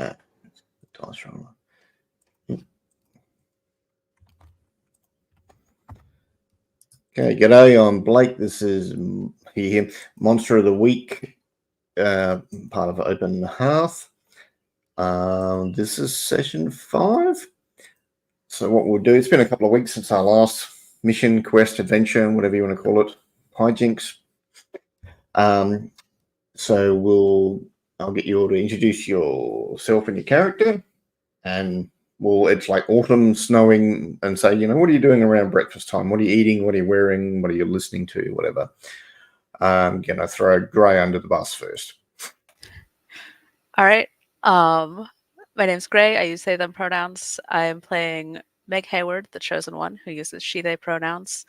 Dice roller. Okay, g'day, I'm Blake. This is him, Monster of the Week, part of Open Hearth. This is session 5. So what we'll do, it's been a couple of weeks since our last mission, quest, adventure, whatever you want to call it, hijinks. So I'll get you all to introduce yourself and your character, and it's like autumn, snowing, and say, what are you doing around breakfast time? What are you eating? What are you wearing? What are you listening to? Whatever. I'm going to throw Gray under the bus first. All right. My name's Gray. I use they, them pronouns. I am playing Meg Hayward, the chosen one, who uses she, they pronouns.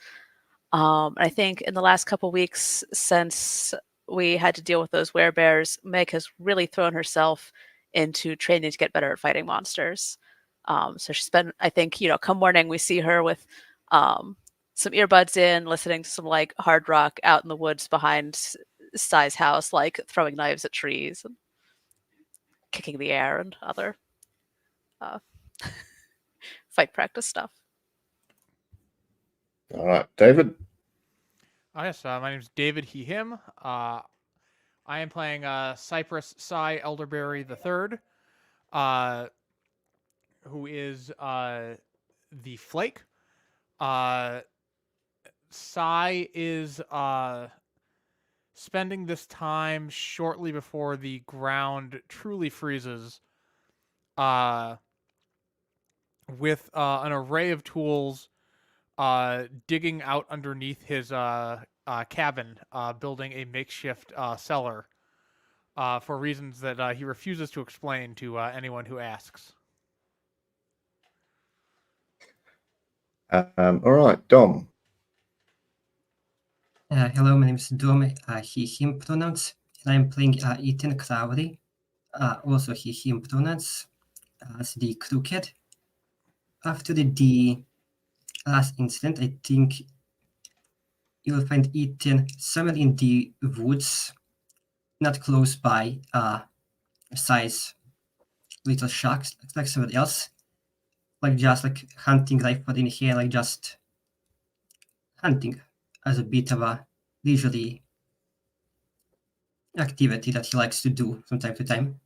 I think in the last couple weeks, since we had to deal with those werebears, Meg has really thrown herself into training to get better at fighting monsters. So she's been, I think, come morning, we see her with some earbuds in, listening to some like hard rock out in the woods behind Sai's house, like throwing knives at trees and kicking the air and other fight practice stuff. All right, David. Yes, my name is David, he, him. I am playing Cypress Sai Elderberry III, who is the Flake. Sai is spending this time shortly before the ground truly freezes with an array of tools digging out underneath his cabin, building a makeshift cellar for reasons that he refuses to explain to anyone who asks. All right, Dom. Hello, my name is Dom, he, him pronouns, and I'm playing Ethan Crowley, also he, him pronouns, as the Crooked. After the last incident, I think you will find Ethan somewhere in the woods, not close by Sai's little shack, like somewhere else, like just like hunting rifle in here, like just hunting as a bit of a leisurely activity that he likes to do from time to time.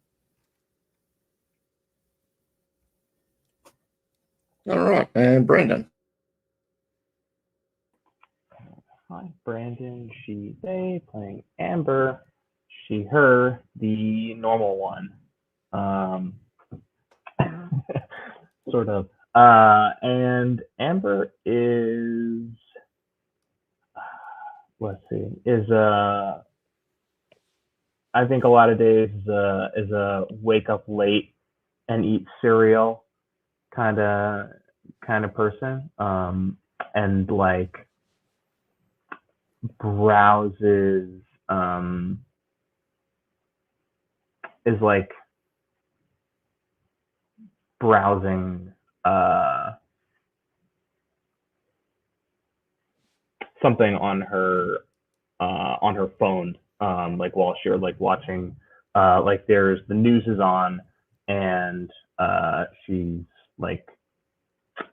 All right, and Brandon. Hi, Brandon, she, they, playing Amber, she, her, the normal one. Sort of. And Amber is, I think a lot of days is a wake up late and eat cereal kind of person, and like browses, is like browsing something on her phone, like while she's like watching, like there's the news is on, and she's like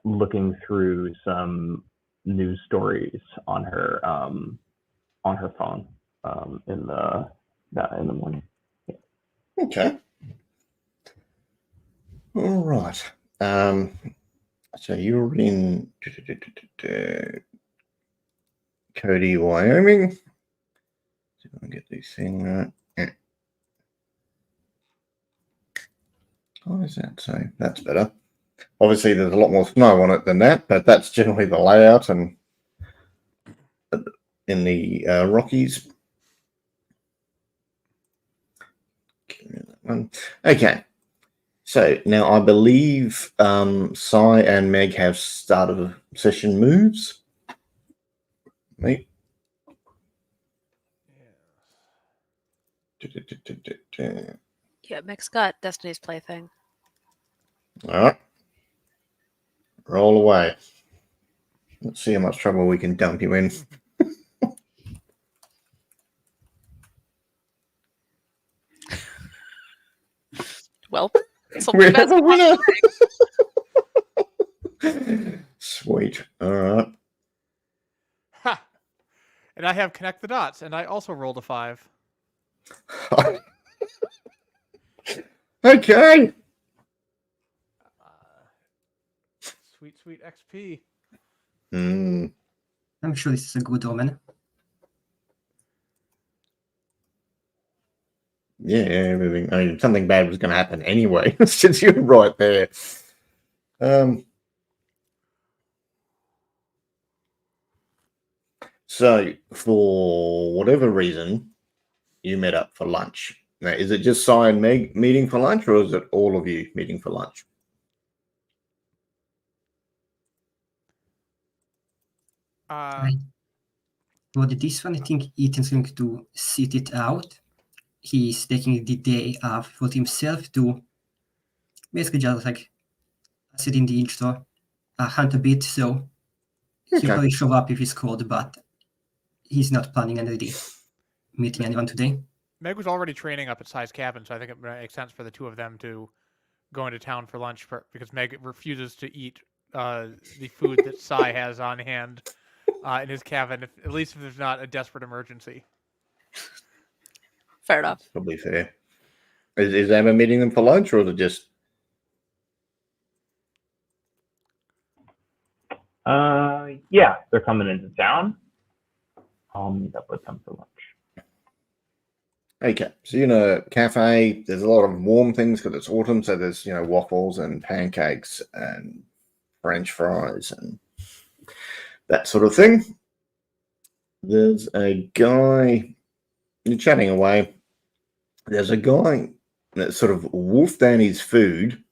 looking through some news stories on her phone in the morning. Yeah. Okay. All right. So you're in Cody, Wyoming. See if I can get this thing right. Yeah. Oh, is that so? That's better. Obviously, there's a lot more snow on it than that, but that's generally the layout and in the Rockies. Okay. So now I believe Sai and Meg have started session moves. Me. Yeah, Meg's got Destiny's Plaything. All right. Roll away. Let's see how much trouble we can dump you in. Well, So We best have a possible winner. Sweet. All right. Ha! And I have connect the dots, and I also rolled a 5. Okay. Sweet, sweet XP. Hmm. I'm sure this is a good omen. Yeah, everything. I mean, something bad was going to happen anyway, since you're right there. So, for whatever reason, you met up for lunch. Now, is it just Cy and Meg meeting for lunch, or is it all of you meeting for lunch? For this one, I think Ethan's going to sit it out. He's taking the day off for himself to basically just like sit in the intro, hunt a bit. So he'll Okay. probably show up if he's called, but he's not planning on really meeting anyone today. Meg was already training up at Sai's cabin, so I think it makes sense for the two of them to go into town for lunch because Meg refuses to eat the food that Sai has on hand in his cabin, at least if there's not a desperate emergency. Fair enough. Probably fair. Is Emma meeting them for lunch, or is it just? Yeah, they're coming into town. I'll meet up with them for lunch. Okay, so you're in a cafe. There's a lot of warm things because it's autumn, so there's waffles and pancakes and French fries and that sort of thing. There's a guy. You're chatting away. There's a guy that sort of wolfed down his food.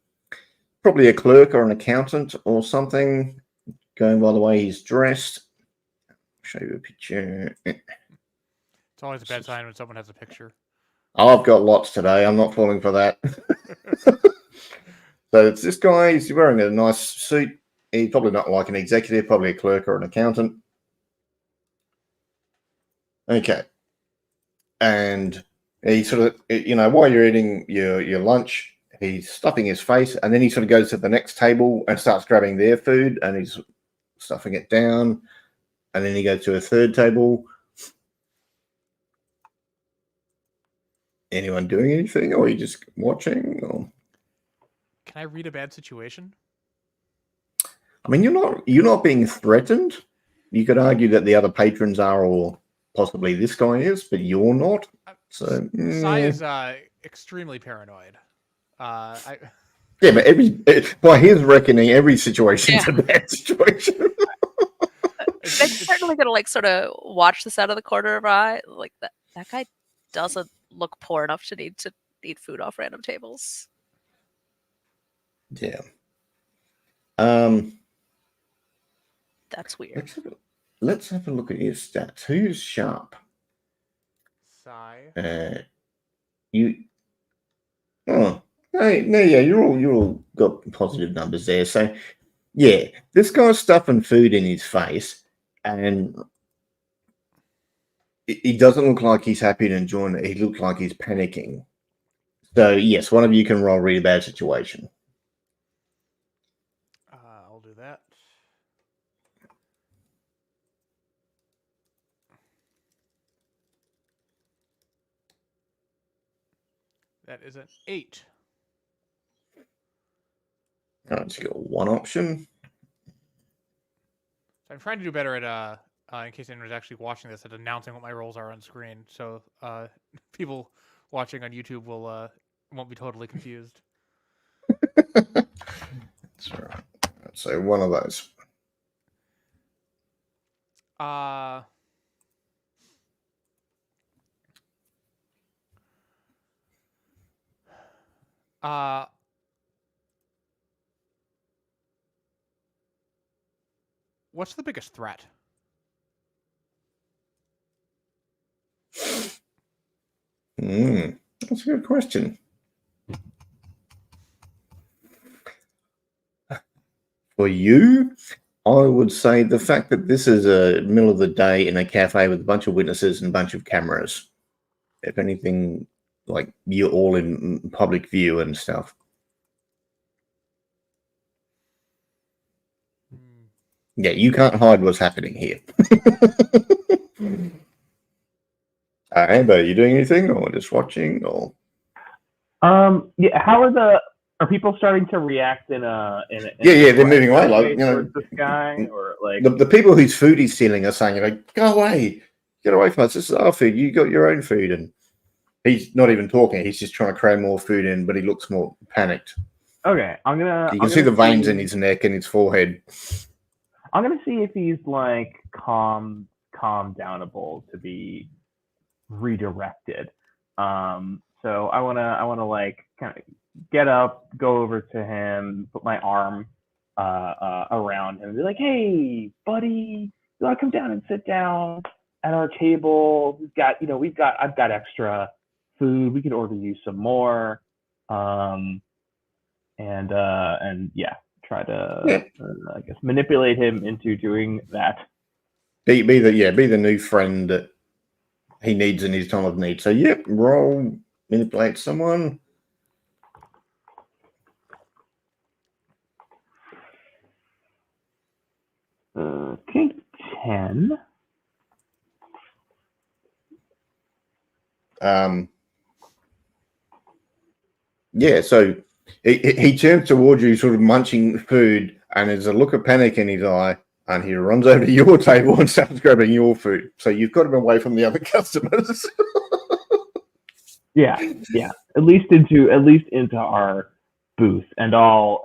Probably a clerk or an accountant or something. Going by the way he's dressed. I'll show you a picture. It's always a bad sign when someone has a picture. Oh, I've got lots today. I'm not falling for that. So it's this guy. He's wearing a nice suit. He's probably not like an executive, probably a clerk or an accountant. Okay. And he sort of, while you're eating your lunch, he's stuffing his face, and then he sort of goes to the next table and starts grabbing their food, and he's stuffing it down. And then he goes to a third table. Anyone doing anything, or are you just watching? Or Can I read a bad situation? I mean, you're not being threatened. You could argue that the other patrons are, or possibly this guy is, but you're not. So Sai is extremely paranoid. Yeah, but by his reckoning, every situation's a bad situation. They're certainly gonna sort of watch this out of the corner of our eye. Like that guy doesn't look poor enough to need food off random tables. Yeah. That's weird. Let's have a look at your stats. Who's sharp? Sai. You. Oh, hey, no, yeah, you're all got positive numbers there. So, yeah, this guy's stuffing food in his face, and he doesn't look like he's happy and enjoying it. He looks like he's panicking. So, yes, one of you can roll really bad situation. I'll do that. That is an 8. All right, so you got one option. So I'm trying to do better at in case anyone's actually watching this, at announcing what my roles are on screen, so people watching on YouTube won't be totally confused. That's all right. So one of those. What's the biggest threat? That's a good question. For you, I would say the fact that this is a middle of the day in a cafe with a bunch of witnesses and a bunch of cameras. If anything, like you're all in public view and stuff. Yeah, you can't hide what's happening here. Amber, are you doing anything or just watching or? Yeah. Are people starting to react in a Yeah, they're moving away, like, towards this guy, or like the people whose food he's stealing are saying, like, go away, get away from us. This is our food. You got your own food, and he's not even talking. He's just trying to cram more food in, but he looks more panicked. okay, You can see the veins in his neck and his forehead. I'm gonna see if he's like calm downable to be redirected. So I wanna like kind of get up, go over to him, put my arm around him, and be like, "Hey, buddy, you want to come down and sit down at our table? I've got extra food. We can order you some more." And yeah, try to I guess manipulate him into doing that. Be the new friend that he needs in his time of need. So yep, roll manipulate someone. Okay, 10. Yeah, so he turns towards you, sort of munching food, and there's a look of panic in his eye, and he runs over to your table and starts grabbing your food. So you've got him away from the other customers. Yeah. At least into our booth, and I'll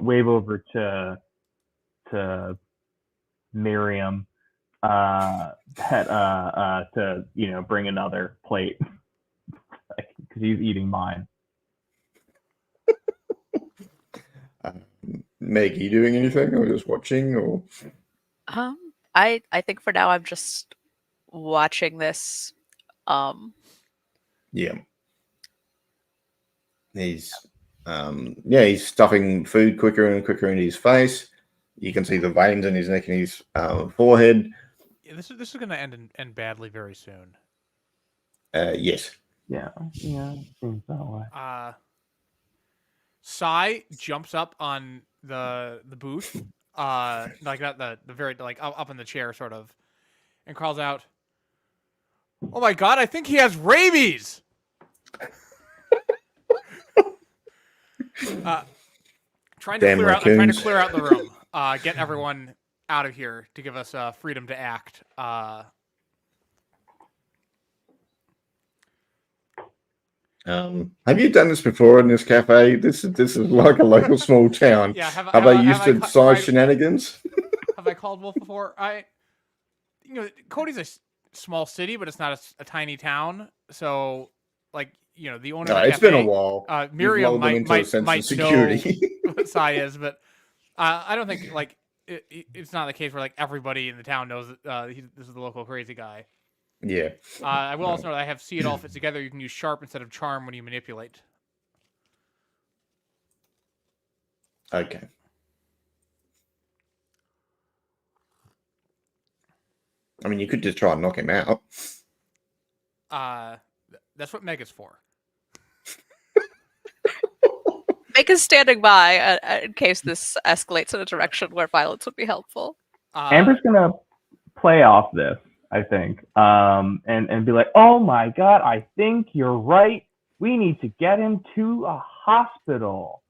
wave over to Miriam to bring another plate because he's eating mine. Meg, are you doing anything or just watching or? I think for now I'm just watching this. Yeah. He's stuffing food quicker and quicker into his face. You can see the veins in his neck and his forehead. Yeah, this is going to end badly very soon. Yes. Yeah, seems that way. Sai jumps up on the booth, like at the very like up in the chair sort of, and calls out, "Oh my god, I think he has rabies!" Trying to clear out the room, get everyone out of here to give us freedom to act. Have you done this before in this cafe? This is like a local small town. Yeah, have they used to size shenanigans? Have I called Wolf before? Cody's a small city, but it's not a tiny town. So, like, the owner. No, it's cafe, been a while. Miriam might know what Sai is, but I don't think like it's not the case where like everybody in the town knows that this is the local crazy guy. Yeah. I will also know that I have see it all fit together. You can use sharp instead of charm when you manipulate. Okay. I mean, you could just try and knock him out. That's what Meg is for. Meg is standing by in case this escalates in a direction where violence would be helpful. Amber's gonna play off this, I think, and be like, "Oh my god, I think you're right. We need to get him to a hospital."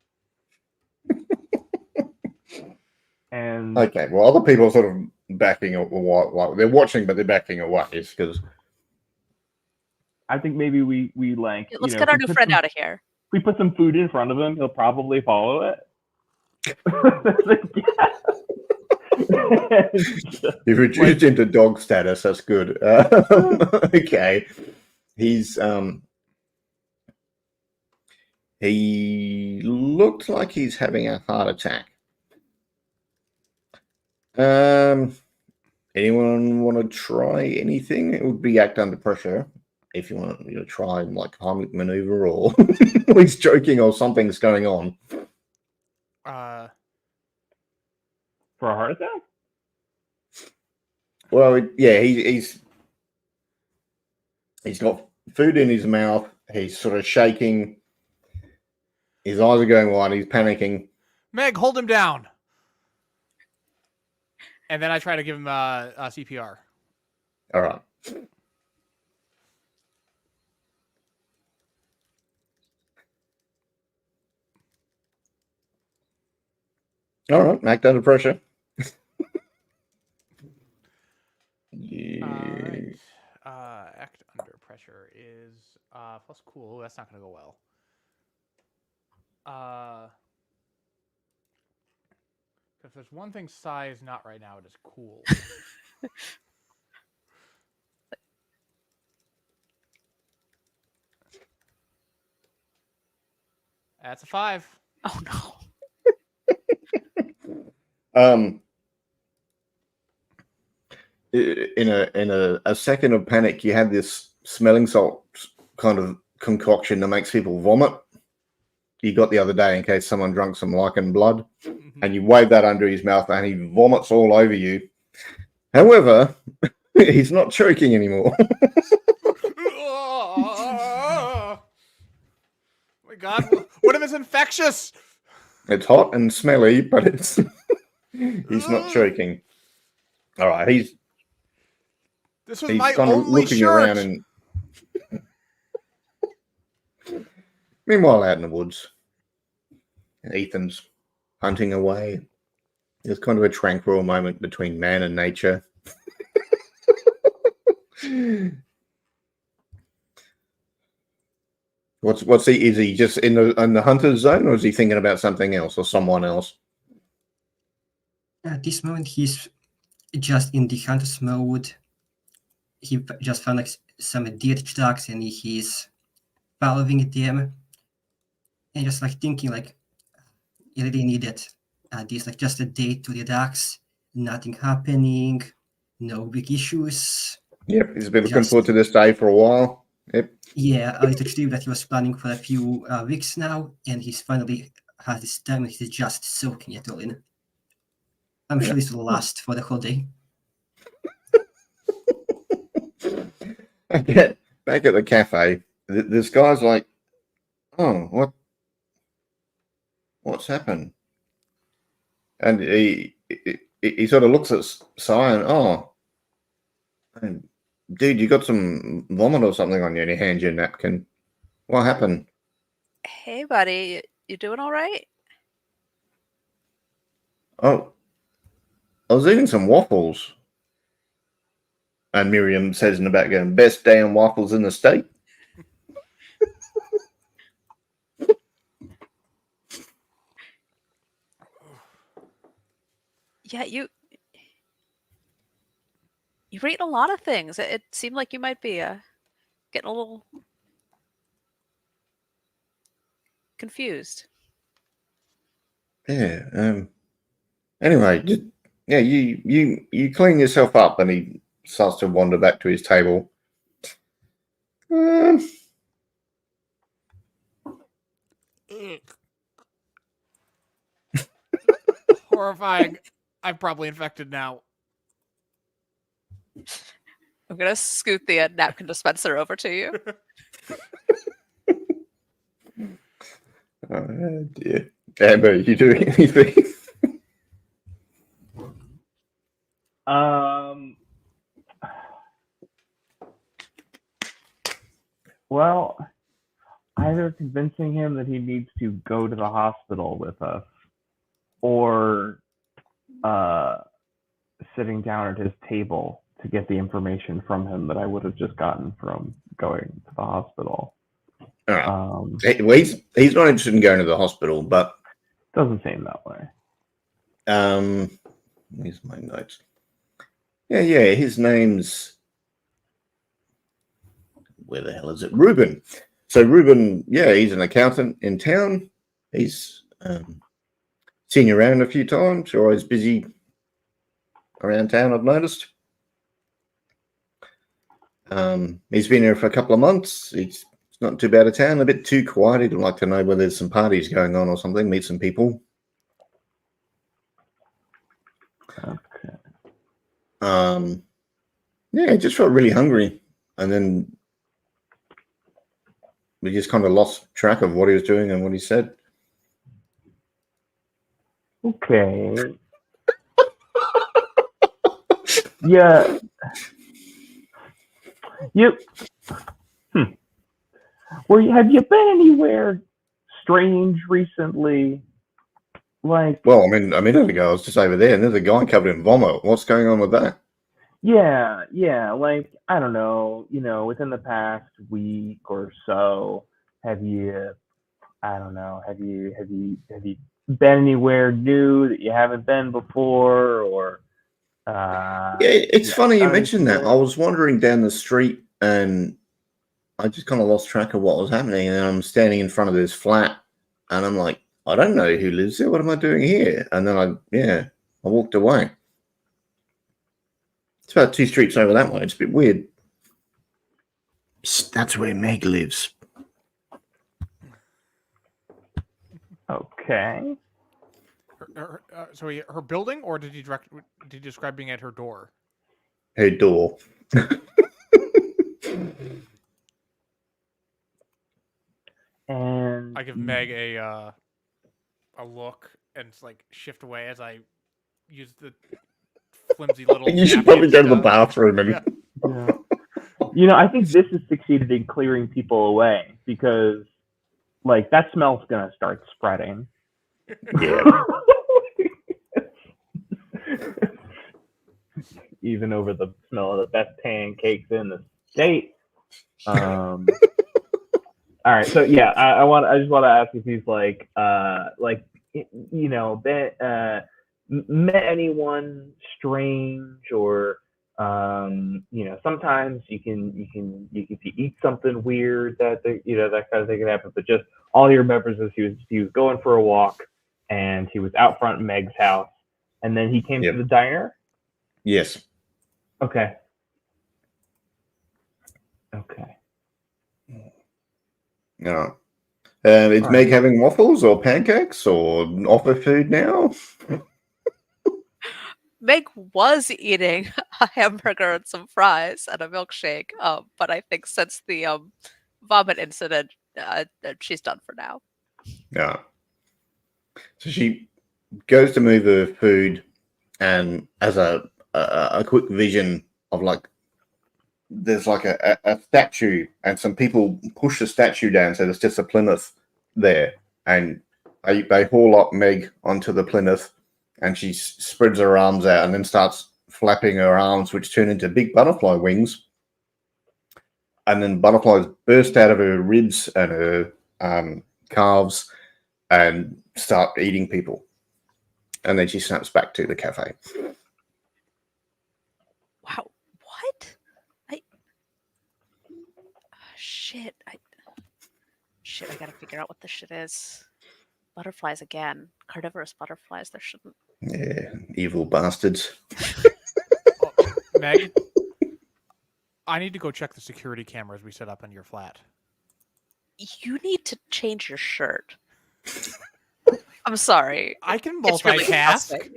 And okay, well, other people are sort of backing away. They're watching, but they're backing away because I think maybe we like. Let's get our new friend out of here. We put some food in front of him. He'll probably follow it. You've reduced him to dog status. That's good. Okay, he looks like he's having a heart attack. Anyone want to try anything? It would be act under pressure. If you want to try like Heimlich maneuver or he's joking or something's going on. For a heart attack? Well, yeah, he's got food in his mouth. He's sort of shaking. His eyes are going wide. He's panicking. Meg, hold him down. And then I try to give him a CPR. All right. All right. Act under pressure. All right. Act under pressure is plus cool. That's not going to go well. If there's one thing Psy is not right now, it is cool. That's a 5. Oh no. In a second of panic, you had this smelling salt kind of concoction that makes people vomit. You got the other day in case someone drunk some lichen blood, and you wave that under his mouth, and he vomits all over you. However, he's not choking anymore. Oh my God! What if it's infectious? It's hot and smelly, but it's he's not choking. All right, he's my kind of only looking shirt. around and. Meanwhile, out in the woods, Ethan's hunting away. There's kind of a tranquil moment between man and nature. What's he? Is he just in the hunter's zone, or is he thinking about something else or someone else? At this moment, he's just in the hunter's mode. He just found like some deer tracks, and he's following them, and just like thinking like, I really needed this like just a day to relax, nothing happening, no big issues. Yep, he's been looking forward to this day for a while. Yep. Yeah, it's a trip that he was planning for a few weeks now, and he's finally has this time, and he's just soaking it all in. I'm sure this will last for the whole day. Okay, back at the cafe, this guy's like, "Oh, what's happened?" And he sort of looks at Cy and, dude, you got some vomit or something on you, and he hands you a napkin. What happened? Hey, buddy, you doing all right? Oh, I was eating some waffles. And Miriam says in the background, "Best damn waffles in the state." Yeah, you've eaten a lot of things. It seemed like you might be getting a little confused. Yeah. Anyway, you clean yourself up, and he starts to wander back to his table. Horrifying. I'm probably infected now. I'm gonna scoot the napkin dispenser over to you. Oh dear. Amber, you doing anything? Well, either convincing him that he needs to go to the hospital with us, or sitting down at his table to get the information from him that I would have just gotten from going to the hospital. All right. Well, he's not interested in going to the hospital, but doesn't seem that way. Here's my notes. Yeah. His name's, where the hell is it? Ruben. So Ruben, yeah, he's an accountant in town. He's seen you around a few times. You're always busy around town, I've noticed. He's been here for a couple of months. He's not too bad a town, a bit too quiet. He'd like to know whether there's some parties going on or something, meet some people. Okay. Yeah, just felt really hungry. And then we just kind of lost track of what he was doing and what he said. Okay. Yeah. You. Have you been anywhere strange recently? Like, Well, I mean, a minute ago I was just over there, and there's a guy covered in vomit. What's going on with that? yeah, like I don't know, within the past week or so, have you, I don't know, have you been anywhere new that you haven't been before, or Yeah, it's funny you gone mentioned that. I anywhere? was wandering down the street, and I just kind of lost track of what was happening. And I'm standing in front of this flat, and I'm like, I don't know who lives there. What am I doing here? And then I walked away. It's about 2 streets over that way. It's a bit weird. Psst, that's where Meg lives. Okay. Her building, or did you describe being at her door? Her door. And I give Meg a look and like shift away as I use the flimsy little. You should probably go to the bathroom and. Yeah. I think this has succeeded in clearing people away because, like, that smell's gonna start spreading. Yeah. Even over the smell of the best pancakes in the state. All right, so yeah, I just want to ask if he's met anyone strange, or sometimes you can if you eat something weird that that kind of thing can happen. But just all he remembers is he was going for a walk and he was out front of Meg's house, and then he came to the diner. Yes. Okay. No. Is All Meg right. having waffles or pancakes or offer food now? Meg was eating a hamburger and some fries and a milkshake, but I think since the vomit incident, she's done for now. Yeah. So she goes to move her food, and as a quick vision of there's like a statue, and some people push the statue down, so there's just a plinth there, and they haul up Meg onto the plinth, and she spreads her arms out and then starts flapping her arms, which turn into big butterfly wings, and then butterflies burst out of her ribs and her calves and start eating people, and then she snaps back to the cafe. Wow, what? Shit, I gotta figure out what this shit is. Butterflies again. Carnivorous butterflies, there shouldn't. Yeah, evil bastards. Meg, I need to go check the security cameras we set up in your flat. You need to change your shirt. I'm sorry. I can It's really multitask.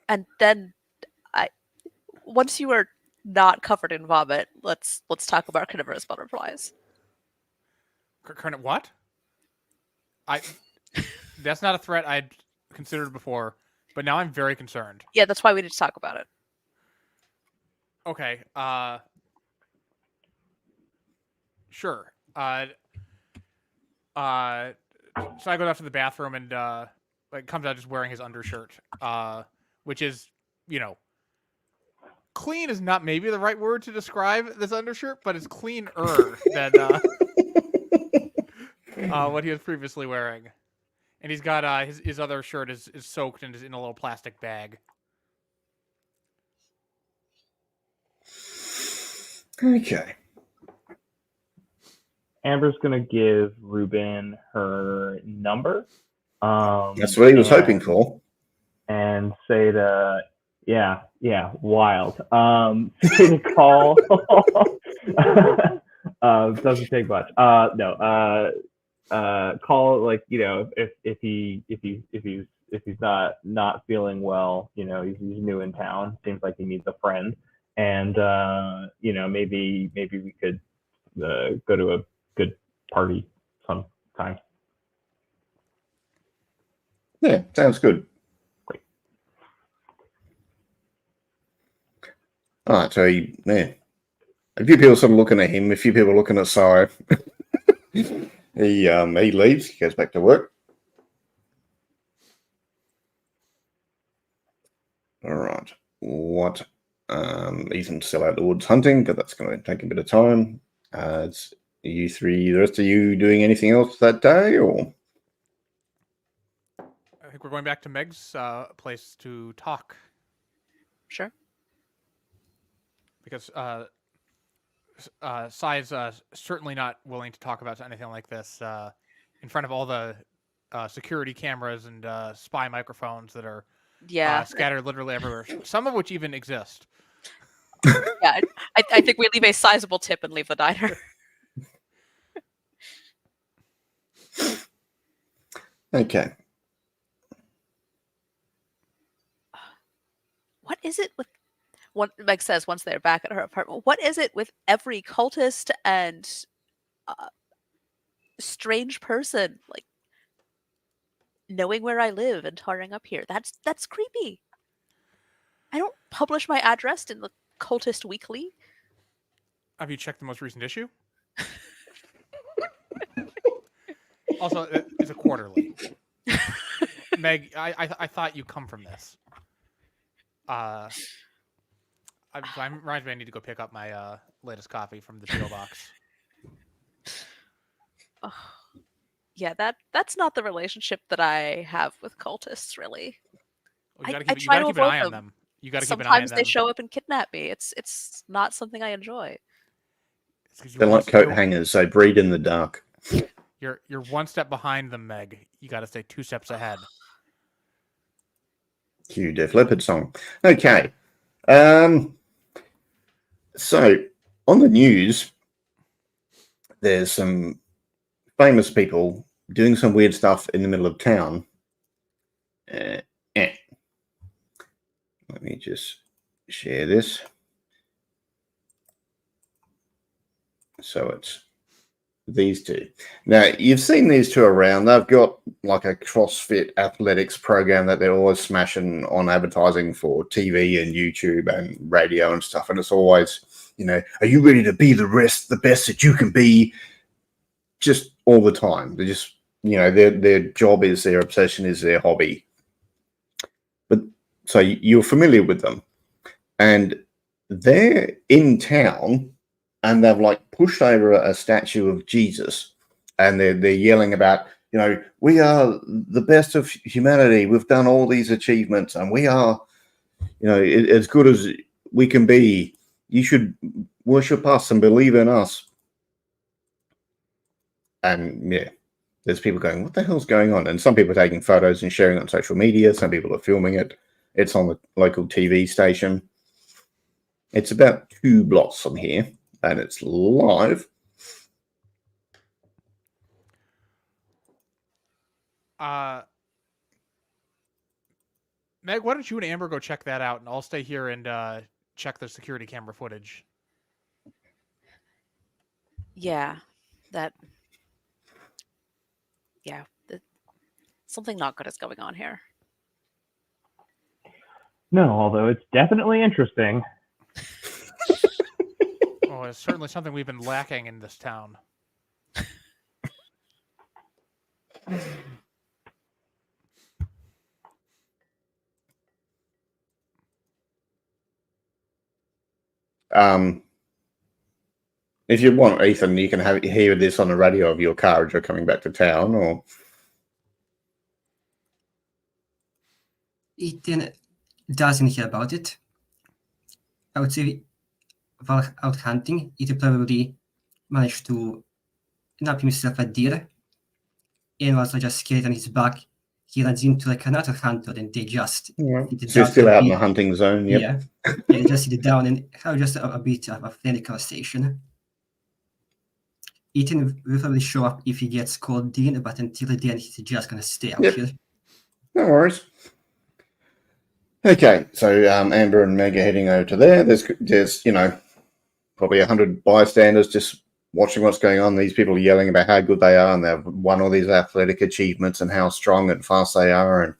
And then once you are not covered in vomit, let's talk about carnivorous butterflies. What? That's not a threat I'd considered before, but now I'm very concerned. Yeah, that's why we need to talk about it. Okay. Sure. So I go out to the bathroom and comes out just wearing his undershirt, which is, clean is not maybe the right word to describe this undershirt, but it's cleaner than what he was previously wearing. And he's got his other shirt is soaked and is in a little plastic bag. Okay. Amber's gonna give Ruben her number. That's what he was hoping for. And say to wild. Say to call. Doesn't take much. No. Call if he's not feeling well. He's new in town. Seems like he needs a friend, and maybe we could go to a good party sometime. Yeah, sounds good. Great. All right, so a few people sort of looking at him, a few people looking at Sire. He leaves, he goes back to work. All right, what? Ethan's still out the woods hunting, because that's going to take a bit of time. It's you three, the rest of you doing anything else that day, or? I think we're going back to Meg's place to talk Sure. because Sai's certainly not willing to talk about anything like this in front of all the security cameras and spy microphones that are Yeah. scattered literally everywhere, some of which even exist. Yeah. I think we leave a sizable tip and leave the diner. Okay. What is it with what Meg says once they're back at her apartment? What is it with every cultist and strange person like knowing where I live and touring up here? That's creepy. I don't publish my address in the Cultist Weekly. Have you checked the most recent issue? Also, it's a quarterly. Meg, I thought you come from this. Reminds me I need to go pick up my latest coffee from the PO box. Oh, yeah, that's not the relationship that I have with cultists, really. Well, I try to keep an avoid eye on them. them. You got to keep an eye on Sometimes them. they show up and kidnap me. It's not something I enjoy. It's 'cause They're like coat hangers, they breed in the dark. You're one step behind them, Meg. You got to stay 2 steps ahead. Cue Def Leppard song. Okay. So on the news, there's some famous people doing some weird stuff in the middle of town. Let me just share this. So it's these two. Now, you've seen these two around. They've got like a CrossFit athletics program that they're always smashing on advertising for TV and YouTube and radio and stuff. And it's always, are you ready to be the best that you can be? Just all the time. They're just, their job is their obsession, is their hobby. But so you're familiar with them. And they're in town. And they've like pushed over a statue of Jesus, and they're yelling about, we are the best of humanity. We've done all these achievements, and we are, as good as we can be. You should worship us and believe in us. And yeah, there's people going, what the hell's going on? And some people are taking photos and sharing it on social media. Some people are filming it. It's on the local TV station. It's about 2 blocks from here. And it's live. Meg, why don't you and Amber go check that out, and I'll stay here and check the security camera footage. Yeah, something not good is going on here. No, although it's definitely interesting. Oh, it's certainly something we've been lacking in this town. If you want, Ethan, you can hear this on the radio of your car as you're coming back to town, or Ethan doesn't hear about it. I would say while out hunting, Ethan probably managed to nab himself a deer, and was just scared on his back. He runs into like another hunter, and they just so you're still out in the hunting zone. Yep. Yeah, they just sit down and have just a bit of a friendly conversation. Ethan will probably show up if he gets called in, but until then, he's just gonna stay out here. No worries. Okay, so Amber and Meg are heading over to there. There's probably 100 bystanders just watching what's going on. These people are yelling about how good they are and they've won all these athletic achievements and how strong and fast they are, and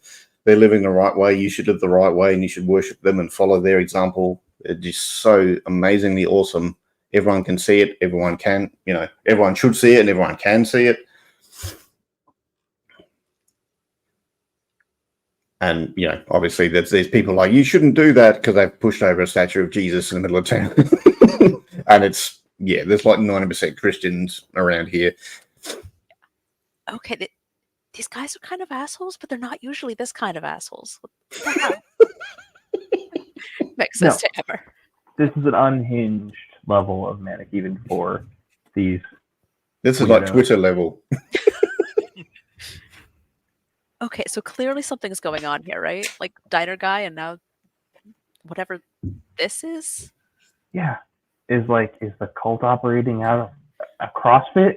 they're living the right way. You should live the right way, and you should worship them and follow their example. It's just so amazingly awesome. Everyone can see it. Everyone can, everyone should see it, and everyone can see it. And, obviously there's people like, you shouldn't do that because they've pushed over a statue of Jesus in the middle of town. And there's like 90% Christians around here. Okay, these guys are kind of assholes, but they're not usually this kind of assholes. What the hell? Makes sense to Hammer. This is an unhinged level of manic even for these. This is like Twitter level. Okay, so clearly something's going on here, right? Like diner guy, and now whatever this is. Yeah, is the cult operating out of a CrossFit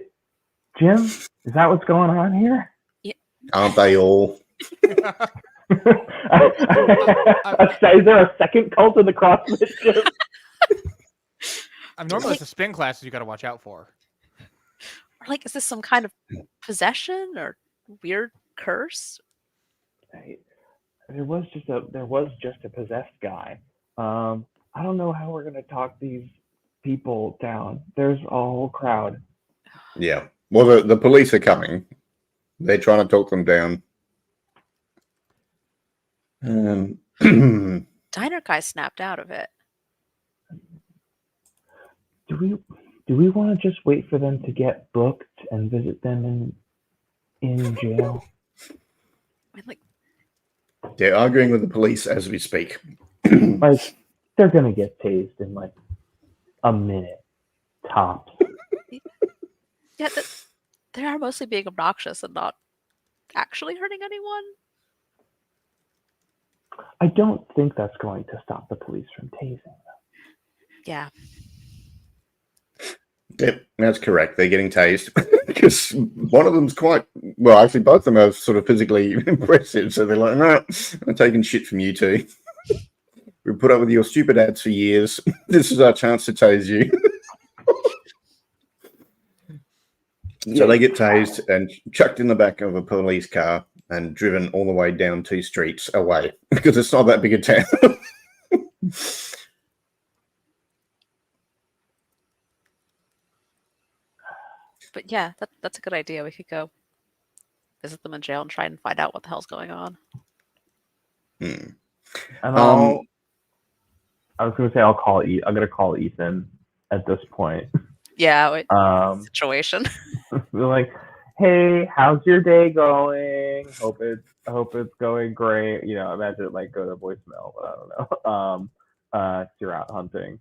gym? Is that what's going on here? Yeah. Aren't they all? Is there a second cult in the CrossFit gym? Normally it's the spin classes you got to watch out for. Or like, is this some kind of possession or weird curse? There was just a possessed guy. I don't know how we're gonna talk these people down. There's a whole crowd. Yeah. Well, the police are coming. They're trying to talk them down. Diner guy snapped out of it. Do we want to just wait for them to get booked and visit them in jail? I mean, like, they're arguing with the police as we speak. Like, they're gonna get tased in like a minute tops. yeah, they are mostly being obnoxious and not actually hurting anyone. I don't think that's going to stop the police from tasing them. Yeah. Yep, that's correct. They're getting tased because one of them's actually both of them are sort of physically impressive. So they're like, no, I'm taking shit from you two. We've put up with your stupid ads for years. This is our chance to tase you. So they get tased and chucked in the back of a police car and driven all the way down 2 streets away because it's not that big a town. But yeah, that's a good idea. We could go visit them in jail and try and find out what the hell's going on. And I was going to say I'm going to call Ethan at this point. Yeah, situation. We're like, hey, how's your day going? Hope it's going great. Imagine it might go to voicemail, but I don't know. You're out hunting.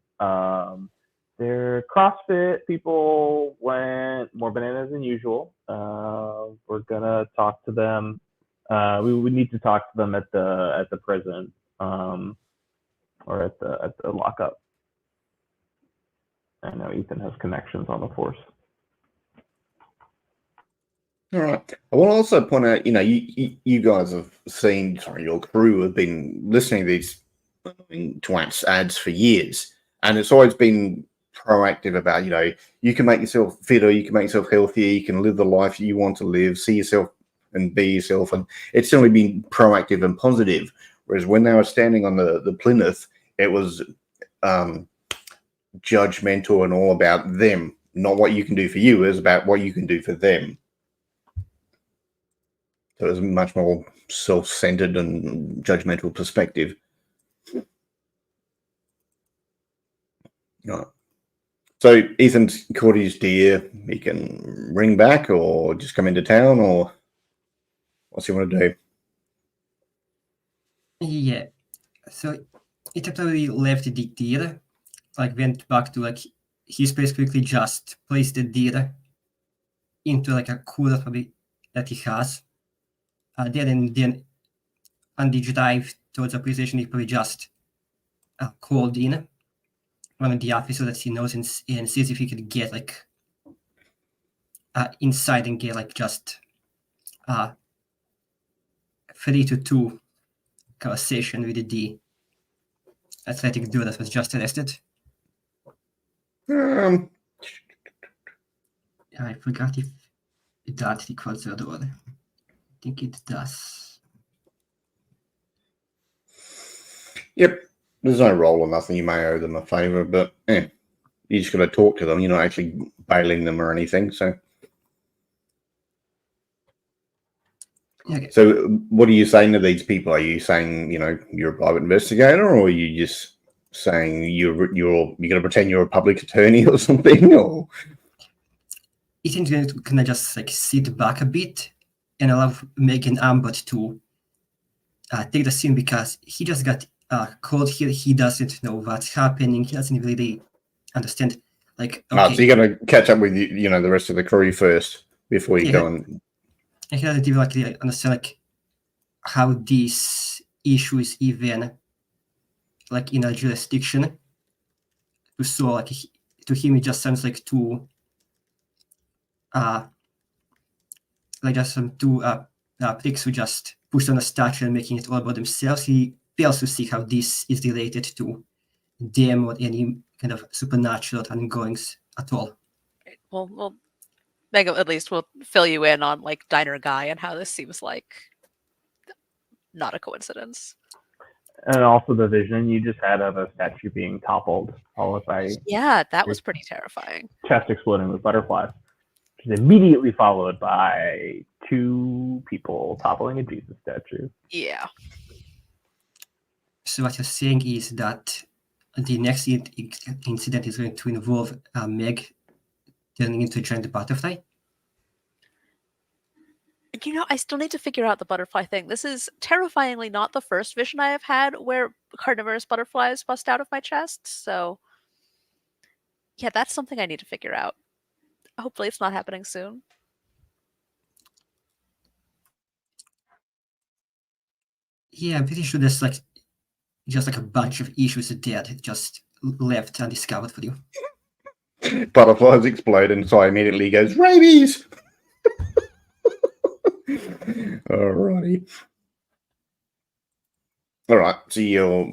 Their CrossFit people went more bananas than usual. We're gonna talk to them. We need to talk to them at the prison, or at the lockup. I know Ethan has connections on the force. All right. I want to also point out, you guys have seen, your crew have been listening to these twats ads for years, and it's always been proactive about, you can make yourself fitter, you can make yourself healthier, you can live the life you want to live, see yourself and be yourself, and it's certainly been proactive and positive. Whereas when they were standing on the plinth, it was judgmental and all about them, not what you can do for you. It was about what you can do for them. So it was much more self-centered and judgmental perspective. Right. So Ethan's caught his deer. He can ring back or just come into town, or what's he want to do? Yeah. So it probably left the deer, went back to he's basically just placed the deer into a cooler probably that he has. Then on the drive towards the police station, he probably just called in one of the officers that he knows and sees if he could get inside and get just 3-2 conversation with the athletic dude that was just arrested. I forgot if that requires a roll. I think it does. Yep. There's no roll or nothing. You may owe them a favor, but you just got to talk to them. You're not actually bailing them or anything. So, Okay. so what are you saying to these people? Are you saying you're a private investigator, or are you just saying you're going to pretend you're a public attorney or something? Or Ethan's going to kind of just like sit back a bit and allow Megan Ambot to take the scene because he just got called here. He doesn't know what's happening. He doesn't really understand. Like, okay, so you're going to catch up with the rest of the crew first before you go and. I had to like understand like how this issue is even like in a jurisdiction. So like to him it just sounds like two like just some two pricks who just push on a statue and making it all about themselves. He fails to see how this is related to them or any kind of supernatural ongoings at all. Right. Well, Meg at least will fill you in on like Diner Guy and how this seems like not a coincidence. And also the vision you just had of a statue being toppled, followed by Yeah, that was pretty terrifying. chest exploding with butterflies, which is immediately followed by 2 people toppling a Jesus statue. Yeah. So what you're saying is that the next incident is going to involve Meg turning into a giant butterfly? I still need to figure out the butterfly thing. This is terrifyingly not the first vision I have had where carnivorous butterflies bust out of my chest. So, yeah, that's something I need to figure out. Hopefully it's not happening soon. Yeah, I'm pretty sure there's like just like a bunch of issues dead just left undiscovered for you. Butterflies explode, and so I immediately goes, rabies! Alrighty. Alright, so you're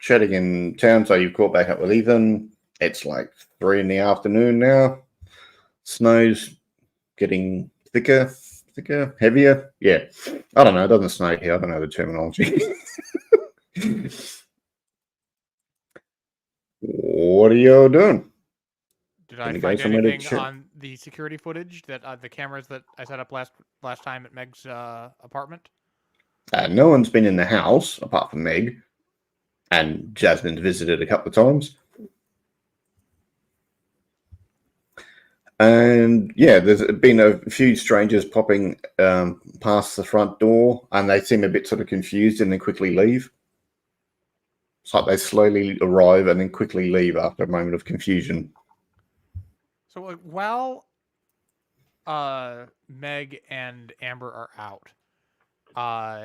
chatting in town, so you've caught back up with Ethan. It's like 3 in the afternoon now. Snow's getting thicker, heavier. Yeah. I don't know, it doesn't snow here. I don't know the terminology. What are you doing? Did Can I you go find somewhere to anything check? on the security footage that the cameras that I set up last time at Meg's apartment? No one's been in the house apart from Meg, and Jasmine's visited a couple of times. And yeah, there's been a few strangers popping past the front door, and they seem a bit sort of confused and then quickly leave. It's like they slowly arrive and then quickly leave after a moment of confusion. So like, while Meg and Amber are out,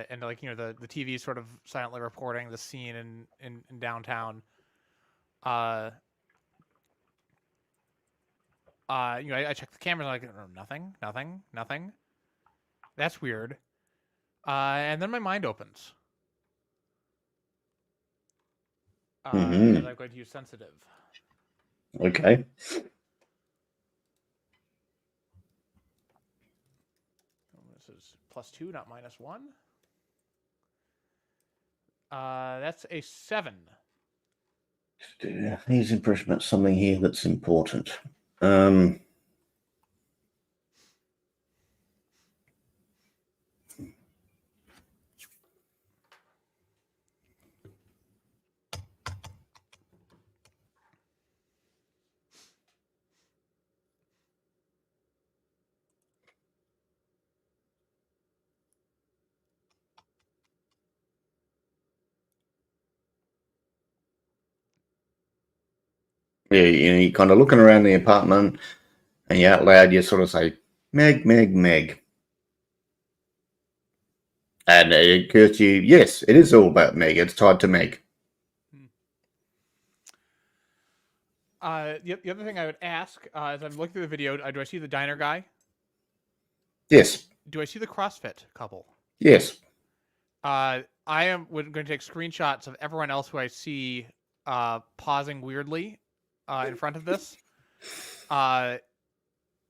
and like the TV is sort of silently reporting the scene in downtown, I check the cameras and nothing. That's weird. And then my mind opens. Mhm. And I'm going to use sensitive. Okay. This is +2, not -1. That's a 7. He's impression about something here that's important. Yeah, you're kind of looking around the apartment, and you out loud, you sort of say, Meg, Meg, Meg. And it occurs to you, yes, it is all about Meg. It's tied to Meg. The other thing I would ask, as I'm looking through the video, do I see the diner guy? Yes. Do I see the CrossFit couple? Yes. I am going to take screenshots of everyone else who I see pausing weirdly in front of this.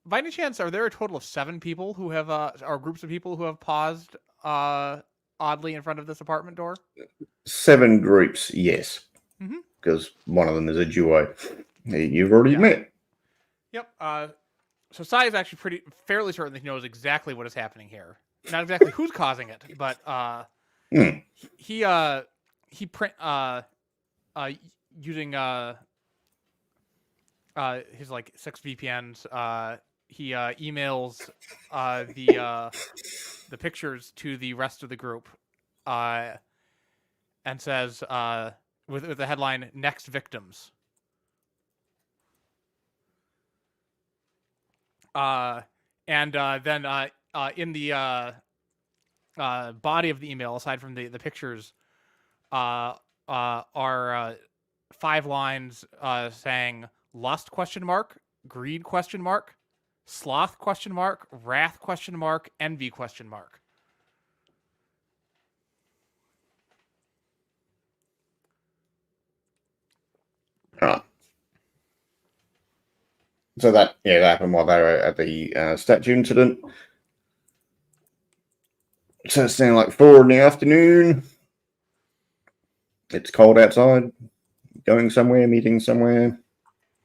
by any chance, are there a total of 7 people who have, or groups of people who have paused, oddly in front of this apartment door? 7 groups, yes. Mhm. Because one of them is a duo. You've already Yeah. met. Yep. So Sai is actually fairly certain that he knows exactly what is happening here. Not exactly who's causing it, but he print using his like 6 VPNs. He emails the pictures to the rest of the group, and says with the headline "Next Victims." And then in the body of the email, aside from the pictures, are 5 lines saying lust ? Greed ? Sloth ? Wrath ? Envy ? Right. So that happened while they were at the statue incident. So it's now like 4 in the afternoon. It's cold outside. Going somewhere, meeting somewhere.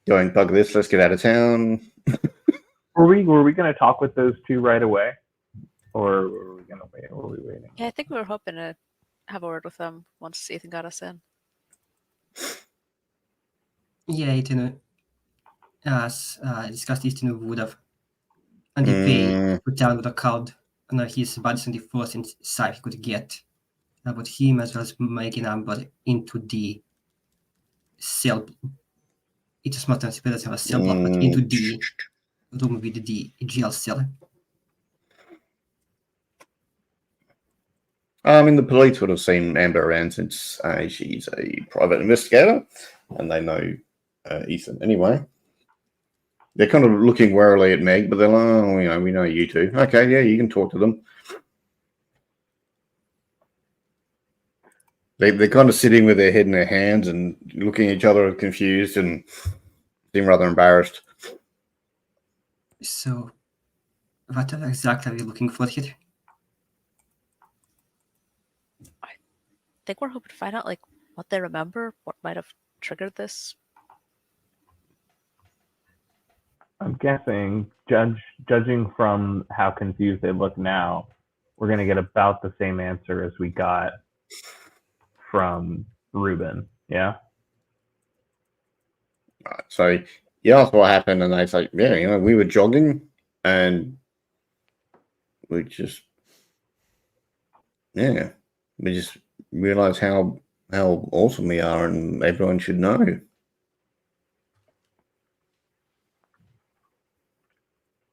Going bug this. Let's get out of town. Were we going to talk with those 2 right away, or were we going to wait? Or were we waiting? Yeah, I think we were hoping to have a word with them once Ethan got us in. Yeah, Ethan, as discussed, Ethan would have on the way put down with a card on his buddies on the first side he could get. But him as well as making Amber into the cell. It is not as a cell block, but into the room with the jail cell. I mean, the police would have seen Amber around since she's a private investigator, and they know Ethan anyway. They're kind of looking warily at Meg, but they're like, oh, we know you two. Okay, yeah, you can talk to them. They're kind of sitting with their head in their hands and looking at each other confused and seem rather embarrassed. So, what exactly are we looking for here? I think we're hoping to find out like what they remember, what might have triggered this. I'm guessing, judging from how confused they look now, we're going to get about the same answer as we got from Ruben. Yeah. Right, so you ask what happened, and they say, yeah, we were jogging, and we just realize how awesome we are, and everyone should know.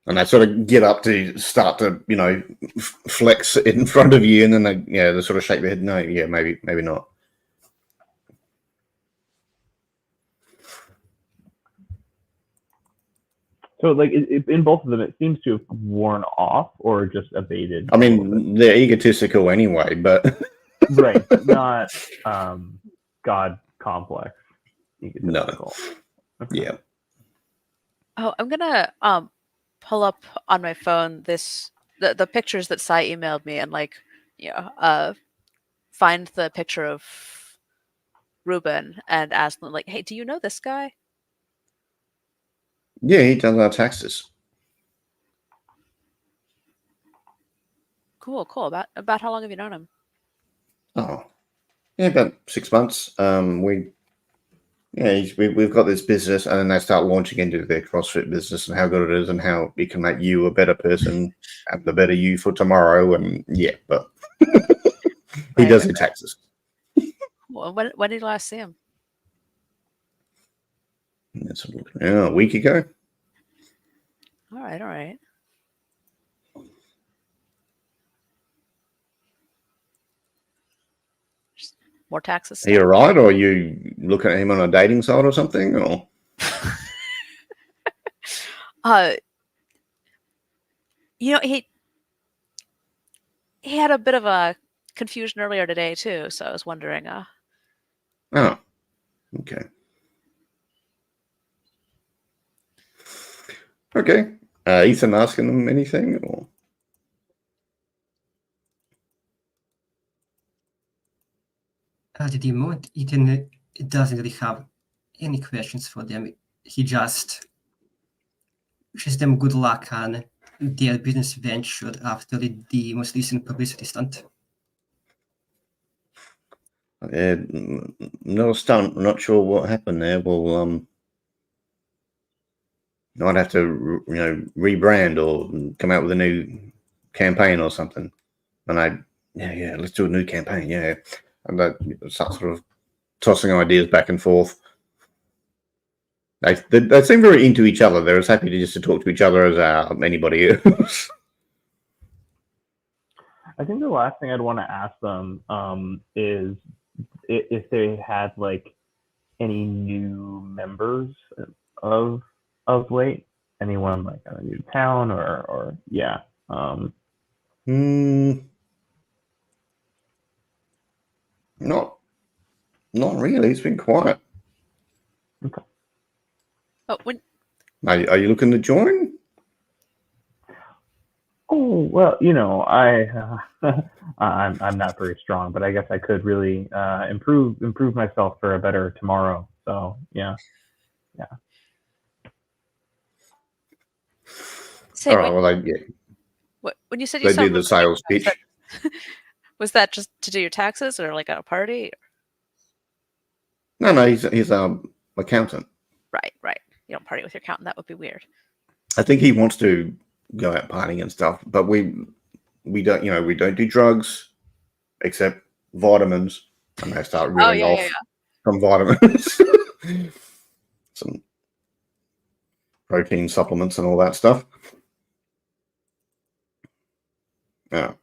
And they sort of get up to start to, flex in front of you, and then they sort of shake their head. No, yeah, maybe not. So, like, in both of them, it seems to have worn off or just abated. I mean, they're egotistical anyway, but right, not God complex. Egotistical. No. Okay. Yeah. Oh, I'm gonna pull up on my phone the pictures that Sai emailed me and find the picture of Ruben and ask them like, hey, do you know this guy? Yeah, he does our taxes. Cool. About how long have you known him? Oh, yeah, about 6 months. We've got this business, and then they start launching into their CrossFit business and how good it is, and how it can make you a better person, and the better you for tomorrow. And but he does the taxes. Well, when did you last see him? A week ago. All right. Just more taxes. Are you all right, or are you looking at him on a dating site or something? Or he had a bit of a confusion earlier today too, so I was wondering. Oh, okay. Okay. Ethan asking them anything? Or? At the moment, Ethan doesn't really have any questions for them. He just wishes them good luck on their business venture after the most recent publicity stunt. No stunt. Not sure what happened there. Well, I'd have to, rebrand or come out with a new campaign or something. And let's do a new campaign. Yeah, and that start sort of tossing ideas back and forth. They seem very into each other. They're as happy to talk to each other as anybody else. I think the last thing I'd want to ask them is if they had like any new members of late, anyone like new to town or yeah. Not really. It's been quiet. Okay. Oh, when Are you looking to join? Oh well, I'm not very strong, but I guess I could really improve myself for a better tomorrow. So yeah. say All right. when you said you They saw do the sales pitch. was that just to do your taxes or like at a party? No, he's accountant. Right. You don't party with your accountant. That would be weird. I think he wants to go out partying and stuff, but we don't. We don't do drugs except vitamins, and they start reeling off from vitamins, some protein supplements, and all that stuff. Yeah.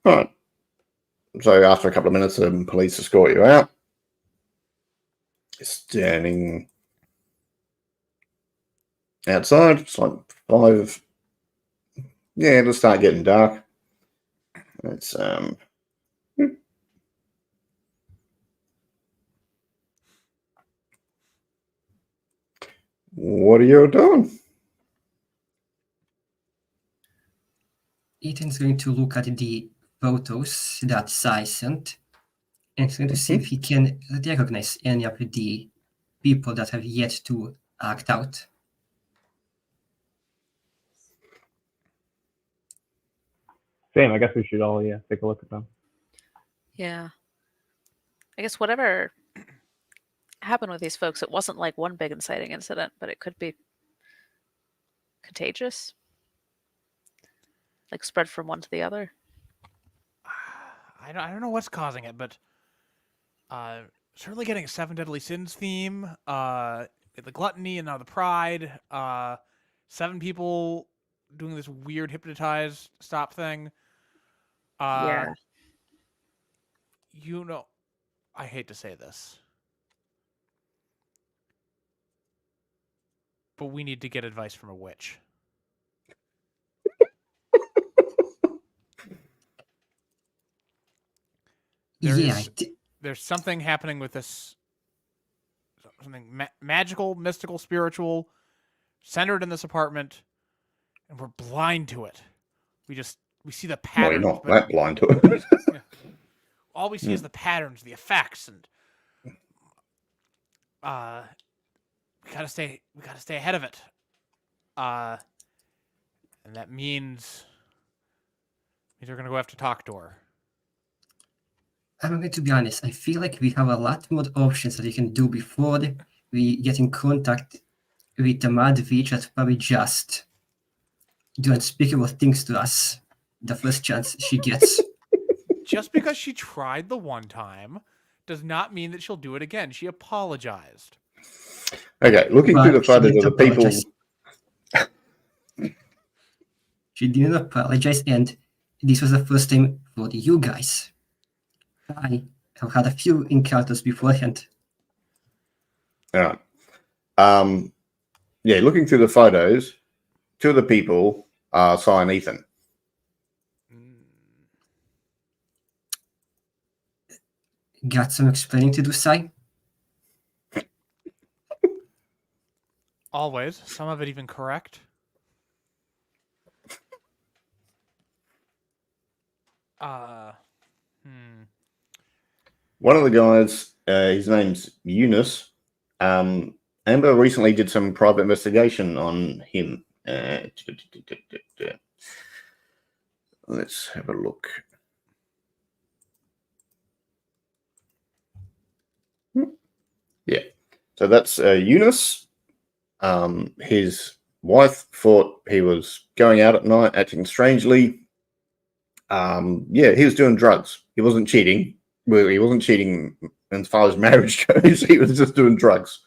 All right. So after a couple of minutes, the police escort you out. You're standing outside. It's like 5. Yeah, it'll start getting dark. It's What are you doing? Ethan's going to look at the photos that Sai sent and he's going to see if he can recognize any of the people that have yet to act out. Same. I guess we should all take a look at them. Yeah. I guess whatever happened with these folks, it wasn't like one big inciting incident, but it could be contagious. Like spread from one to the other. I don't know what's causing it, but certainly getting a 7 Deadly Sins theme, the gluttony and now the pride, 7 people doing this weird hypnotized stop thing. Yeah. I hate to say this, but we need to get advice from a witch. There's something happening with this, something magical, mystical, spiritual, centered in this apartment, and we're blind to it. We see the patterns. Well, you're not that blind to it. Yeah. All we see is the patterns, the effects, and we gotta stay ahead of it. And that means we're gonna go have to talk to her. I'm going to be honest, I feel like we have a lot more options that we can do before we get in contact with the Mad Witch that probably just do unspeakable things to us the first chance she gets. Just because she tried the one time does not mean that she'll do it again. She apologized. Okay, looking through the photos of the people. She didn't apologize, and this was the first time for you guys. I have had a few encounters beforehand. Yeah. Looking through the photos, 2 of the people are Sai and Ethan. got some explaining to do, Sai. Always. Some of it even correct. One of the guys, his name's Eunice. Amber recently did some private investigation on him. Let's have a look. Yeah. So that's Eunice. His wife thought he was going out at night, acting strangely. Yeah, he was doing drugs. He wasn't cheating. Well, he wasn't cheating as far as marriage goes. He was just doing drugs.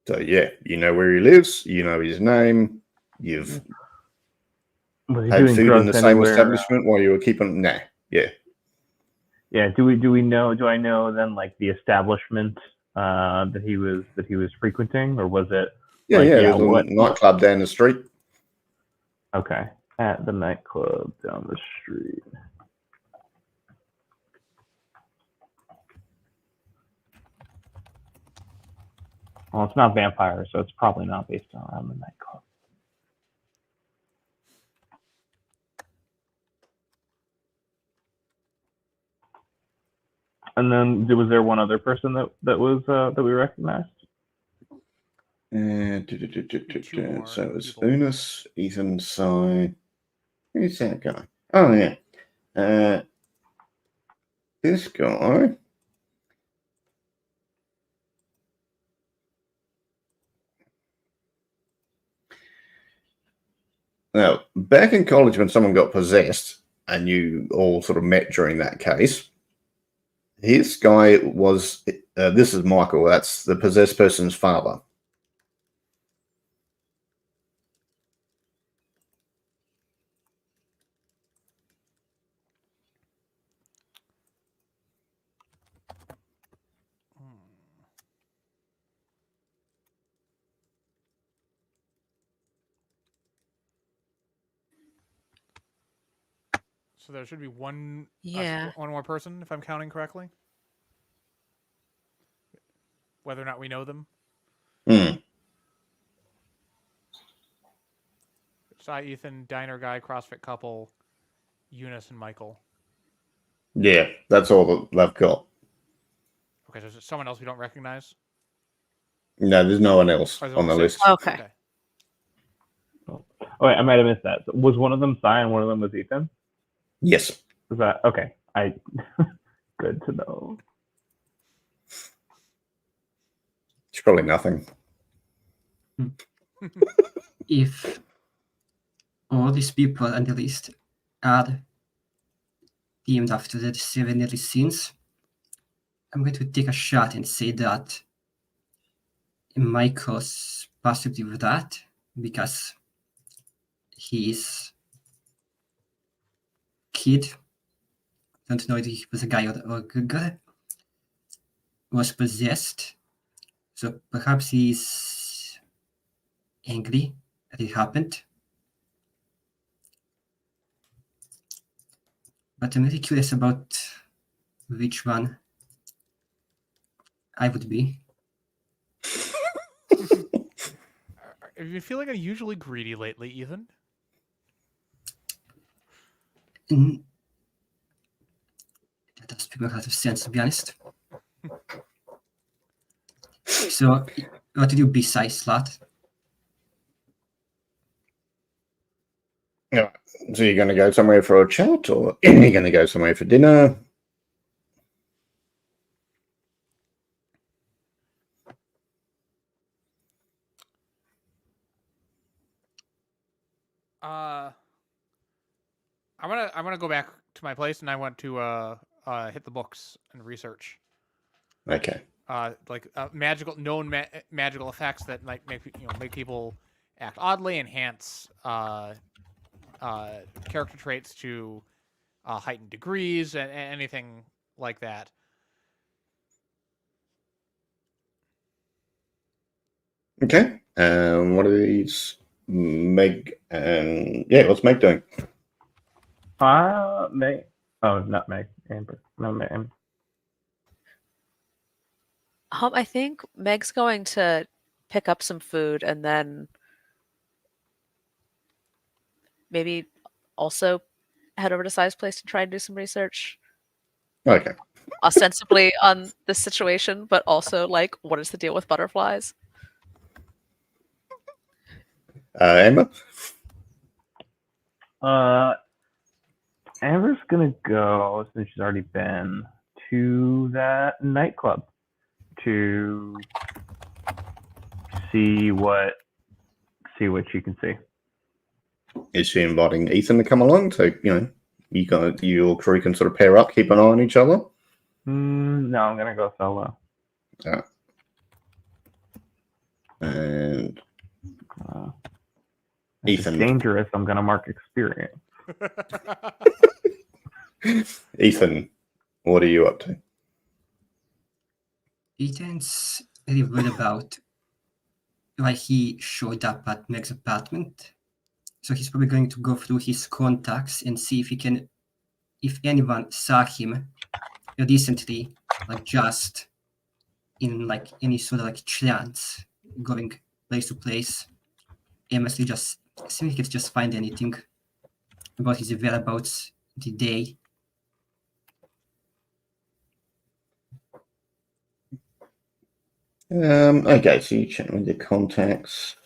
So yeah, you know where he lives. You know his name. You've Was he had doing food in drugs the same anywhere? establishment while you were keeping. Nah, yeah. Yeah. Do we know? Do I know then, like the establishment that he was frequenting, or was it? Yeah, like, yeah. yeah, There's a what? nightclub down the street. Okay, at the nightclub down the street. Well, it's not vampire, so it's probably not based on the nightclub. And then was there one other person that was that we recognized? So it was people. Eunice, Ethan, Sai. Who's that guy? Oh yeah. This guy. Now, back in college when someone got possessed and you all sort of met during that case, this guy was, this is Michael, that's the possessed person's father. So there should be one Yeah. one more person, if I'm counting correctly. Whether or not we know them. Sai, Ethan, diner guy, CrossFit couple, Eunice, and Michael. Yeah, that's all that they've got. Okay, so is it someone else we don't recognize? No, there's no one else Or is it on all the six? list. Okay. Oh wait, I might have missed that. Was one of them Sai and one of them was Ethan? Yes. Is that okay? I good to know. It's probably nothing. If all these people on the list are themed after the 7 deadly sins, I'm going to take a shot and say that Michael's possibly with that because his kid, don't know if he was a guy or a girl, was possessed. So perhaps he's angry that it happened. But I'm really curious about which one I would be. Have you feel like unusually greedy lately, Ethan? That does make a lot of sense, to be honest. So, what did you be, size slot? Yeah. So you're going to go somewhere for a chat, or you're going to go somewhere for dinner? I'm gonna go back to my place and I want to hit the books and research. Okay. Like magical known magical effects that might make make people act oddly, enhance character traits to heightened degrees, and anything like that. Okay. What are these? Meg and yeah, what's Meg doing? Meg. Oh, not Meg. Amber. No, Meg. I think Meg's going to pick up some food and then maybe also head over to Sai's place to try and do some research, Okay. ostensibly on this situation, but also like, what is the deal with butterflies? Amber? Amber's gonna go, since she's already been, to that nightclub to see what she can see. Is she inviting Ethan to come along? So, your crew can sort of pair up, keep an eye on each other? No, I'm gonna go solo. And If Ethan. it's dangerous, I'm gonna mark experience. Ethan, what are you up to? Ethan's really worried about why he showed up at Meg's apartment. So he's probably going to go through his contacts and see if anyone saw him recently, like just in like any sort of like trance, going place to place. Aimlessly just see if he can just find anything about his whereabouts the day. Okay, so you check with your contacts.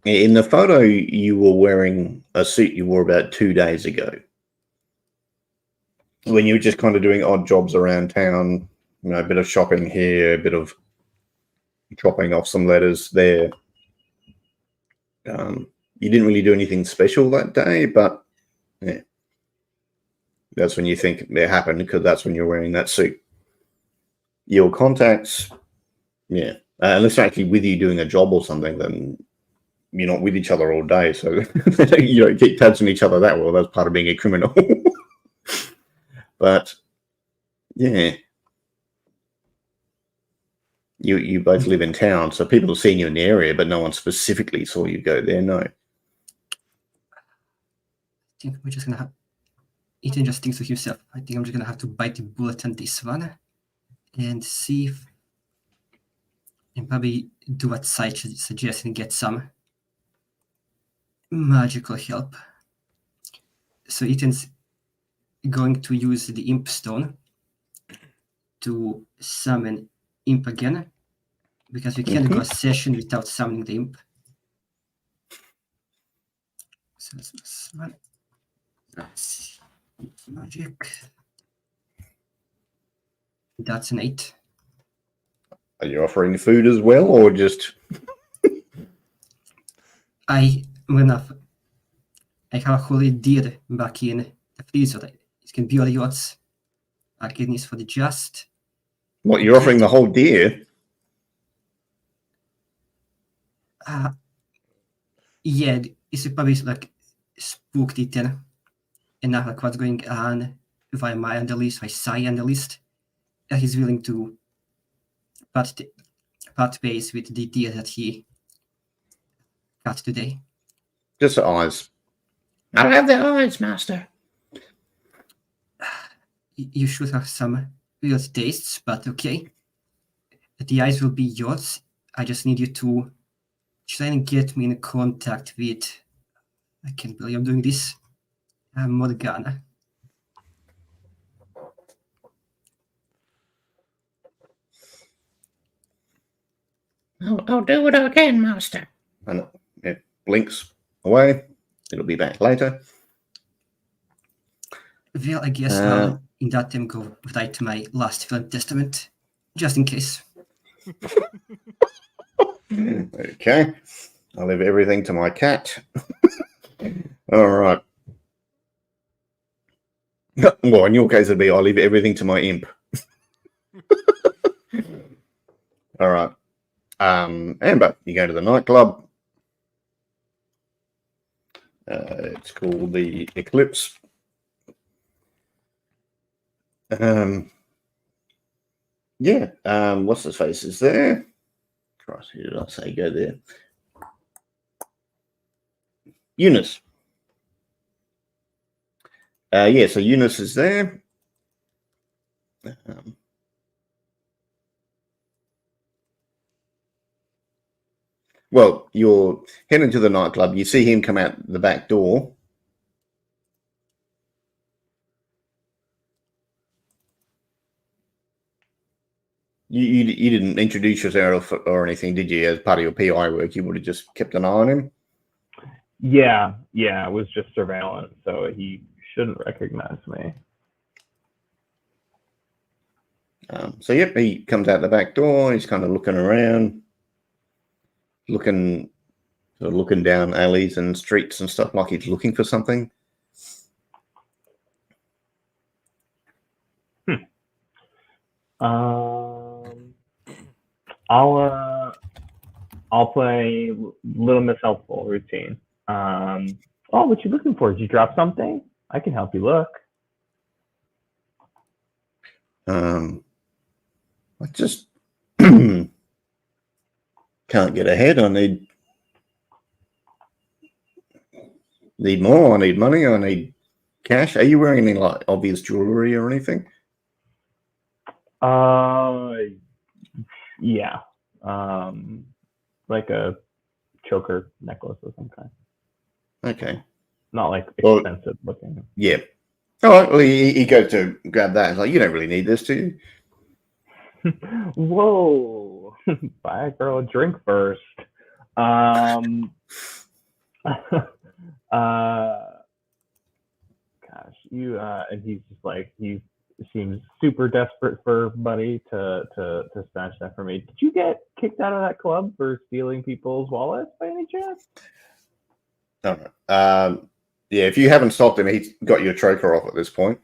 In the photo, you were wearing a suit you wore about 2 days ago. When you were just kind of doing odd jobs around town, a bit of shopping here, a bit of dropping off some letters there. You didn't really do anything special that day, but yeah, that's when you think it happened, because that's when you're wearing that suit. Your contacts, yeah, unless they're actually with you doing a job or something, then you're not with each other all day, so you don't keep tabs on each other that well. That's part of being a criminal. But yeah, you both live in town, so people have seen you in the area, but no one specifically saw you go there. No. I think we're just gonna have Ethan just thinks to himself, I think I'm just gonna have to bite the bullet on this one and see if and probably do what Sai suggests and get some magical help. So Ethan's going to use the Imp Stone to summon Imp again, because we can't go a session without summoning the Imp. So that's magic. That's an 8. Are you offering food as well, or just? I have a holy deer back in the freezer. It can be all yours. Forgiveness for the just. What, you're offering the whole deer? Yeah, it's probably like spooked Ethan. And now like what's going on, if I'm on the list, if I Sai on the list, he's willing to part ways with the deer that he got today. Just the eyes. I'll have the eyes, master. You should have some weird tastes, but okay. The eyes will be yours. I just need you to try and get me in contact with, I can't believe I'm doing this, Morgana. I'll do what I can, master. And it blinks away. It'll be back later. Well, I guess I'll in that time go right to my last film testament, just in case. Okay. I'll leave everything to my cat. All right. Well, in your case, it'd be I'll leave everything to my imp. All right. Amber, you go to the nightclub. It's called the Eclipse. Yeah. What's his face is there? Christ, who did I say go there? Eunice. Yeah, so Eunice is there. Well, you're heading to the nightclub. You see him come out the back door. You didn't introduce yourself or anything, did you? As part of your PI work, you would have just kept an eye on him. Yeah, it was just surveillance, so he shouldn't recognize me. So yep, he comes out the back door. He's kind of looking around, looking down alleys and streets and stuff like he's looking for something. I'll play Little Miss Helpful routine. What you looking for? Did you drop something? I can help you look. I just can't get ahead. I need more. I need money. I need cash. Are you wearing any like obvious jewelry or anything? Yeah. Like a choker necklace of some kind. Okay. Not like expensive looking. Yeah. All right. Well, he goes to grab that. It's like, you don't really need this, do you? Whoa. Buy a girl a drink first. Gosh, you and he's just like, he seems super desperate for money to snatch that from me. Did you get kicked out of that club for stealing people's wallets by any chance? No. Yeah, if you haven't stopped him, he's got your choker off at this point.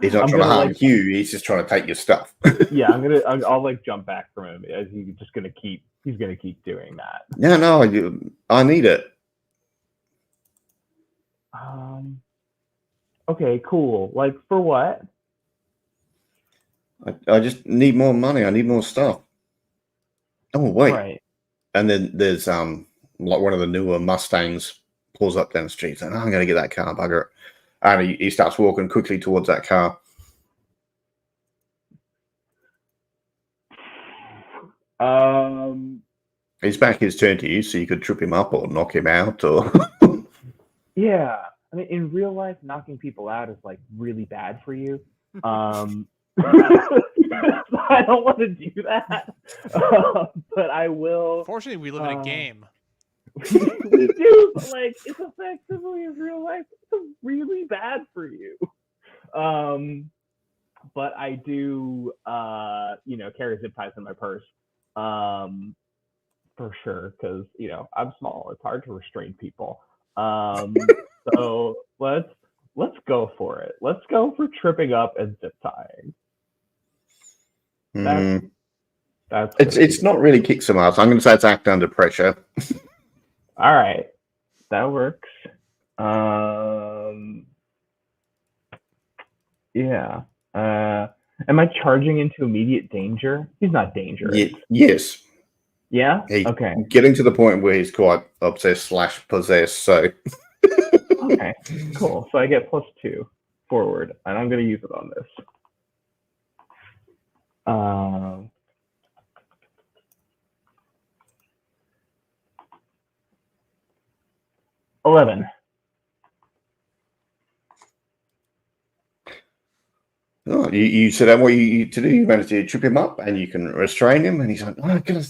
He's not trying to harm you. He's just trying to take your stuff. Yeah, I'll like jump back from him as he's gonna keep doing that. No, I need it. Okay, cool. Like for what? I just need more money. I need more stuff. Oh wait. Right. And then there's like one of the newer Mustangs pulls up down the street saying, I'm gonna get that car, bugger. And he starts walking quickly towards that car. It's back his turn to you, so you could trip him up or knock him out or Yeah. I mean, in real life, knocking people out is like really bad for you. I don't want to do that, but I will. Fortunately, we live in a game. We do, but like it's effectively in real life. It's really bad for you. But I do, carry zip ties in my purse, for sure, because I'm small. It's hard to restrain people. So let's go for it. Let's go for tripping up and zip tying. That's it's not really kick some ass. I'm going to say it's act under pressure. All right, that works. Yeah. Am I charging into immediate danger? He's not dangerous. Yes. Yeah? He's okay. Getting to the point where he's quite obsessed / possessed, so. Okay, cool. So I get +2 forward, and I'm going to use it on this. 11. Oh, you said that what you to do. You managed to trip him up, and you can restrain him. And he's like, "Oh, I gotta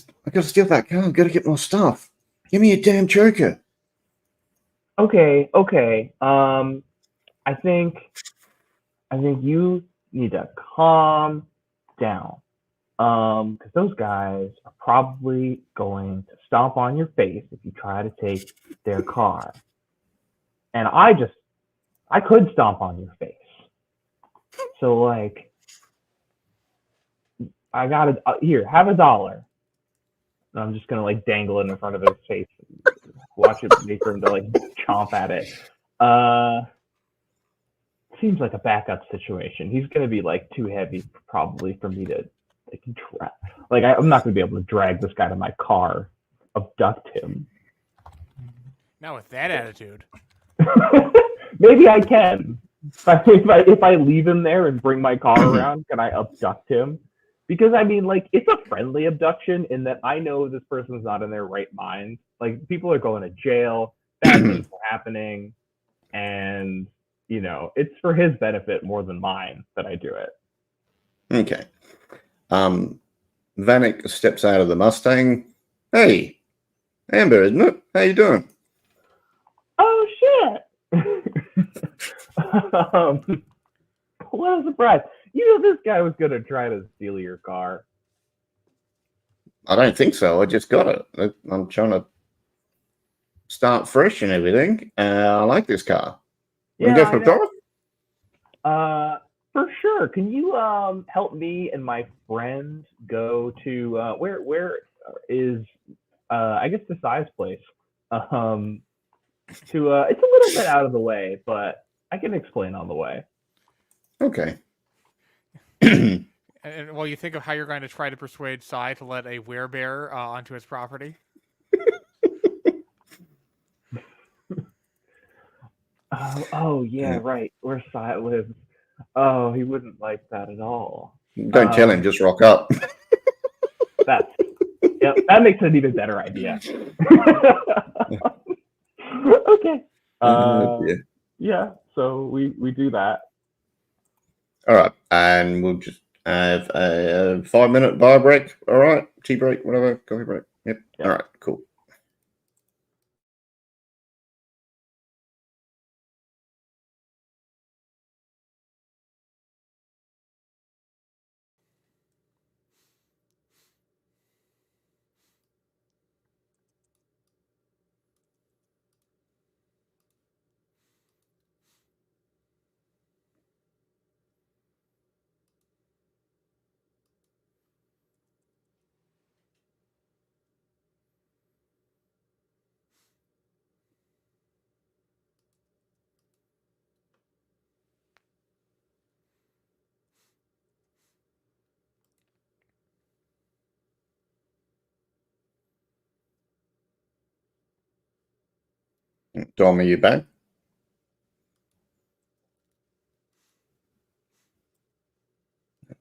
steal that car. I've got to get more stuff. Give me a damn choker." Okay. I think you need to calm down. Because those guys are probably going to stomp on your face if you try to take their car. And I could stomp on your face. So like, I got here, have $1. And I'm just gonna like dangle it in front of his face, watch it wait for him to like chomp at it. seems like a backup situation. He's gonna be like too heavy probably for me to I'm not gonna be able to drag this guy to my car, abduct him. Not with that attitude. Maybe I can. If I leave him there and bring my car around, can I abduct him? Because I mean, like, it's a friendly abduction in that I know this person's not in their right mind. Like, people are going to jail, bad things are happening, and it's for his benefit more than mine that I do it. Okay. Vanek steps out of the Mustang. Hey, Amber, isn't it? How you doing? Oh shit! What a surprise! This guy was gonna try to steal your car. I don't think so. I just got it. I'm trying to start fresh and everything. I like this car. Yeah, Go for a drive? For sure. Can you help me and my friend go to where is I guess the size place? To it's a little bit out of the way, but I can explain on the way. Okay. And while you think of how you're going to try to persuade Sai to let a werebear onto his property. Oh yeah, right. Where Sai lives. Oh, he wouldn't like that at all. Don't tell him, just rock up. That makes it an even better idea. Okay. Yeah, so we do that. All right, and we'll just have a 5-minute bar break. All right, tea break, whatever, coffee break. Yep. All right, cool. Dom, are you back?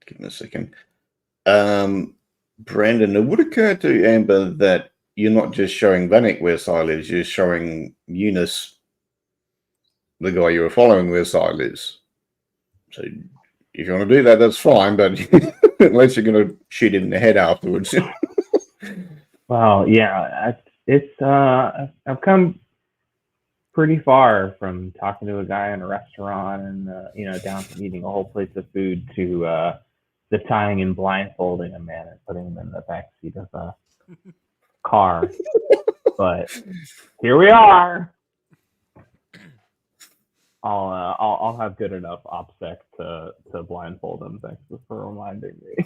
Give me a second. Brandon, it would occur to Amber that you're not just showing Vanek where Sai lives, you're showing Eunice, the guy you were following, where Sai lives. So if you want to do that, that's fine, but unless you're going to shoot him in the head afterwards. Well, yeah, I've come pretty far from talking to a guy in a restaurant and down from eating a whole plate of food to the tying and blindfolding a man and putting him in the back seat of a car. But here we are. I'll have good enough OPSEC to blindfold him. Thanks for reminding me.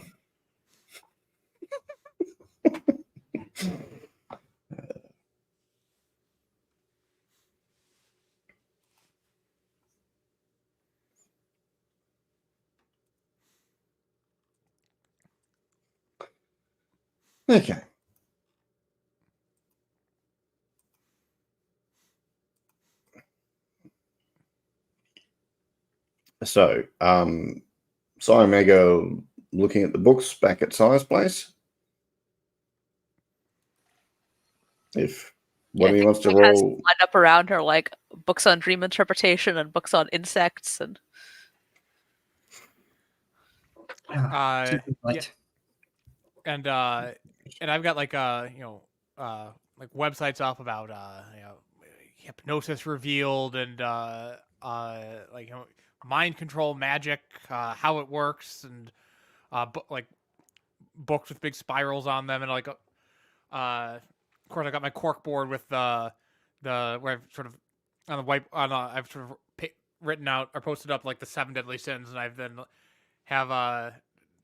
Okay. So, Sai may go looking at the books back at Sai's place. If what he wants to roll, lined up around her, like books on dream interpretation and books on insects and. Yeah. And I've got like like websites up about hypnosis revealed and mind control magic, how it works, and like books with big spirals on them, and like of course I got my cork board with the where I've sort of on the white I've sort of written out or posted up like the 7 deadly sins, and I've then have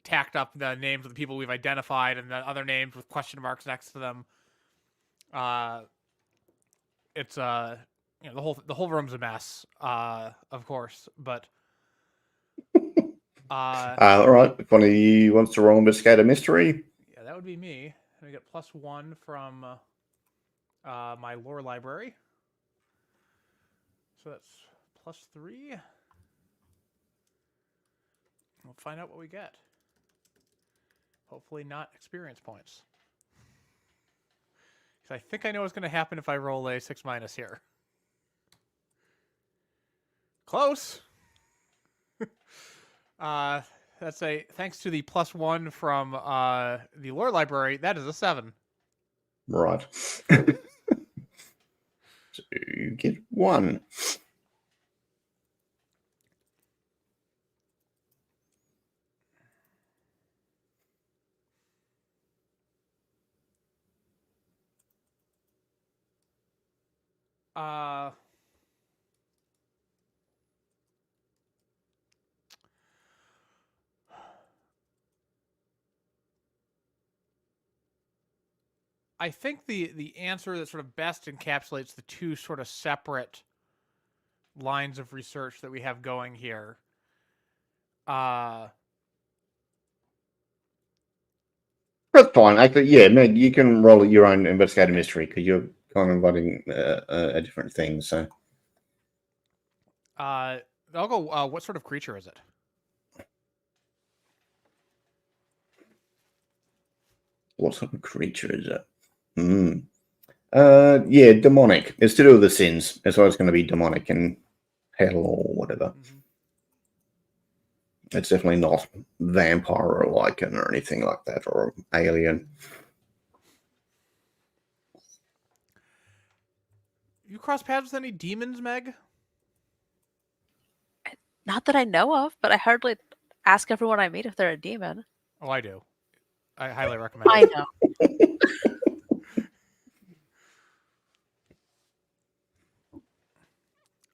tacked up the names of the people we've identified and the other names with question marks next to them. It's the whole room's a mess, of course, but All right. If one of you wants to roll investigate a mystery, Yeah, that would be me. And I get +1 from my lore library. So that's +3. We'll find out what we get. Hopefully not experience points. Because I think I know what's going to happen if I roll a 6- here. Close! That's a thanks to the +1 from the lore library. That is a 7. right. So you get 1. I think the answer that sort of best encapsulates the two sort of separate lines of research that we have going here. That's fine. Actually, yeah, Meg, you can roll your own investigative mystery because you're kind of running a different thing. So, I'll go. What sort of creature is it? what sort of creature is it? Yeah, demonic. It's to do with the sins. It's always going to be demonic and hell or whatever. Mm-hmm. It's definitely not vampire or lichen or anything like that, or alien. You cross paths with any demons, Meg? Not that I know of, but I hardly ask everyone I meet if they're a demon. Oh, I do. I highly recommend I it. know.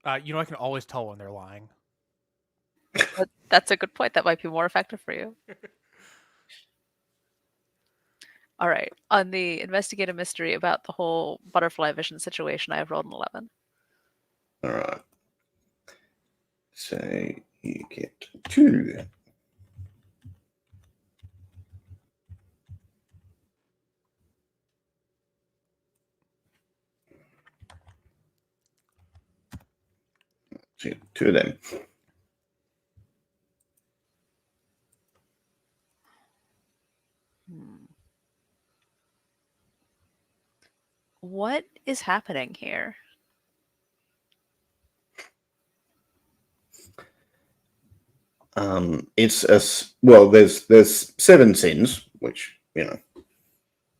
I can always tell when they're lying. But that's a good point. That might be more effective for you. All right. On the investigative mystery about the whole butterfly vision situation, I have rolled an 11. All right. So you get 2. So you get 2 of them. What is happening here? It's well. There's 7 sins, which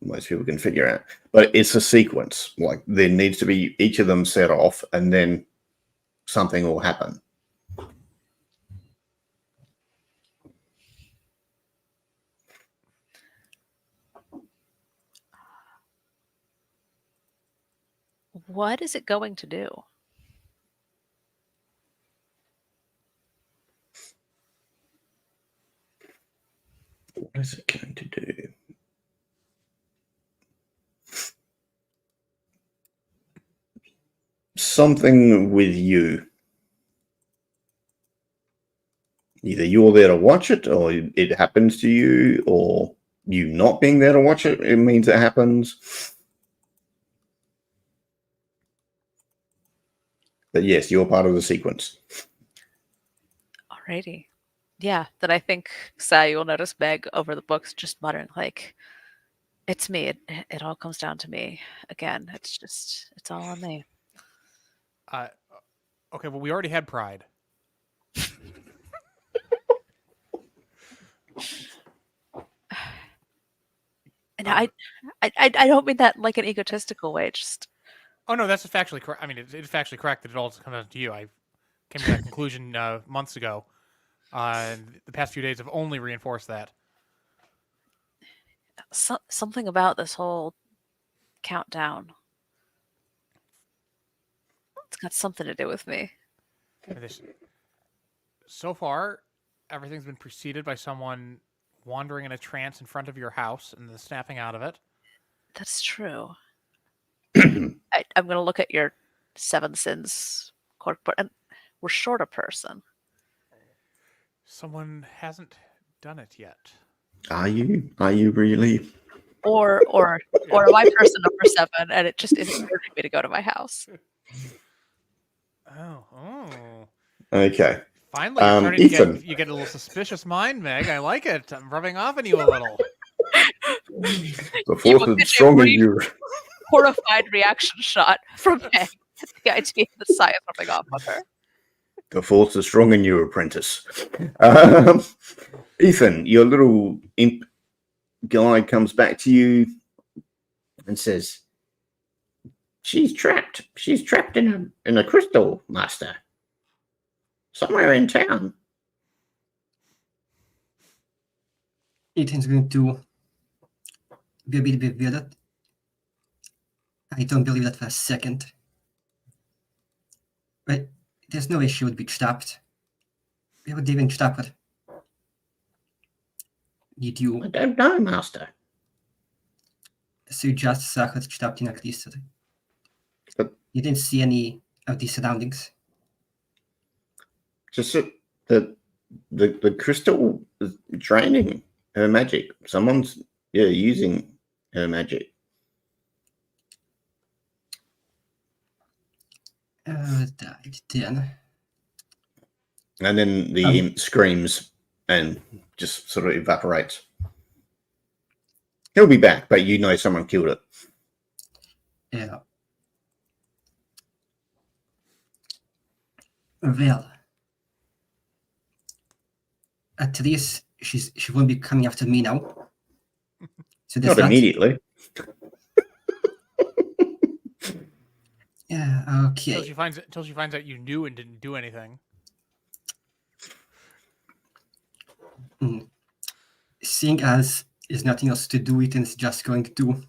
most people can figure out, but it's a sequence. Like there needs to be each of them set off, and then something will happen. What is it going to do? What is it going to do? Something with you. Either you're there to watch it, or it happens to you, or you not being there to watch it, it means it happens. But yes, you're part of the sequence. Alrighty. Yeah, then I think, Sai, you'll notice Meg over the books just muttering, like, it's me. It all comes down to me. Again, it's all on me. Okay, well, we already had Pride. And I don't mean that in like an egotistical way. Just Oh no, that's factually correct. I mean, it's factually correct that it all comes down to you. I came to that conclusion months ago. And the past few days have only reinforced that. something about this whole countdown. It's got something to do with me. So far, everything's been preceded by someone wandering in a trance in front of your house and then snapping out of it. That's true. I'm going to look at your 7 sins corkboard, and we're short a person. Someone hasn't done it yet. Are you? Are you really? Or am I person number 7 and it just isn't urging me to go to my house? Oh. Okay. Finally, you're starting to Ethan. you get a little suspicious mind, Meg. I like it. I'm rubbing off on you a little. The force is strong in you. Horrified reaction shot from Meg at the idea that Sai is rubbing off on her. The force is strong in you, apprentice. Ethan, your little imp guy comes back to you and says, She's trapped. She's trapped in a crystal, master. Somewhere in town. Ethan's going to be a bit bewildered. I don't believe that for a second. But there's no way she would be trapped. Where would they even trap her? Did I you don't know, master. suggest saw her trapped in a crystal? But- You didn't see any of the surroundings. Just the crystal is draining her magic. Someone's using her magic. Right then. And then the imp screams and just sort of evaporates. He'll be back, but you know someone killed it. Yeah. Well, at least she won't be coming after me now. So there's Not that. immediately. Yeah. Until Okay. she finds out you knew and didn't do anything. Seeing as there's nothing else to do, Ethan's just going to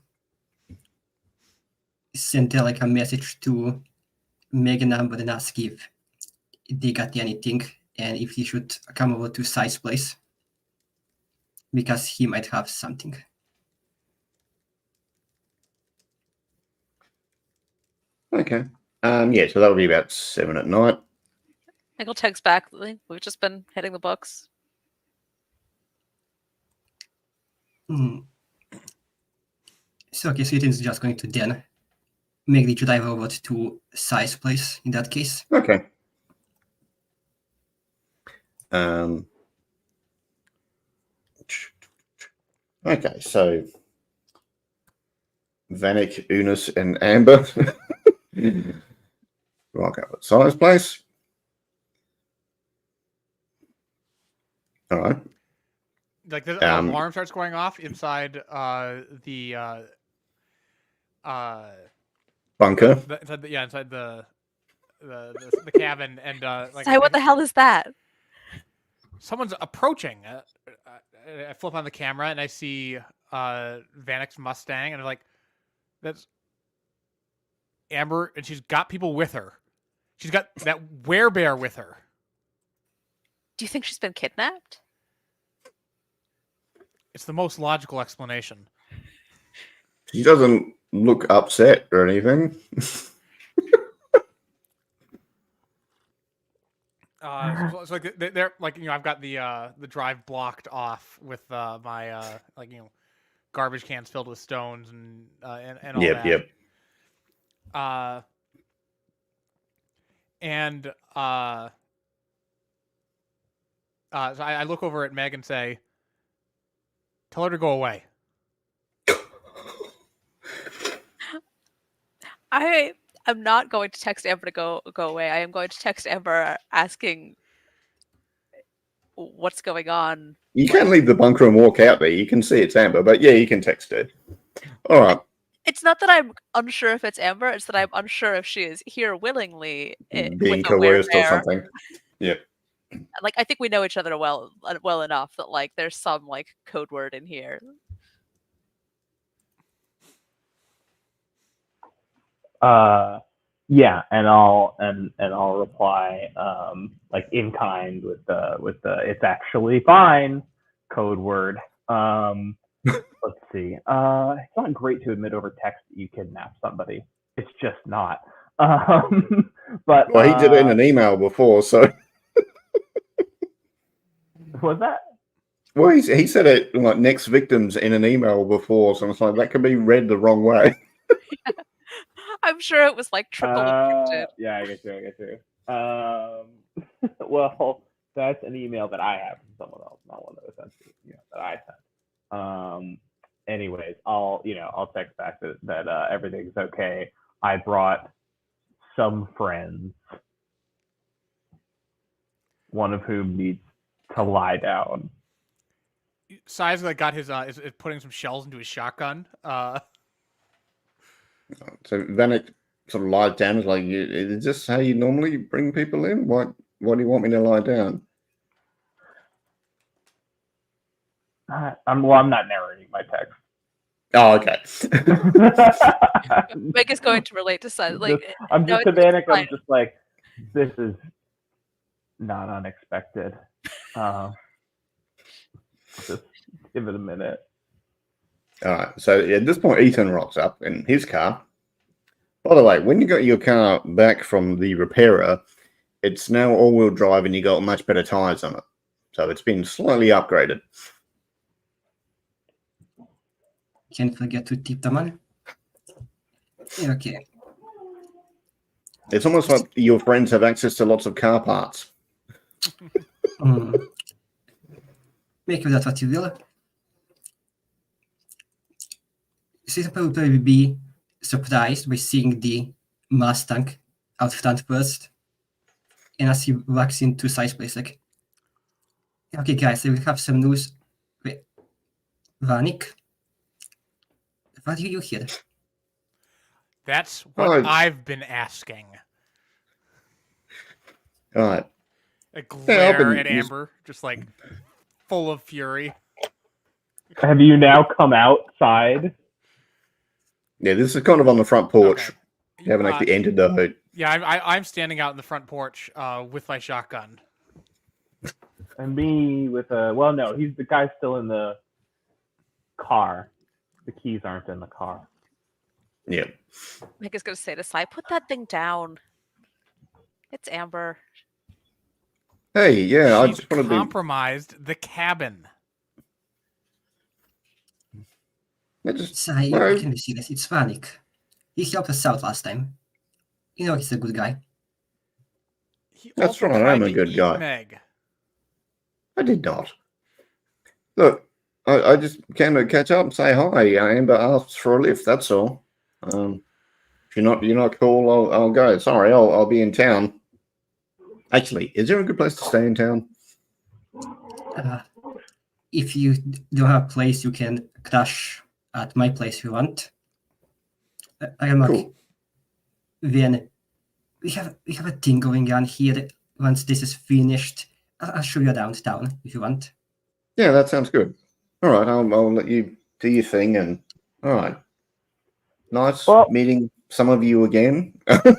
send her like a message to Megan Amber and ask if they got anything and if he should come over to Sai's place because he might have something. Okay. Yeah, so that'll be about 7 at night. Nickel texts back. We've just been hitting the books. So okay, so Ethan's just going to then make the drive over to Sai's place in that case. Okay. Okay, so Vanek, Eunice, and Amber rock up at Si's place. All right. Like the alarm starts going off inside the Bunker. inside the cabin, and like Sai, what the hell is that? someone's approaching. I flip on the camera and I see Vanek's Mustang, and I'm like, that's Amber, and she's got people with her. She's got that werebear with her. Do you think she's been kidnapped? It's the most logical explanation. She doesn't look upset or anything. So like they're like, you know, I've got the drive blocked off with my like, you know, garbage cans filled with stones and all that. Yep. So I look over at Meg and say, "Tell her to go away." I'm not going to text Amber to go away. I am going to text Amber asking what's going on. You can leave the bunker and walk out there. You can see it's Amber, but yeah, you can text her. All right. It's not that I'm unsure if it's Amber. It's that I'm unsure if she is here willingly. Being coerced or something. Yeah. Like, I think we know each other well enough that like there's some like code word in here. Yeah, and I'll reply like in kind with the it's actually fine code word. Let's see. It's not great to admit over text that you kidnapped somebody. It's just not. But well, he did it in an email before, so What's that? Well, he said it like next victims in an email before, so I was like, that could be read the wrong way. I'm sure it was like triple encrypted. Yeah, I get you. Well, that's an email that I have from someone else, not one that was sent to that I sent. Anyways, I'll text back that everything's okay. I brought some friends, one of whom needs to lie down. Sai's like got his is putting some shells into his shotgun. So Vanek sort of lies down. Is like, is this how you normally bring people in? Why do you want me to lie down? I'm not narrating my text. Oh, okay. Meg is going to relate to Sai. Like, I'm no, just it's Vanek. fine. I'm just like, this is not unexpected. Just give it a minute. All right. So at this point, Ethan rocks up in his car. By the way, when you got your car back from the repairer, it's now all-wheel drive and you got much better tires on it. So it's been slightly upgraded. Can't forget to tip the man. Okay. It's almost like your friends have access to lots of car parts. Make of that what you will. Caesar will probably be surprised by seeing the Mustang out front first. And as he walks into Sai's place, like, okay, guys, I will have some news. Wait, Vanik, what do you do here? That's what I've been asking. All right. A glare at Amber, just like full of fury. Have you now come outside? Yeah, this is kind of on the front porch. Okay. You haven't actually entered the hood. Yeah, I'm standing out in the front porch with my shotgun. And me with a... Well, no, the guy's still in the car. The keys aren't in the car. Yeah. Meg is going to say to Sai, put that thing down. It's Amber. Hey, yeah, I She's just want to be... compromised the cabin. Sai, you can see this. It's Vanik. He helped us out last time. You know he's a good guy. That's right, I'm a good guy. Meg. I did not. Look, I just came to catch up and say hi. Amber asked for a lift, that's all. If you're not cool, I'll go. Sorry, I'll be in town. Actually, is there a good place to stay in town? If you don't have a place, you can crash at my place if you want. Cool. Then we have a thing going on here. Once this is finished, I'll show you around town if you want. Yeah, that sounds good. All right, I'll let you do your thing. And all right, nice meeting some of you again. Thanks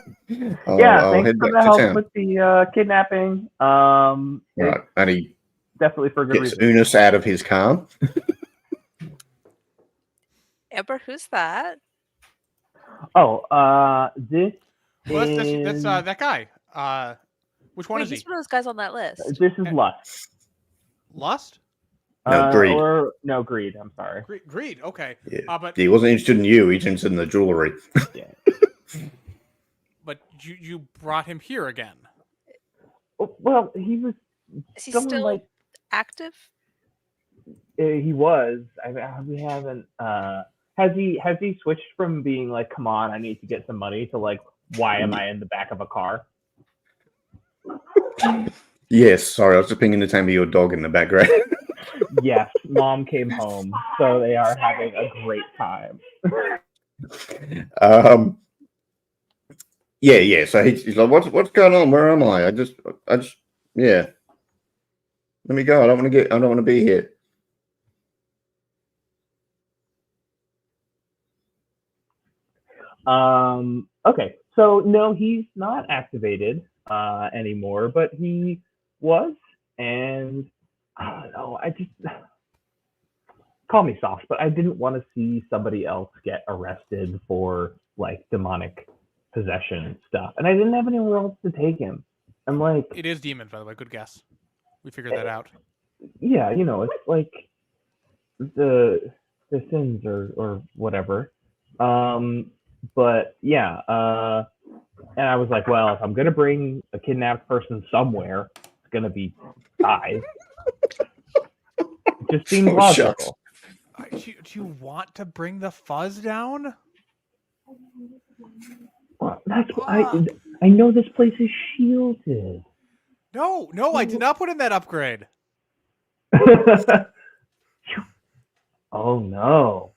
for the help with the kidnapping. Right, and he definitely for good gets reason. Eunice out of his car. Amber, who's that? Oh, this that's that guy. Which one is he? He's one of those guys on that list. This is Lust. Lust? No, Greed. No, Greed. I'm sorry. Greed. Okay. Yeah. But he wasn't interested in you. He's interested in the jewelry. Yeah. But you brought him here again. Well, he was. Is he still active? He was. We haven't. Has he switched from being like, come on, I need to get some money, to like, why am I in the back of a car? Yes, sorry, I was just pinging the time of your dog in the background. Yes, mom came home, so they are having a great time. Yeah. So he's like, what's going on? Where am I? I just, yeah. Let me go. I don't want to be here. Okay, so no, he's not activated anymore, but he was, and I don't know, I just, call me soft, but I didn't want to see somebody else get arrested for like demonic possession stuff, and I didn't have anywhere else to take him. I'm like, it is demons, by the way. Good guess. We figured that out. yeah, it's like the sins or whatever. But yeah, and I was like, well, if I'm gonna bring a kidnapped person somewhere, it's gonna be Ty. It just seems Oh, shucks. logical. Do you want to bring the fuzz down? Well, that's what Ah. I know this place is shielded. No, I did not put in that upgrade. Oh no.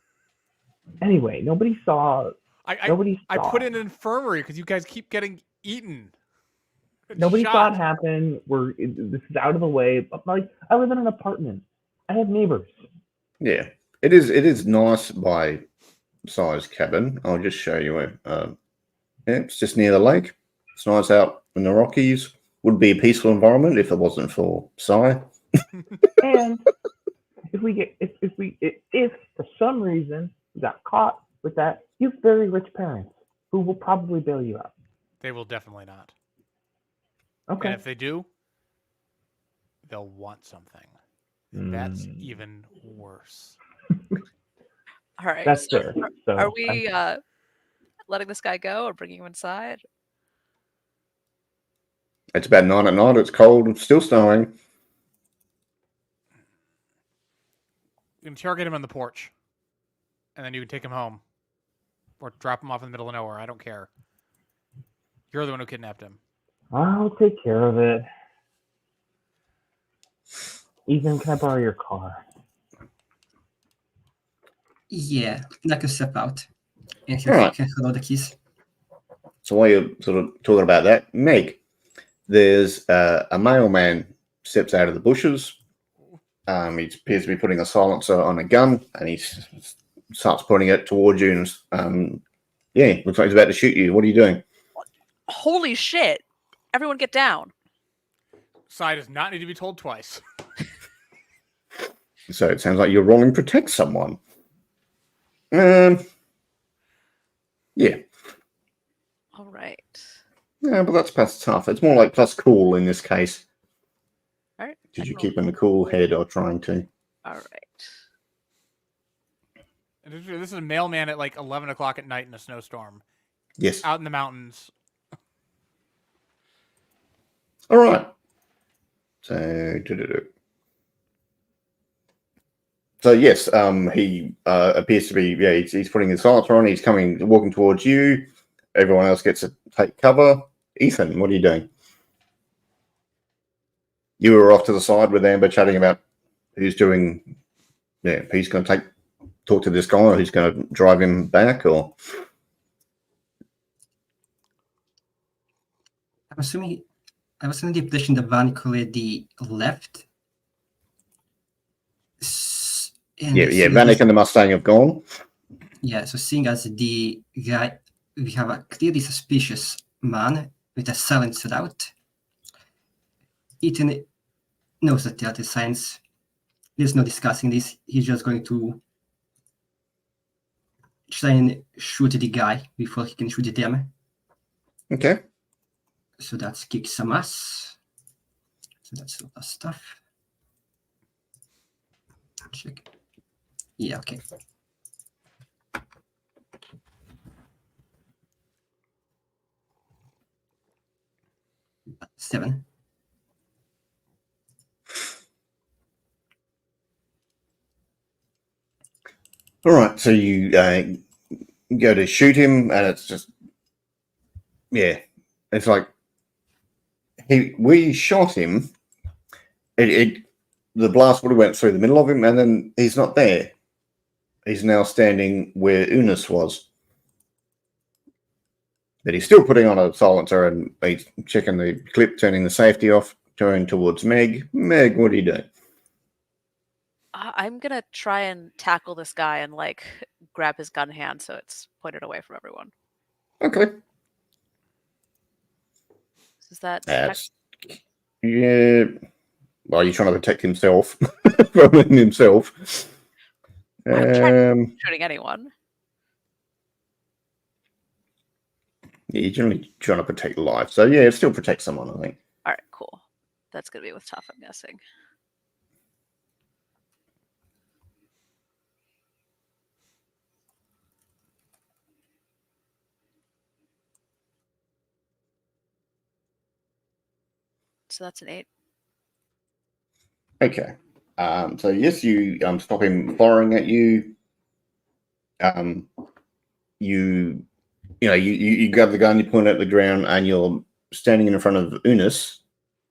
Anyway, nobody saw. I Nobody I saw put it. in an infirmary because you guys keep getting eaten. and Nobody saw shot. it happen. This is out of the way. But like, I live in an apartment. I have neighbors. Yeah, it is. It is nice by size cabin. I'll just show you it. Yeah, it's just near the lake. It's nice out in the Rockies. Would be a peaceful environment if it wasn't for Psy. And if for some reason you got caught with that, you have very rich parents who will probably bail you out. They will definitely not. Okay. And if they do, they'll want something. And that's even worse. All right. That's so fair. Are So we letting this guy go or bringing him inside? It's about 9 at night. It's cold and still snowing. You can interrogate him on the porch. And then you can take him home. Or drop him off in the middle of nowhere. I don't care. You're the one who kidnapped him. I'll take care of it. Ethan, can I borrow your car? Yeah, I can step out and he Alright. can hold the keys. So while you're sort of talking about that, Meg, there's a mailman steps out of the bushes. He appears to be putting a silencer on a gun, and he starts pointing it towards you. And yeah, looks like he's about to shoot you. What are you doing? Holy shit! Everyone get down. Sai does not need to be told twice. So it sounds like you're rolling protect someone. Yeah. All right. Yeah, but that's plus tough. It's more like plus cool in this case. All right. Did you roll. keep in a cool head or trying to? All right. And this is a mailman at like 11 o'clock at night in a snowstorm. Yes. Out in the mountains. All right. So yes, he appears to be. Yeah, he's putting his silencer on. He's walking towards you. Everyone else gets to take cover. Ethan, what are you doing? You were off to the side with Amber chatting about who's doing. Yeah, who's going to talk to this guy, or who's going to drive him back, or. I'm assuming I was in the position the van already left. Yeah, Vanek and the Mustang have gone. Yeah, so seeing as the guy, we have a clearly suspicious man with a silencer out. Ethan knows that there are signs. There's no discussing this. He's just going to try and shoot the guy before he can shoot them. Okay. So that's kick some ass. So that's all that stuff. Check. Yeah, okay. Seven. All right, so you go to shoot him, and it's just, yeah, it's like we shot him. The blast would have went through the middle of him, and then he's not there. He's now standing where Unis was, but he's still putting on a silencer, and he's checking the clip, turning the safety off, going towards Meg. Meg, what are you doing? I'm gonna try and tackle this guy and like grab his gun hand so it's pointed away from everyone. Okay. Is that That's yeah. Well, you're trying to protect himself from himself. I'm trying shooting anyone? Yeah, you're generally trying to protect life, so yeah, it still protects someone, I think. All right, cool. That's gonna be with tough, I'm guessing. so that's an 8. Okay. So yes, you stop him firing at you. You grab the gun, you point it at the ground, and you're standing in front of Unis,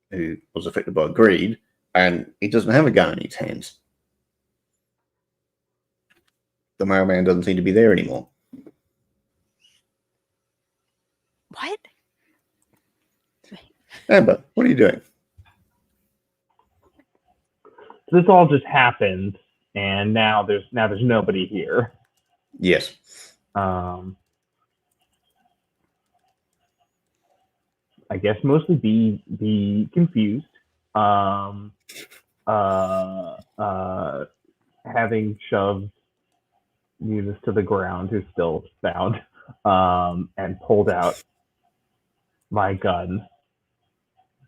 who was affected by greed, and he doesn't have a gun in his hands. The mailman doesn't seem to be there anymore. What? Amber, what are you doing? So this all just happened, and now there's nobody here. Yes. I guess mostly be confused. Having shoved Eunice to the ground, who's still bound, and pulled out my gun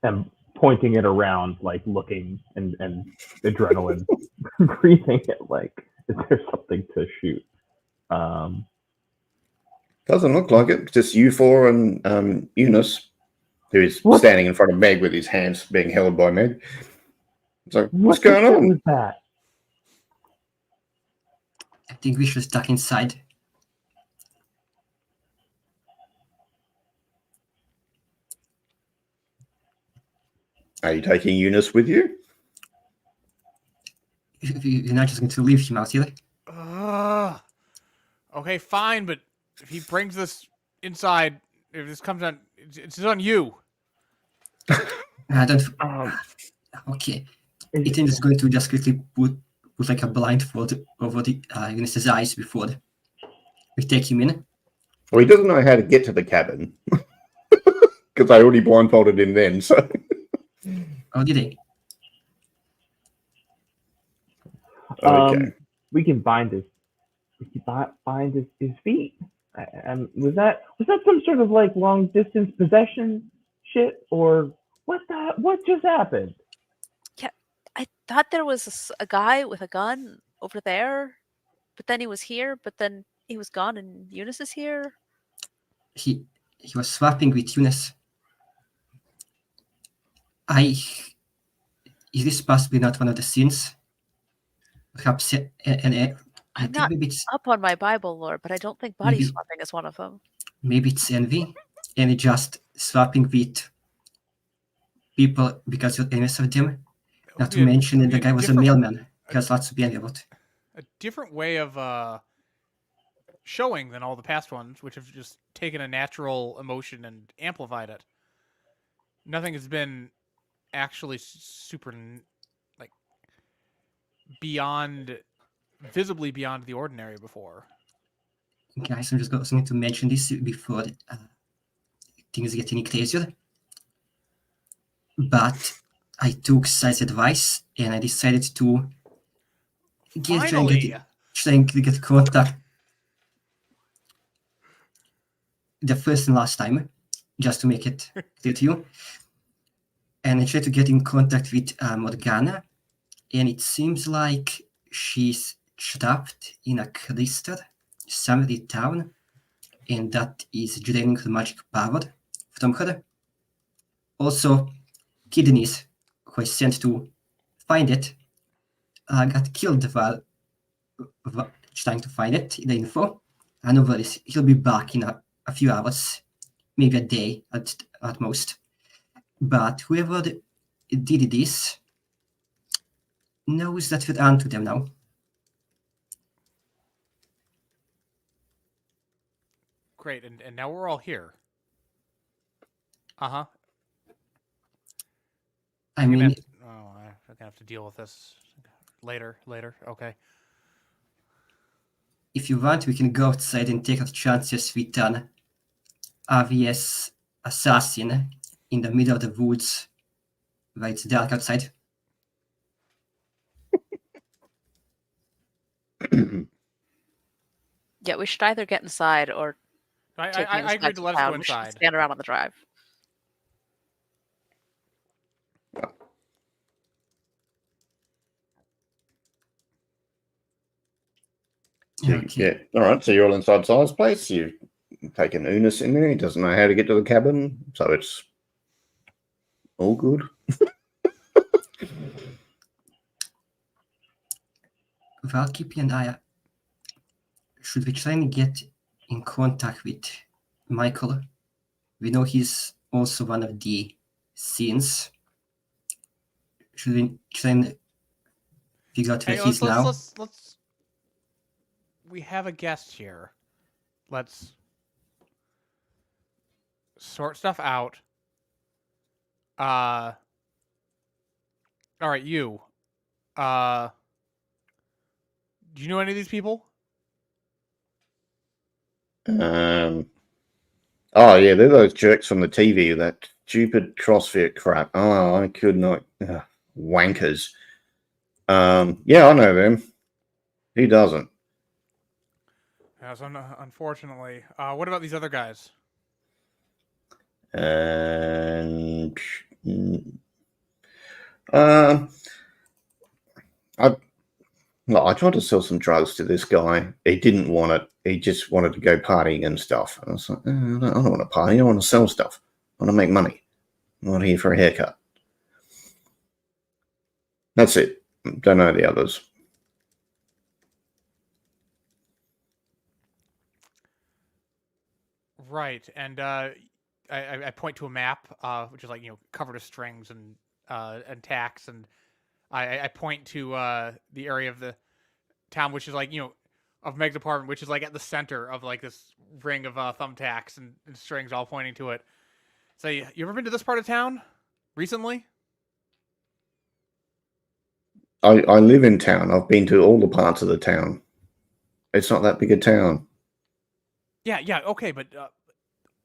and pointing it around, like looking and adrenaline breathing it, like, is there something to shoot? Doesn't look like it. Just you four and Eunice, who is standing in front of Meg with his hands being held by Meg. It's like, what's going on? With that? I think we should duck inside. Are you taking Eunice with you? You're not just going to leave him out here. Okay, fine, but if he brings this inside, if this comes on, it's on you. I don't. Okay. Ethan is going to just quickly put like a blindfold over the Eunice's eyes before we take him in. Well, he doesn't know how to get to the cabin because I already blindfolded him then. So. Oh, did he? Okay. We can bind his feet. Was that some sort of like long distance possession shit, or what just happened? Yeah, I thought there was a guy with a gun over there, but then he was here, but then he was gone, and Eunice is here. He was swapping with Eunice. Is this possibly not one of the sins? Perhaps, I'm not up on my Bible lore, but I don't think body swapping is one of them. Maybe it's envy, and just swapping with people because you're envious of them. Not to mention that the guy was a mailman. Because lots to be envy about. A different way of showing than all the past ones, which have just taken a natural emotion and amplified it. Nothing has been actually super like visibly beyond the ordinary before. Guys, I'm just going to mention this before things get any crazier. But I took Sai's advice and I decided to try and get contact the first and last time, just to make it clear to you. And I tried to get in contact with Morgana, and it seems like she's trapped in a crystal somewhere in town, and that is draining the magic power from her. Also, Kidneys, who I sent to find it, got killed while trying to find it, the info. I know where he'll be back in a few hours, maybe a day at most. But whoever did this knows that we're onto them now. Great, and now we're all here. Uh-huh. I mean... I'm going to have to deal with this later. Okay. If you want, we can go outside and take our chances with an obvious assassin in the middle of the woods where it's dark outside. Yeah, we should either get inside or I agreed to let us go inside. We should stand around on the drive. Yeah. All right. So you're all inside Si's place. You've taken Unis in there. He doesn't know how to get to the cabin, so it's all good. Valkyrie and I, should we try and get in contact with Michael? We know he's also one of the scenes. Should we try and figure out where Hey, he's now? let's. We have a guest here. Let's sort stuff out. All right, you. Do you know any of these people? Oh yeah, they're those jerks from the TV. That stupid CrossFit crap. Oh, I could not. Wankers. Yeah, I know them. Who doesn't? Yes, unfortunately. What about these other guys? And I I tried to sell some drugs to this guy. He didn't want it. He just wanted to go partying and stuff. I was like, I don't want to party. I want to sell stuff. I want to make money. I'm not here for a haircut. That's it. Don't know the others. Right, and I point to a map, which is like covered with strings and tacks, and I point to the area of the town, which is like of Meg's apartment, which is like at the center of like this ring of thumbtacks and strings, all pointing to it. So you ever been to this part of town recently? I live in town. I've been to all the parts of the town. It's not that big a town. Yeah, okay, but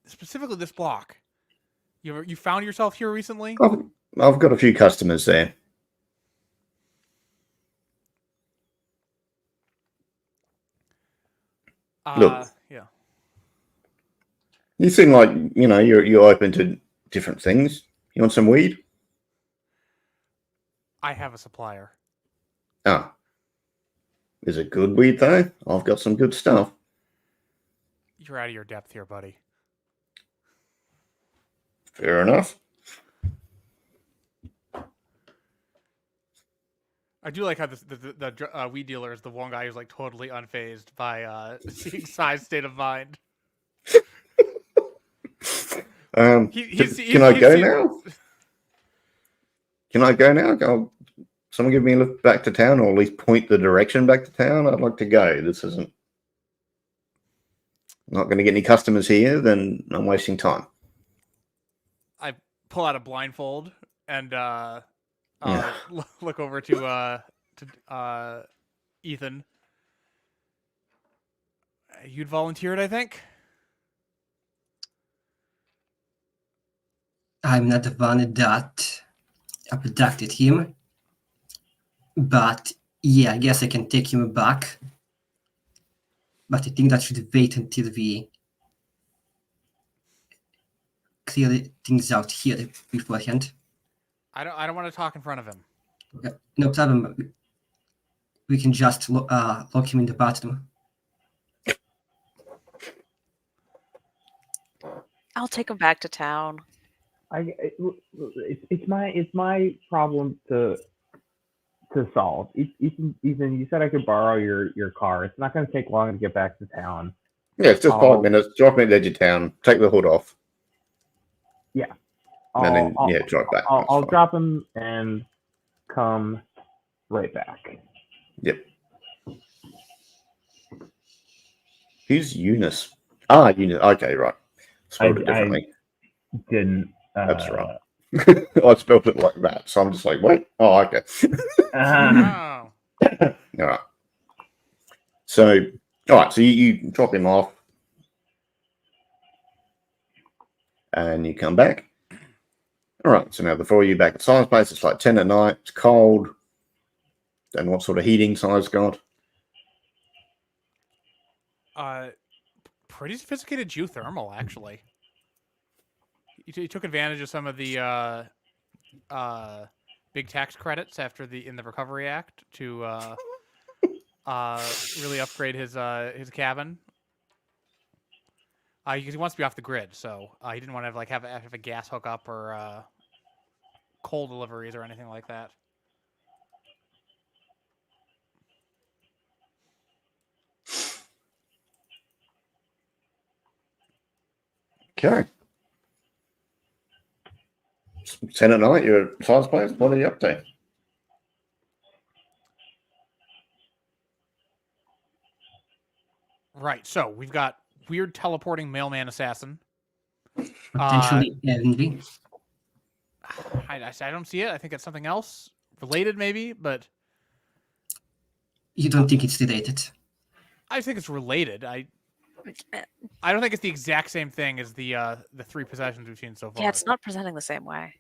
specifically this block. You found yourself here recently? I've got a few customers there. Look. Yeah. You seem like you're open to different things. You want some weed? I have a supplier. Ah. Is it good weed though? I've got some good stuff. You're out of your depth here, buddy. Fair enough. I do like how the weed dealer is the one guy who's like totally unfazed by seeing Sai's state of mind. Can I go now? Can I go now? Someone give me a look back to town, or at least point the direction back to town. I'd like to go. This isn't not going to get any customers here. Then I'm wasting time. I pull out a blindfold and look over to Ethan. You'd volunteered, I think. I'm not the one that abducted him, but yeah, I guess I can take him back. But I think that should wait until we clear things out here beforehand. I don't want to talk in front of him. No problem. We can just lock him in the bathroom. I'll take him back to town. It's my problem to solve. Ethan, you said I could borrow your car. It's not going to take long to get back to town. Yeah, it's just 5 minutes. Drop me at the edge of town. Take the hood off. Yeah. And then drive back. I'll drop him and come right back. Yep. Who's Eunice? Eunice. Okay, right. Spelled it differently. I didn't. That's right. I spelled it like that, so I'm just like, wait. Oh, okay. Oh. All right. So, all right. So you drop him off, and you come back. All right. So now before you back at Si's place, it's like 10 at night. It's cold. Don't know what sort of heating Si's got. Pretty sophisticated geothermal, actually. He took advantage of some of the big tax credits in the Recovery Act to really upgrade his cabin. Because he wants to be off the grid, so he didn't want to have a gas hookup or coal deliveries or anything like that. Okay. 10 at night, you're at Silas Place. What are you up to? Right. So we've got weird teleporting mailman assassin. Potentially envy. I don't see it. I think it's something else related, maybe, but You don't think it's related? I think it's related. I don't think it's the exact same thing as the 3 possessions we've seen so far. Yeah, it's not presenting the same way.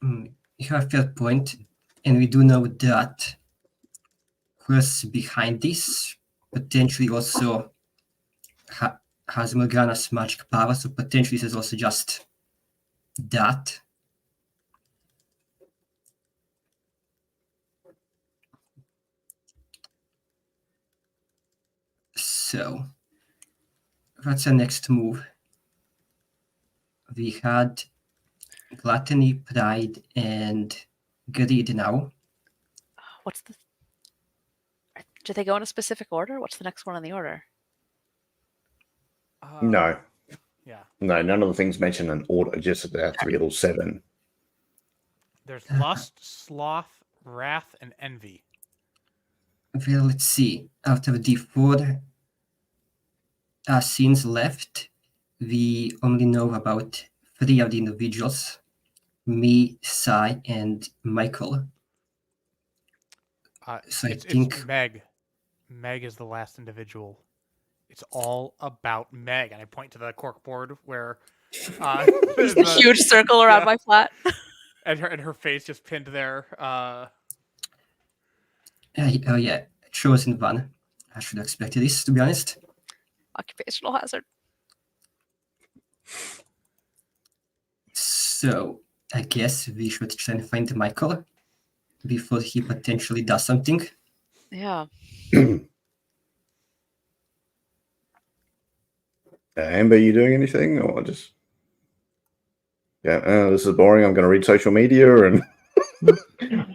You have a fair point, and we do know that who's behind this potentially also has Morgana's magic power, so potentially this is also just that. So, what's our next move? We had Gluttony, Pride, and Greed now. What's the? Do they go in a specific order? What's the next one in the order? No. Yeah. No, none of the things mentioned in order, just there 3 or 7. There's lust, sloth, wrath, and envy. Well, let's see. Out of the 4 scenes left, we only know about 3 of the individuals. Me, Sai, and Michael. So I think it's Meg. Meg is the last individual. It's all about Meg, and I point to the cork board where There's a huge circle around my flat. and her face just pinned there. oh yeah, chosen one. I should have expected this, to be honest. Occupational hazard. So I guess we should try and find Michael before he potentially does something. Yeah. Amber, you doing anything, or just? Yeah, this is boring. I'm going to read social media and.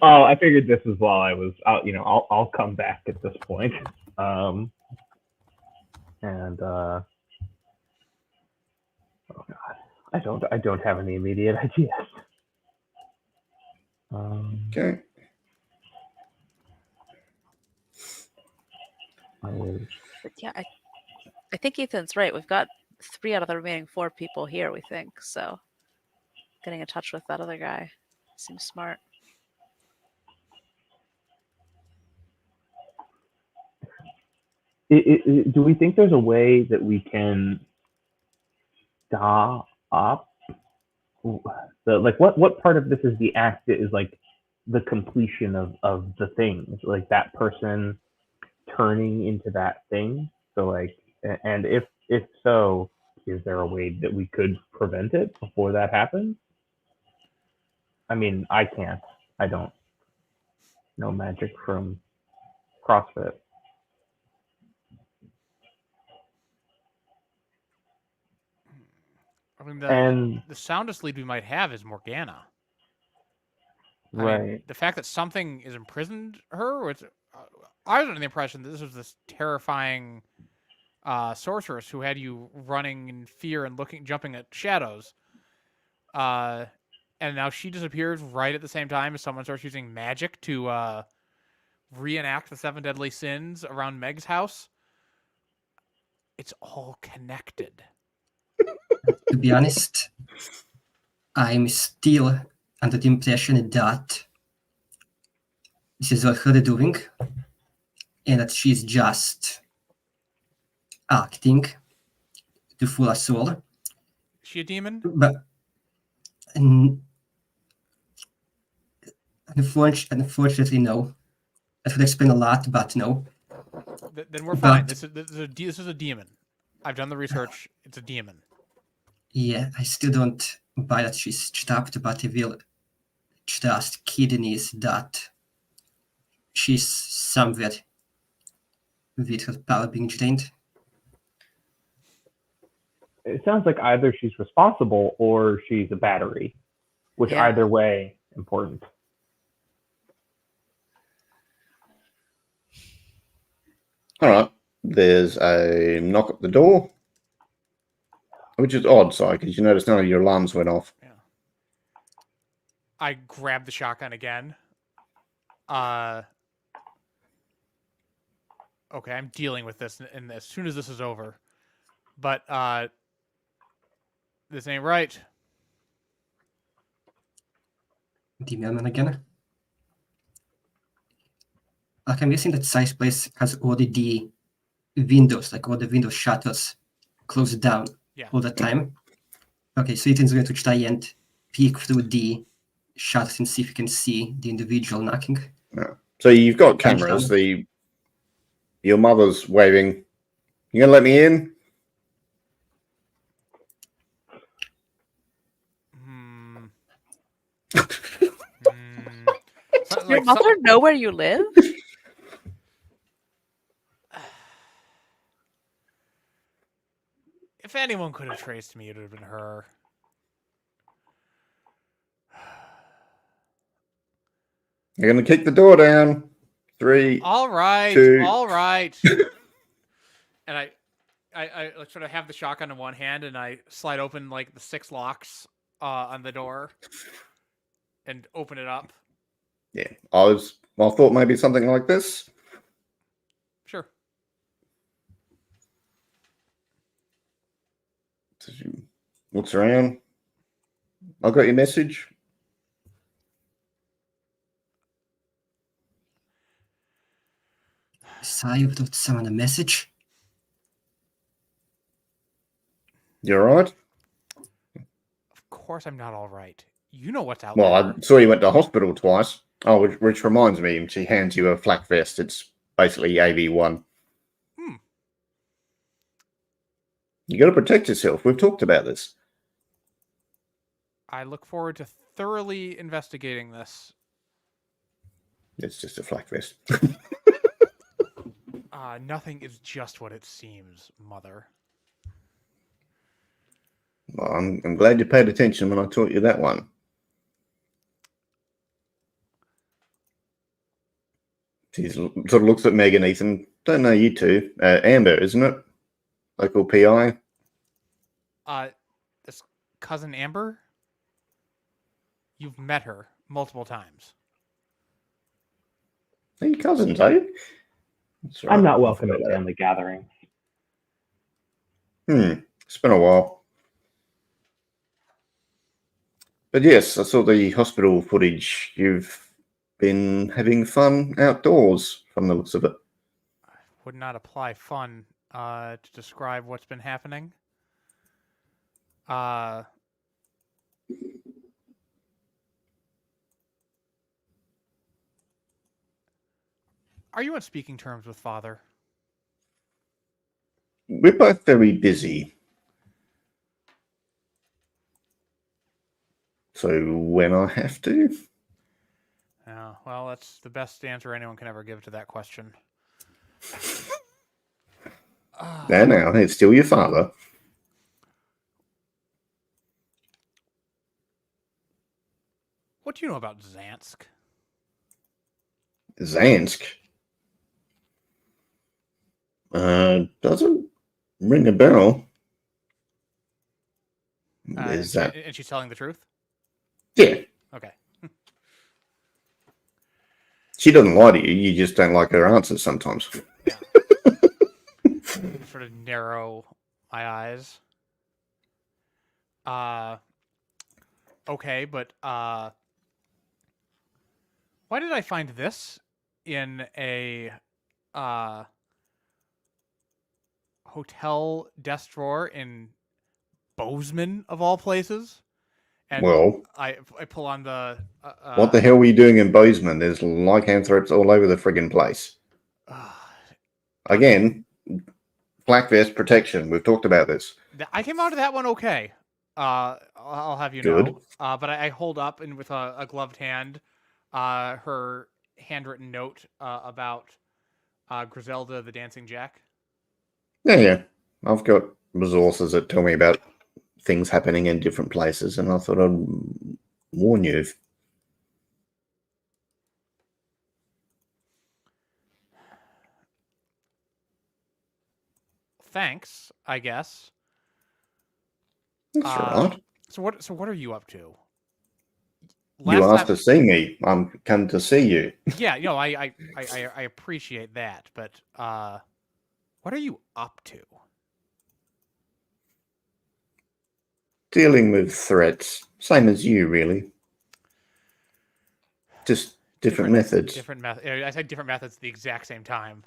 Oh, I figured this is while I was out. I'll come back at this point. Oh God, I don't have any immediate ideas. Okay. But yeah, I think Ethan's right. We've got 3 out of the remaining 4 people here, we think. So getting in touch with that other guy seems smart. Do we think there's a way that we can stop what part of this is the act that is like the completion of the things, like that person turning into that thing? So like, and if so, is there a way that we could prevent it before that happens? I mean, I can't. I don't know magic from CrossFit. I mean, the soundest lead we might have is Morgana. Right. I mean, the fact that something is imprisoned her, or I was under the impression that this was this terrifying sorceress who had you running in fear and jumping at shadows. And now she disappears right at the same time as someone starts using magic to reenact the 7 deadly sins around Meg's house. It's all connected. To be honest, I'm still under the impression that this is all her doing and that she's just acting to fool us all. Is she a demon? But unfortunately, no. That would explain a lot, but no. Then we're fine. This is a demon. I've done the research. It's a demon. Yeah, I still don't buy that she's trapped, but I will trust kidneys that she's somewhere with her power being drained. It sounds like either she's responsible or she's a battery, which either way, important. All right. There's a knock at the door. Which is odd, Si, because you notice none of your alarms went off. Yeah. I grab the shotgun again. Okay, I'm dealing with this and as soon as this is over. But this ain't right. The mailman again. Like, I'm guessing that Si's place has all the windows, like all the window shutters, closed down all the time. Okay, so Ethan's going to try and peek through the shutters and see if he can see the individual knocking. Yeah. So you've got cameras. Your mother's waving. You gonna let me in? Your mother know where you live? If anyone could have traced me, it would have been her. You're gonna kick the door down. 3. All right. 2. All right. And I sort of have the shotgun in one hand, and I slide open like the 6 locks on the door, and open it up. Yeah, I thought maybe something like this. Sure. So she looks around. I got your message. Si, you've got someone a message. You all right? Of course I'm not all right. You know what's out Well, there. I saw you went to hospital twice. Oh, which reminds me, she hands you a flak vest. It's basically AV1. You got to protect yourself. We've talked about this. I look forward to thoroughly investigating this. It's just a flak vest. Nothing is just what it seems, Mother. Well, I'm glad you paid attention when I taught you that one. She sort of looks at Meg and Ethan. Don't know you two. Amber, isn't it? Local PI. This cousin Amber? You've met her multiple times. Are you cousins, are you? Right. I'm not welcome at family gatherings. It's been a while. But yes, I saw the hospital footage. You've been having fun outdoors from the looks of it. I would not apply fun to describe what's been happening. Are you on speaking terms with Father? We're both very busy. So when I have to? Yeah, well, that's the best answer anyone can ever give to that question. Now, it's still your father. What do you know about Zansk? Zansk? Doesn't ring a bell. Is that? And she's telling the truth? Yeah. Okay. She doesn't lie to you. You just don't like her answers sometimes. Yeah. Sort of narrow my eyes. Okay, but why did I find this in a hotel desk drawer in Bozeman of all places? And well, I pull on the what the hell were you doing in Bozeman? There's lycanthropes all over the friggin' place. Again, black vest protection. We've talked about this. I came out of that one okay. I'll have you Good. know. But I hold up and with a gloved hand, her handwritten note about Griselda the Dancing Jack. Yeah. I've got resources that tell me about things happening in different places, and I thought I'd warn you. Thanks, I guess. That's all right. So what are you up to? You Last asked time, to see me. I'm come to see you. yeah, I appreciate that, but what are you up to? Dealing with threats, same as you, really. Just different methods. Different method. I said different methods at the exact same time.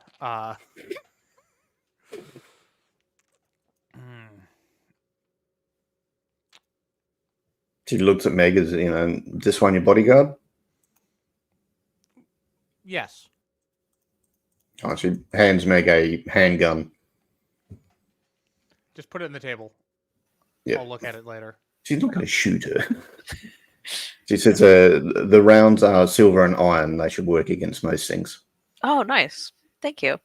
She looks at Meg as, this one your bodyguard? Yes. Oh, she hands Meg a handgun. Just put it on the table. Yeah. I'll look at it later. She's not going to shoot her. She says the rounds are silver and iron. They should work against most things. Oh, nice. Thank you.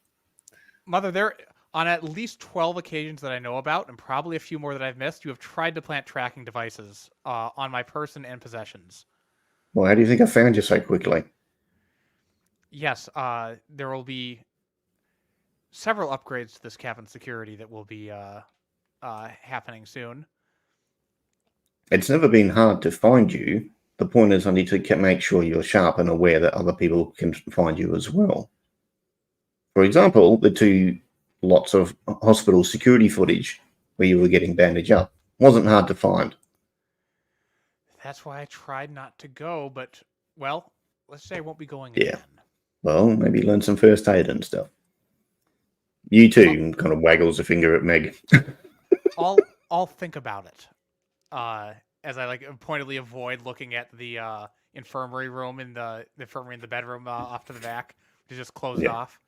Mother, there on at least 12 occasions that I know about, and probably a few more that I've missed, you have tried to plant tracking devices on my person and possessions. Well, how do you think I found you so quickly? Yes, there will be several upgrades to this cabin security that will be happening soon. It's never been hard to find you. The point is I need to make sure you're sharp and aware that other people can find you as well. For example, the 2 lots of hospital security footage where you were getting bandaged up wasn't hard to find. That's why I tried not to go, but, well, let's say I won't be going Yeah. again. Well, maybe learn some first aid and stuff. You too, kind of waggles a finger at Meg. I'll think about it. As I pointedly avoid looking at the infirmary room in the infirmary in the bedroom off to the back, which is just closed off.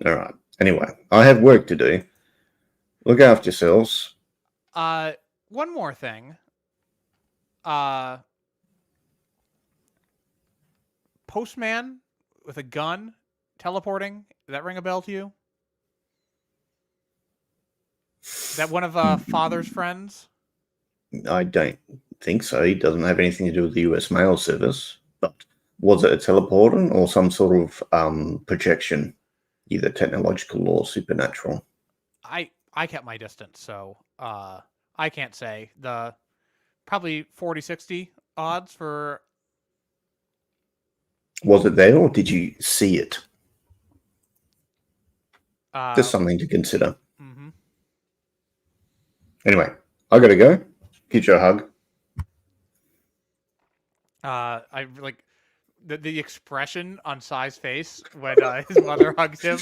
All right. Anyway, I have work to do. Look after yourselves. One more thing. Postman with a gun teleporting. Does that ring a bell to you? Is that one of Father's friends? I don't think so. It doesn't have anything to do with the US mail service. But was it a teleporter or some sort of projection, either technological or supernatural? I kept my distance, so I can't say. The probably 40-60 odds for. Was it there or did you see it? Just something to consider. Mm-hmm. Anyway, I gotta go. Give you a hug. I like the expression on Sai's face when his mother hugs him.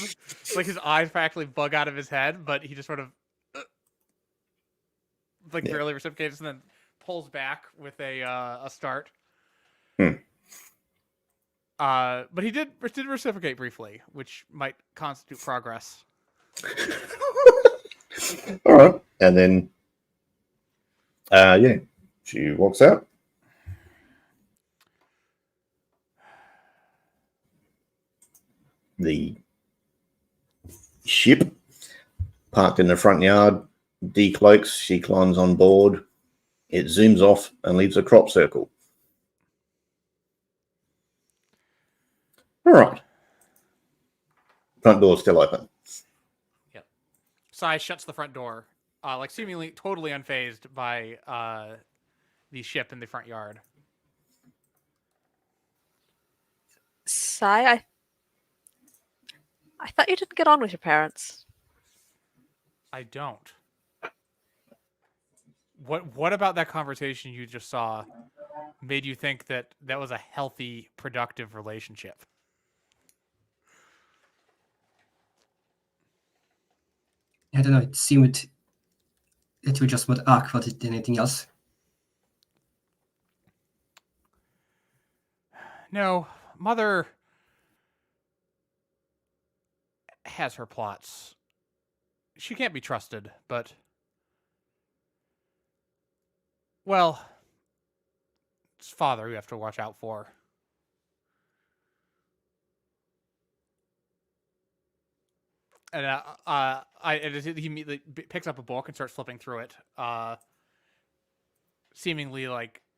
Like his eyes practically bug out of his head, but he just sort of barely reciprocates and then pulls back with a start. But he did reciprocate briefly, which might constitute progress. All right, and then she walks out. The ship parked in the front yard decloaks. She climbs on board. It zooms off and leaves a crop circle. All right. Front door's still open. Yep. Sai shuts the front door, seemingly totally unfazed by the ship in the front yard. Sai, I thought you didn't get on with your parents. I don't. What about that conversation you just saw made you think that was a healthy, productive relationship? I don't know. It seemed it was just more awkward than anything else. No, Mother has her plots. She can't be trusted, but well, it's Father you have to watch out for. And he immediately picks up a book and starts flipping through it, seemingly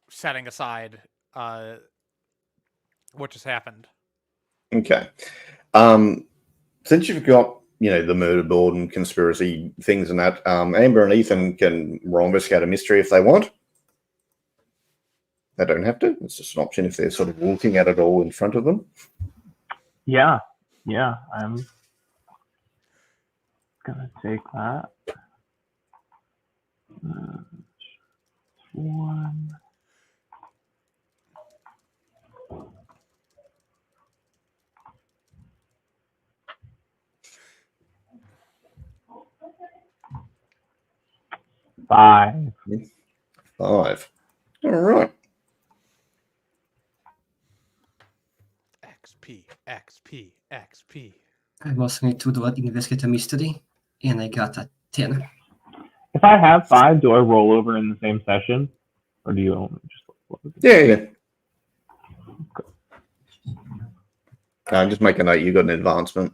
setting aside what just happened. Okay. Since you've got the murder board and conspiracy things and that. Amber and Ethan can roll investigate a mystery if they want. They don't have to. It's just an option if they're sort of looking at it all in front of them. Yeah, I'm gonna take that. 1. Five. 5. All right. XP. I was going to do an investigate a mystery, and I got a 10. If I have 5, do I roll over in the same session, or do you only just roll over? Yeah. Just make a note. You got an advancement.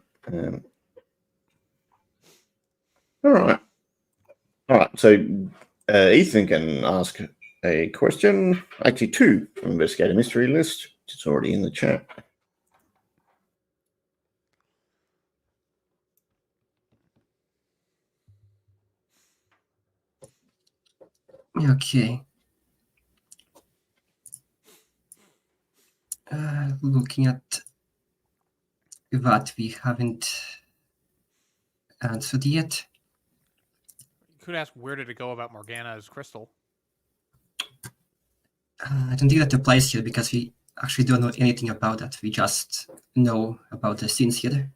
All right. So Ethan can ask a question. Actually, 2 from investigate a mystery list. It's already in the chat. Okay. Looking at what we haven't answered yet. You could ask where did it go about Morgana's crystal. I don't think that applies here because we actually don't know anything about that. We just know about the scenes here.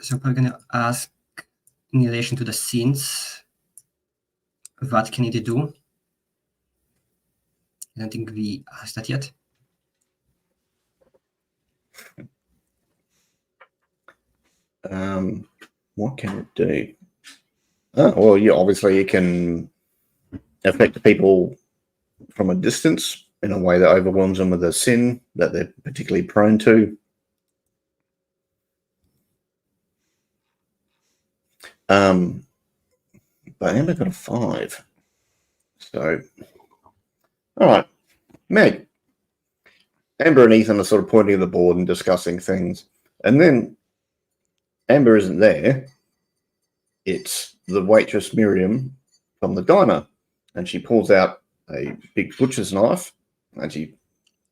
So I'm probably going to ask in relation to the scenes, what can it do? I don't think we asked that yet. What can it do? Well, yeah, obviously it can affect people from a distance in a way that overwhelms them with a sin that they're particularly prone to. But Amber got a 5. So, all right, Meg. Amber and Ethan are sort of pointing at the board and discussing things. And then Amber isn't there. It's the waitress Miriam from the diner. And she pulls out a big butcher's knife and she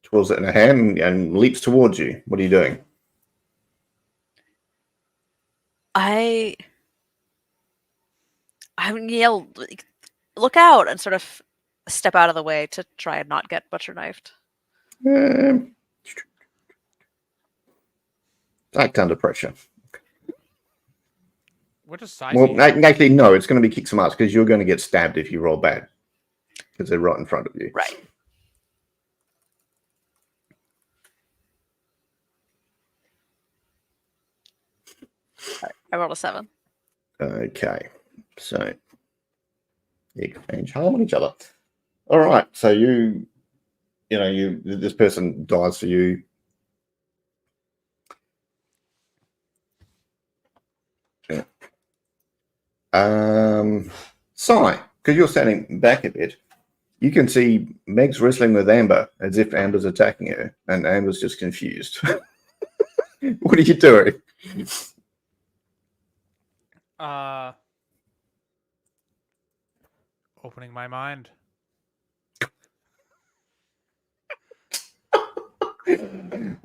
twirls it in her hand and leaps towards you. What are you doing? I yell, look out, and sort of step out of the way to try and not get butcher knifed. Act under pressure. What does size? Well, actually, no, it's going to be kick some ass because you're going to get stabbed if you roll bad because they're right in front of you. Right. I rolled a 7. Okay, so you exchange harm on each other. All right, so this person dies for you. Yeah. Sai, because you're standing back a bit, you can see Meg's wrestling with Amber as if Amber's attacking her, and Amber's just confused. What are you doing? Opening my mind.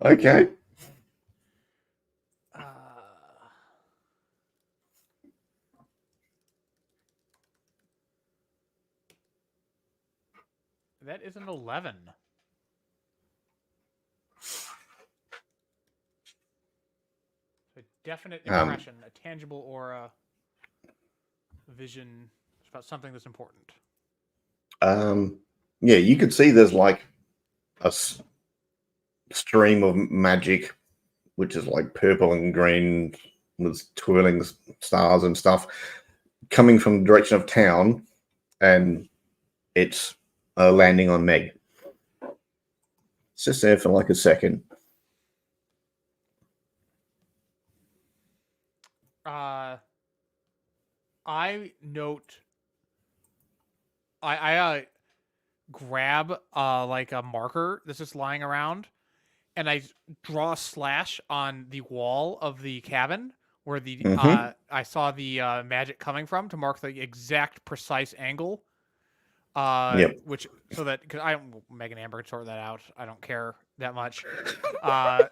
Okay. That is an 11. A definite impression, a tangible aura, vision about something that's important. Yeah, you could see there's like a stream of magic, which is like purple and green with twirling stars and stuff, coming from the direction of town, and it's landing on Meg. It's just there for like a second. I note. I grab like a marker that's just lying around, and I draw a slash on the wall of the cabin where the Mhm. I saw the magic coming from to mark the exact precise angle. Yep. Which so that because Megan Amber can sort that out. I don't care that much. Uh,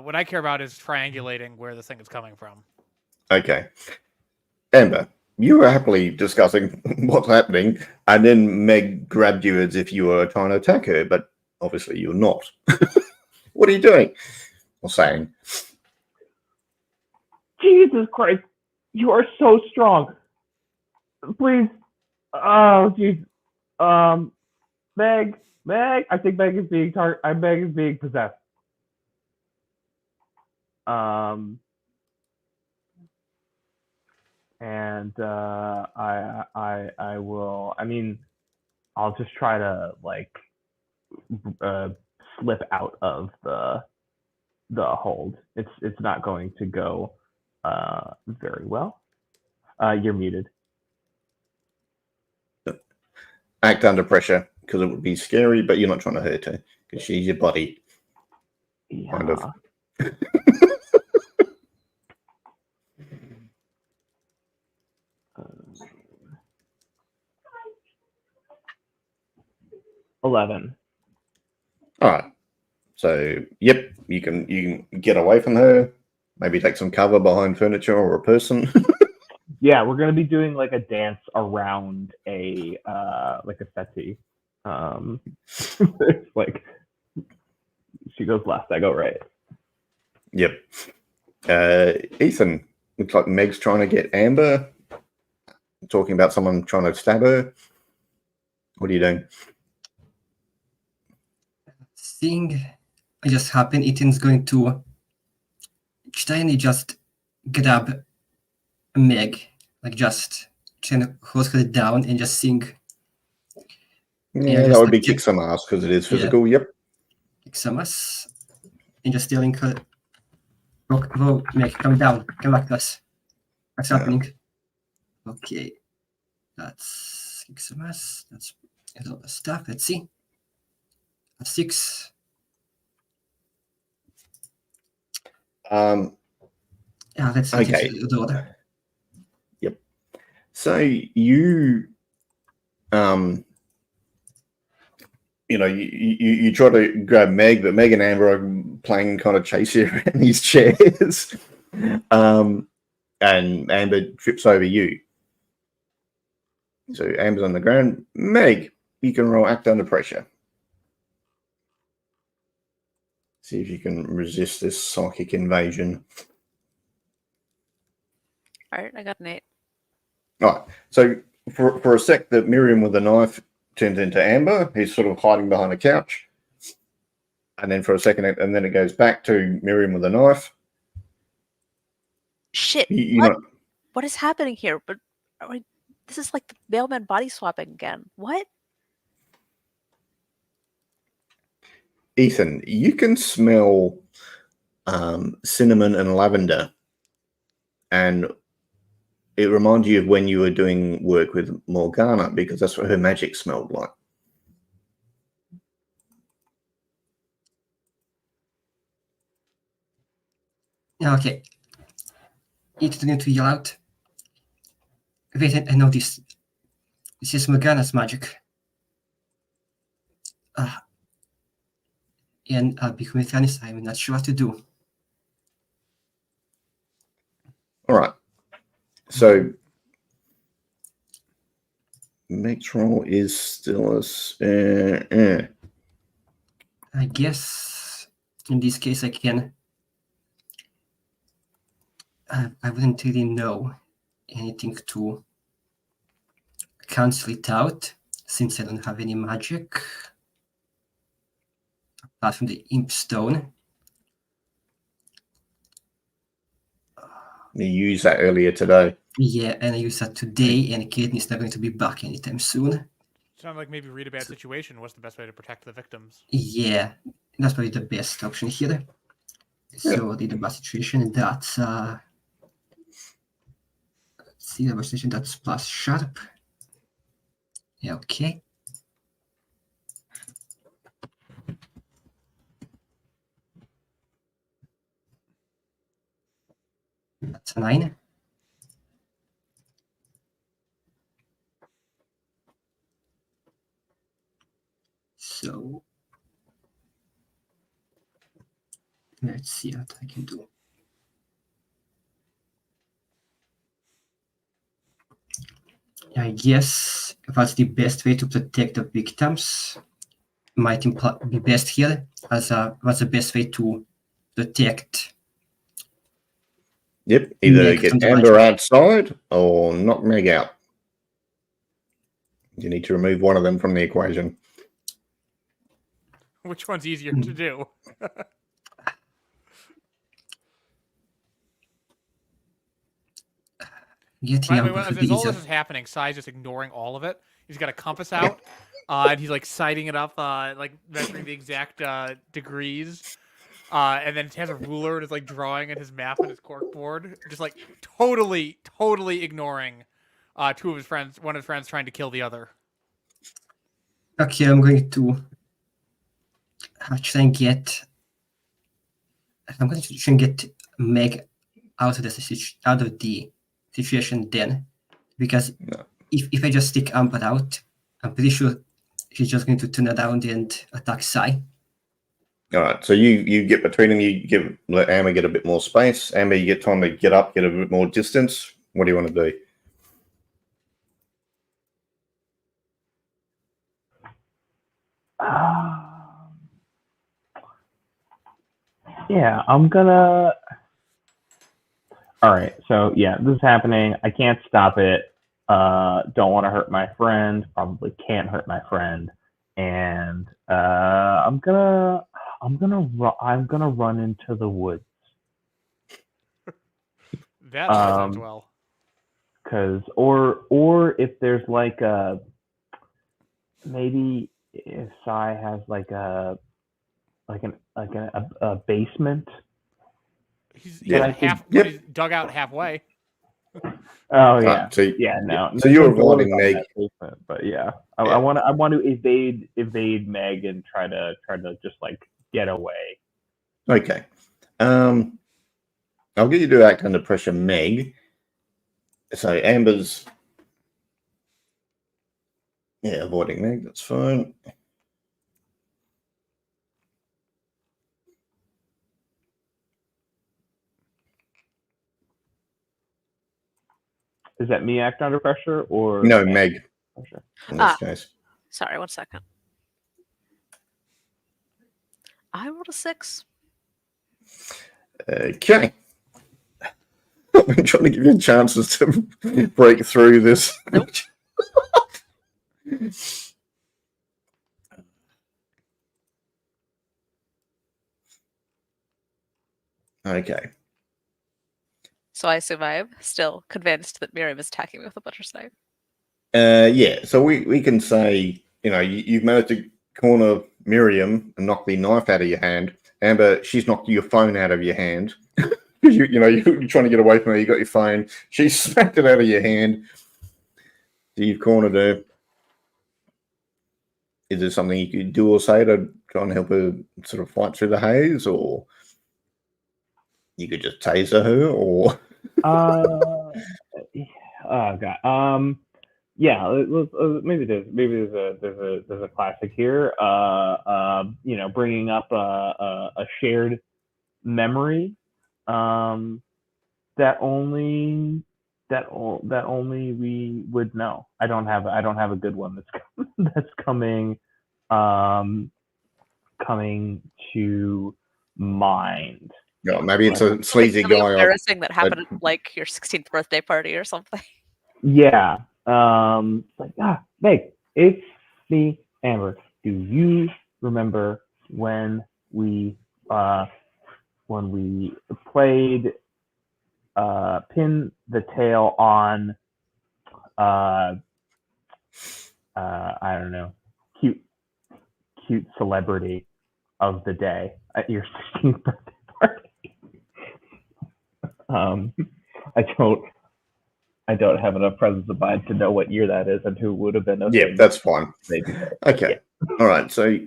what I care about is triangulating where this thing is coming from. Okay. Amber, you were happily discussing what's happening, and then Meg grabbed you as if you were trying to attack her, but obviously you're not. What are you doing? Or saying? Jesus Christ, you are so strong. Please, oh jeez. Meg, I think Meg is being Meg is being possessed. And I will. I mean, I'll just try to like slip out of the hold. It's not going to go very well. You're muted. Act under pressure, because it would be scary, but you're not trying to hurt her, because she's your buddy. Yeah. Kind of. 11. All right. So, yep, you can get away from her. Maybe take some cover behind furniture or a person. Yeah, we're gonna be doing like a dance around a settee. It's like she goes left, I go right. Yep. Ethan, looks like Meg's trying to get Amber. Talking about someone trying to stab her. What are you doing? Seeing it just happen, Ethan's going to try and just grab Meg, like just trying to hold her down and just sing. Yeah, that just would be like kick some ass because it is Yeah. physical. Yep. Xmas, and just telling her, "Whoa, Meg, come down, come back to us. What's Yeah. happening?" Okay, that's Xmas. That's a lot of stuff. Let's see. A 6. Yeah, let's see. Okay. The order. Yep. So you you try to grab Meg, but Meg and Amber are playing kind of chase you around these chairs. And Amber trips over you. So Amber's on the ground. Meg, you can roll act under pressure. See if you can resist this psychic invasion. All right, I got an 8. All right. So for a sec, the Miriam with the knife turns into Amber, who's sort of hiding behind a couch. And then for a second, and then it goes back to Miriam with a knife. Shit! What is happening here? But this is like the mailman body swapping again. What? Ethan, you can smell cinnamon and lavender, and it reminds you of when you were doing work with Morgana, because that's what her magic smelled like. Yeah, okay. It's going to yell out. Wait, I know this. This is Morgana's magic. And I'll be completely honest, I'm not sure what to do. All right. So next roll is still a I guess in this case I can. I wouldn't really know anything to cancel it out since I don't have any magic apart from the imp stone. You used that earlier today. Yeah, and I used that today, and Kaden is not going to be back anytime soon. Sound like maybe read a bad situation. What's the best way to protect the victims? Yeah, that's probably the best option here. So the bad situation, that's let's see, the bad situation, that's plus sharp. Yeah, okay. 9. So let's see what I can do. I guess that's the best way to protect the victims. Might be best here, as that's the best way to protect. Yep, either Meg get from the Amber right. outside or knock Meg out. You need to remove one of them from the equation. Which one's easier to do? Get By the way, Amber as would be all this easier. is happening, Sai's just ignoring all of it. He's got a compass out, and he's like sighting it up, like measuring the exact degrees, and then he has a ruler and is like drawing in his map on his corkboard, just like totally ignoring two of his friends, one of his friends trying to kill the other. Okay, I'm going to try and get. I'm going to try and get Meg out of the situation then, because if I just stick Amber out, I'm pretty sure she's just going to turn around and attack Sai. All right, so you get between them. You let Amber get a bit more space. Amber, you get time to get up, get a bit more distance. What do you want to do? Yeah, I'm gonna. All right, so yeah, this is happening. I can't stop it. Don't want to hurt my friend. Probably can't hurt my friend, and I'm gonna run into the woods. That sounds well. Because or if there's like a maybe if Sai has like a basement. He's he's dug out halfway. Oh yeah, so, no. So you're avoiding Meg, basement, but yeah, I want to evade Meg and try to just like get away. Okay, I'll get you to act under pressure, Meg. So Amber's avoiding Meg. That's fine. Is that me act under pressure or No, Meg? Pressure? In this case. Sorry, 1 second. I rolled a 6. Okay. I've been trying to give you chances to break through this. Nope. Okay. So I survive, still convinced that Miriam is attacking me with a butcher's knife. Yeah, so we can say, you've managed to corner Miriam and knock the knife out of your hand. Amber, she's knocked your phone out of your hand. You're trying to get away from her. You got your phone. She smacked it out of your hand. So you've cornered her. Is there something you could do or say to try and help her sort of fight through the haze, or you could just taser her, or? Oh god. Yeah. Maybe there's a classic here. Bringing up a shared memory. That only we would know. I don't have a good one that's coming to mind. No, maybe it's a sleazy Something guy. embarrassing that happened at like your 16th birthday party or something. Yeah. Meg, it's me, Amber. Do you remember when we played pin the tail on I don't know, cute celebrity of the day at your 16th birthday party? I don't have enough presence of mind to know what year that is and who would have been. Yeah, that's fine. Okay. Yeah. All right. So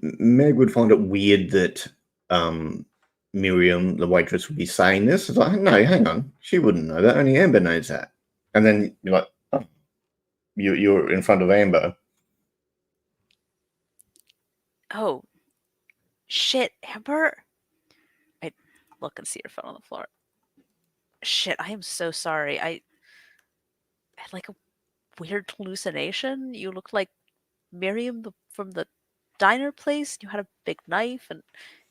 Meg would find it weird that Miriam, the waitress, would be saying this. It's like, no, hang on, she wouldn't know that. Only Amber knows that. And then you're like, oh, you're in front of Amber. Oh, shit, Amber. I look and see your phone on the floor. Shit, I am so sorry. I had like a weird hallucination. You looked like Miriam from the diner place. You had a big knife, and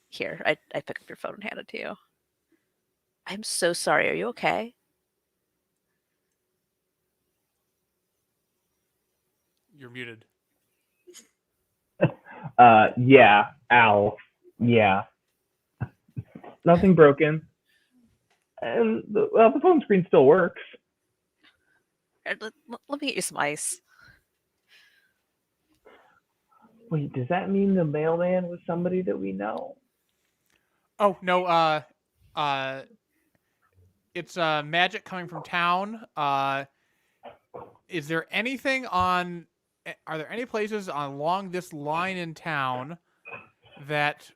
here, I pick up your phone and hand it to you. I'm so sorry. Are you okay? You're muted. Yeah, Al. Yeah. Nothing broken. And the phone screen still works. Let me get you some ice. Wait, does that mean the mailman was somebody that we know? Oh no, it's magic coming from town. Is there anything on? Are there any places along this line in town that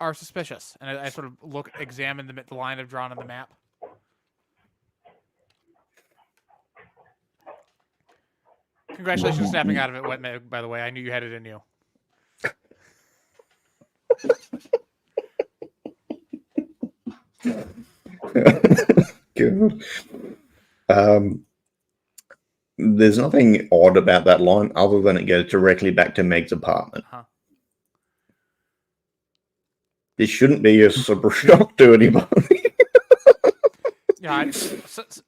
are suspicious? And I sort of examine the line I've drawn on the map. Congratulations, snapping out of it, Wet Meg, by the way. I knew you had it in you. Good. There's nothing odd about that line other than it goes directly back to Meg's apartment. Huh. This shouldn't be a super shock to anybody. Yeah,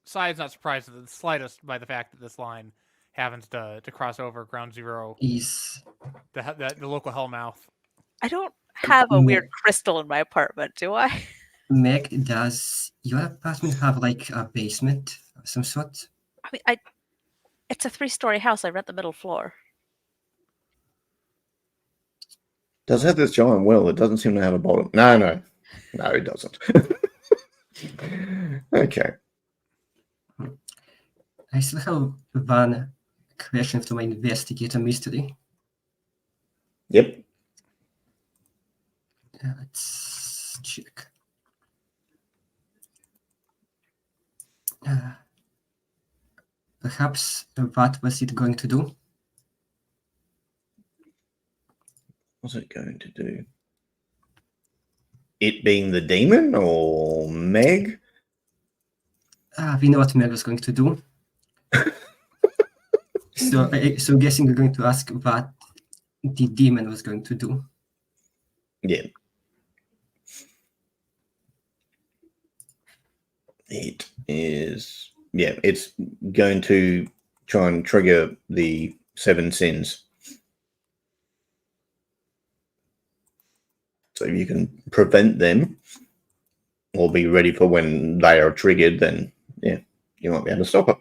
Sai's not surprised in the slightest by the fact that this line happens to cross over Ground Zero, Is the local hellmouth. I don't have a weird crystal in my apartment, do I? Meg, does your apartment have like a basement of some sort? I mean, it's a 3-story house. I rent the middle floor. Does have this giant well. It doesn't seem to have a bottom. No, it doesn't. Okay. I still have one question to my investigator mystery. Yep. Let's check. Perhaps what was it going to do? What's it going to do? It being the demon or Meg? We know what Meg was going to do. So guessing you're going to ask what the demon was going to do. Yeah. It is. Yeah, it's going to try and trigger the 7 sins. So if you can prevent them or be ready for when they are triggered, then yeah, you might be able to stop it.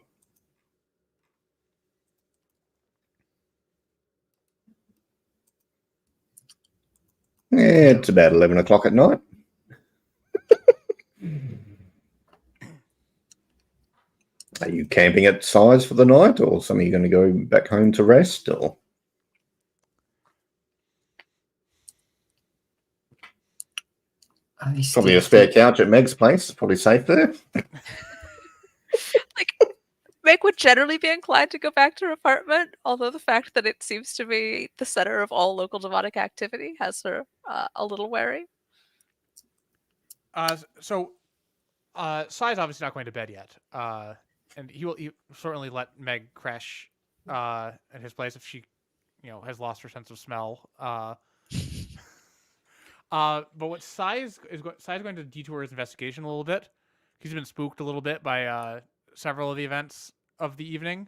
Yeah, it's about 11 o'clock at night. Are you camping at Size for the night, or some of you going to go back home to rest, or? Probably a spare couch at Meg's place. It's probably safe there. Like, Meg would generally be inclined to go back to her apartment, although the fact that it seems to be the center of all local demonic activity has her a little wary. So Sai's obviously not going to bed yet. And he certainly let Meg crash at his place if she, has lost her sense of smell. But what Sai's going to detour his investigation a little bit. He's been spooked a little bit by several of the events of the evening.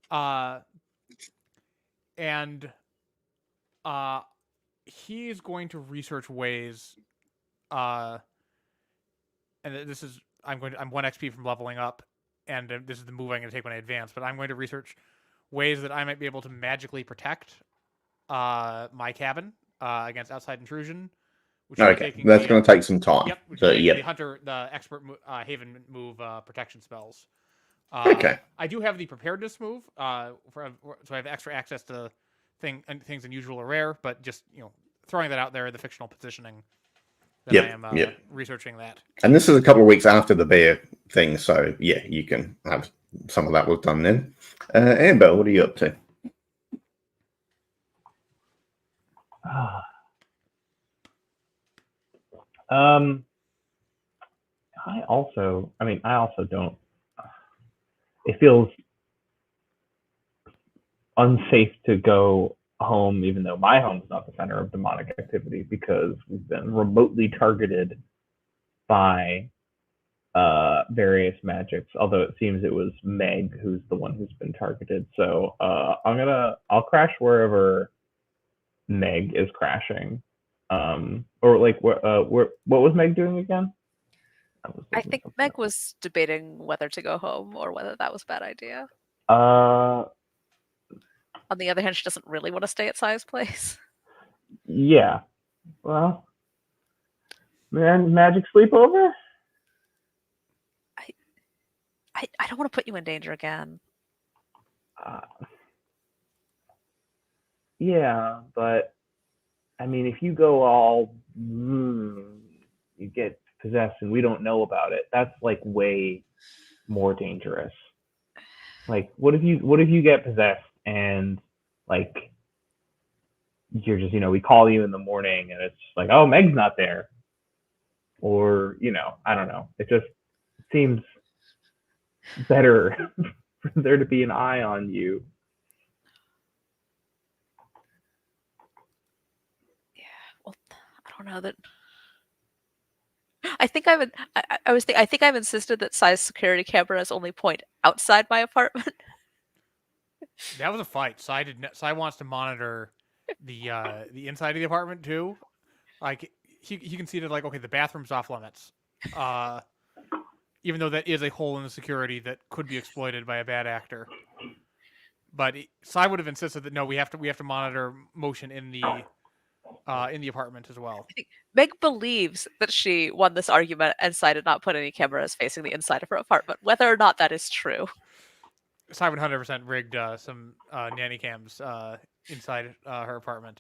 And he's going to research ways. And this is I'm 1 XP from leveling up, and this is the move I'm going to take when I advance. But I'm going to research ways that I might be able to magically protect my cabin against outside intrusion. Which okay, that's going to take some time. Yep, which so, is the expert Haven move protection spells. Okay. I do have the preparedness move, so I have extra access to things unusual or rare. But just throwing that out there, the fictional positioning that Yep, I am yep. researching that. And this is a couple of weeks after the bear thing, so yeah, you can have some of that was done then. Amber, what are you up to? I also don't. It feels unsafe to go home, even though my home is not the center of demonic activity, because we've been remotely targeted by various magics. Although it seems it was Meg who's the one who's been targeted. So I'll crash wherever Meg is crashing. Or like what was Meg doing again? I think Meg was debating whether to go home or whether that was a bad idea. Uh, On the other hand, she doesn't really want to stay at Sai's place. yeah. Well, man, magic sleepover? I don't want to put you in danger again. Yeah, but I mean, if you go all, you get possessed and we don't know about it, that's like way more dangerous. Like, what if you get possessed and like you're just, we call you in the morning and it's like, oh, Meg's not there, or I don't know. It just seems better for there to be an eye on you. Yeah, well, I don't know that. I think I think I've insisted that Sai's security cameras only point outside my apartment. That was a fight. Sai wants to monitor the inside of the apartment too. Like he conceded, like, okay, the bathroom's off limits. Even though that is a hole in the security that could be exploited by a bad actor. But Sai would have insisted that no, we have to monitor motion in the apartment as well. Meg believes that she won this argument and Sai did not put any cameras facing the inside of her apartment, whether or not that is true. Sai 100% rigged some nanny cams inside her apartment.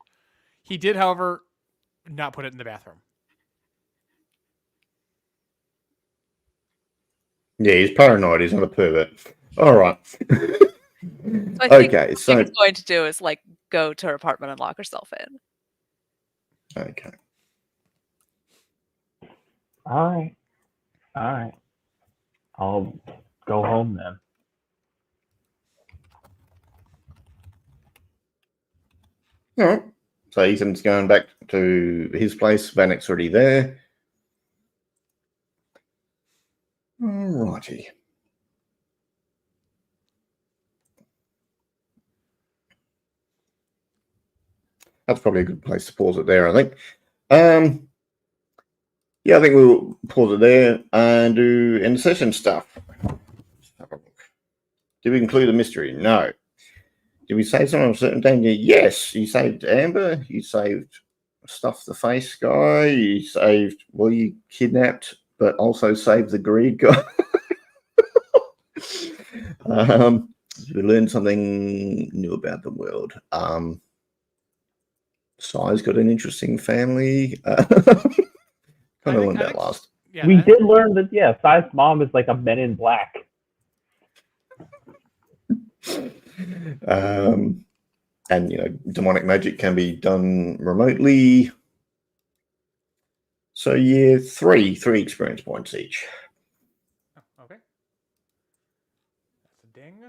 He did, however, not put it in the bathroom. Yeah, he's paranoid. He's not a pervert. All right. So I think okay, what so she's going to do is like go to her apartment and lock herself in. okay. All right. I'll go home then. All right. So Ethan's going back to his place. Vanek's already there. All righty. That's probably a good place to pause it there, I think. Yeah, I think we'll pause it there and do end session stuff. Let's have a look. Did we include a mystery? No. Did we save someone on a certain danger? Yes. You saved Amber. You saved Stuff the Face guy. You saved, well, you kidnapped, but also saved the greed guy. We learned something new about the world. Sai's got an interesting family. Kind of learned that last. Yeah, we did learn that, Sai's mom is like a Men in Black. And demonic magic can be done remotely. So yeah, three experience points each. Okay. That's a ding.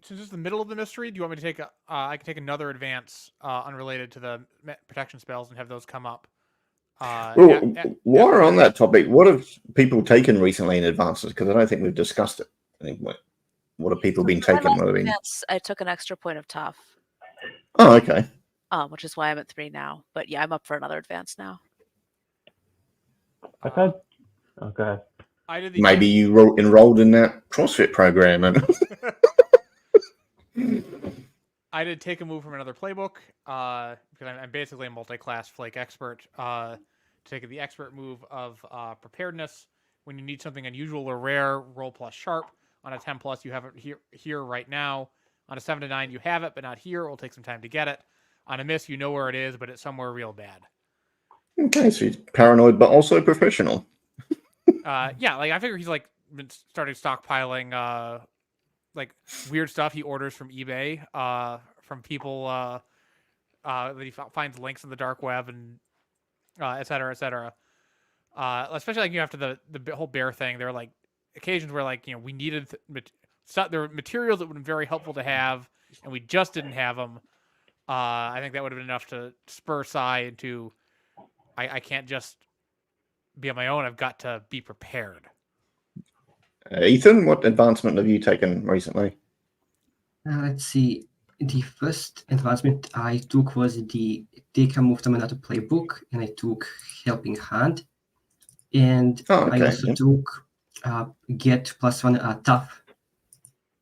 Since it's the middle of the mystery, do you want me to take I can take another advance unrelated to the protection spells and have those come up. Well, while we're on that topic, what have people taken recently in advances? Because I don't think we've discussed it. I think what have people been taking? I took an extra point of tough. Oh, okay. Which is why I'm at 3 now. But yeah, I'm up for another advance now. Okay. Maybe you enrolled in that CrossFit program. I did take a move from another playbook because I'm basically a multi-class flake expert. To take the expert move of preparedness. When you need something unusual or rare, roll plus sharp. On a 10 plus, you have it here right now. On a 7 to 9, you have it, but not here. It will take some time to get it. On a miss, you know where it is, but it's somewhere real bad. Okay, so he's paranoid but also professional. Yeah, like I figure he's like been starting stockpiling like weird stuff he orders from eBay from people that he finds links in the dark web and et cetera, et cetera. Especially like after the whole bear thing, there were like occasions where like we needed there were materials that would have been very helpful to have, and we just didn't have them. I think that would have been enough to spur Sai into I can't just be on my own. I've got to be prepared. Ethan, what advancement have you taken recently? Let's see. The first advancement I took was the Take a Move to Another playbook, and I took Helping Hand. And I also took Get +1 Tough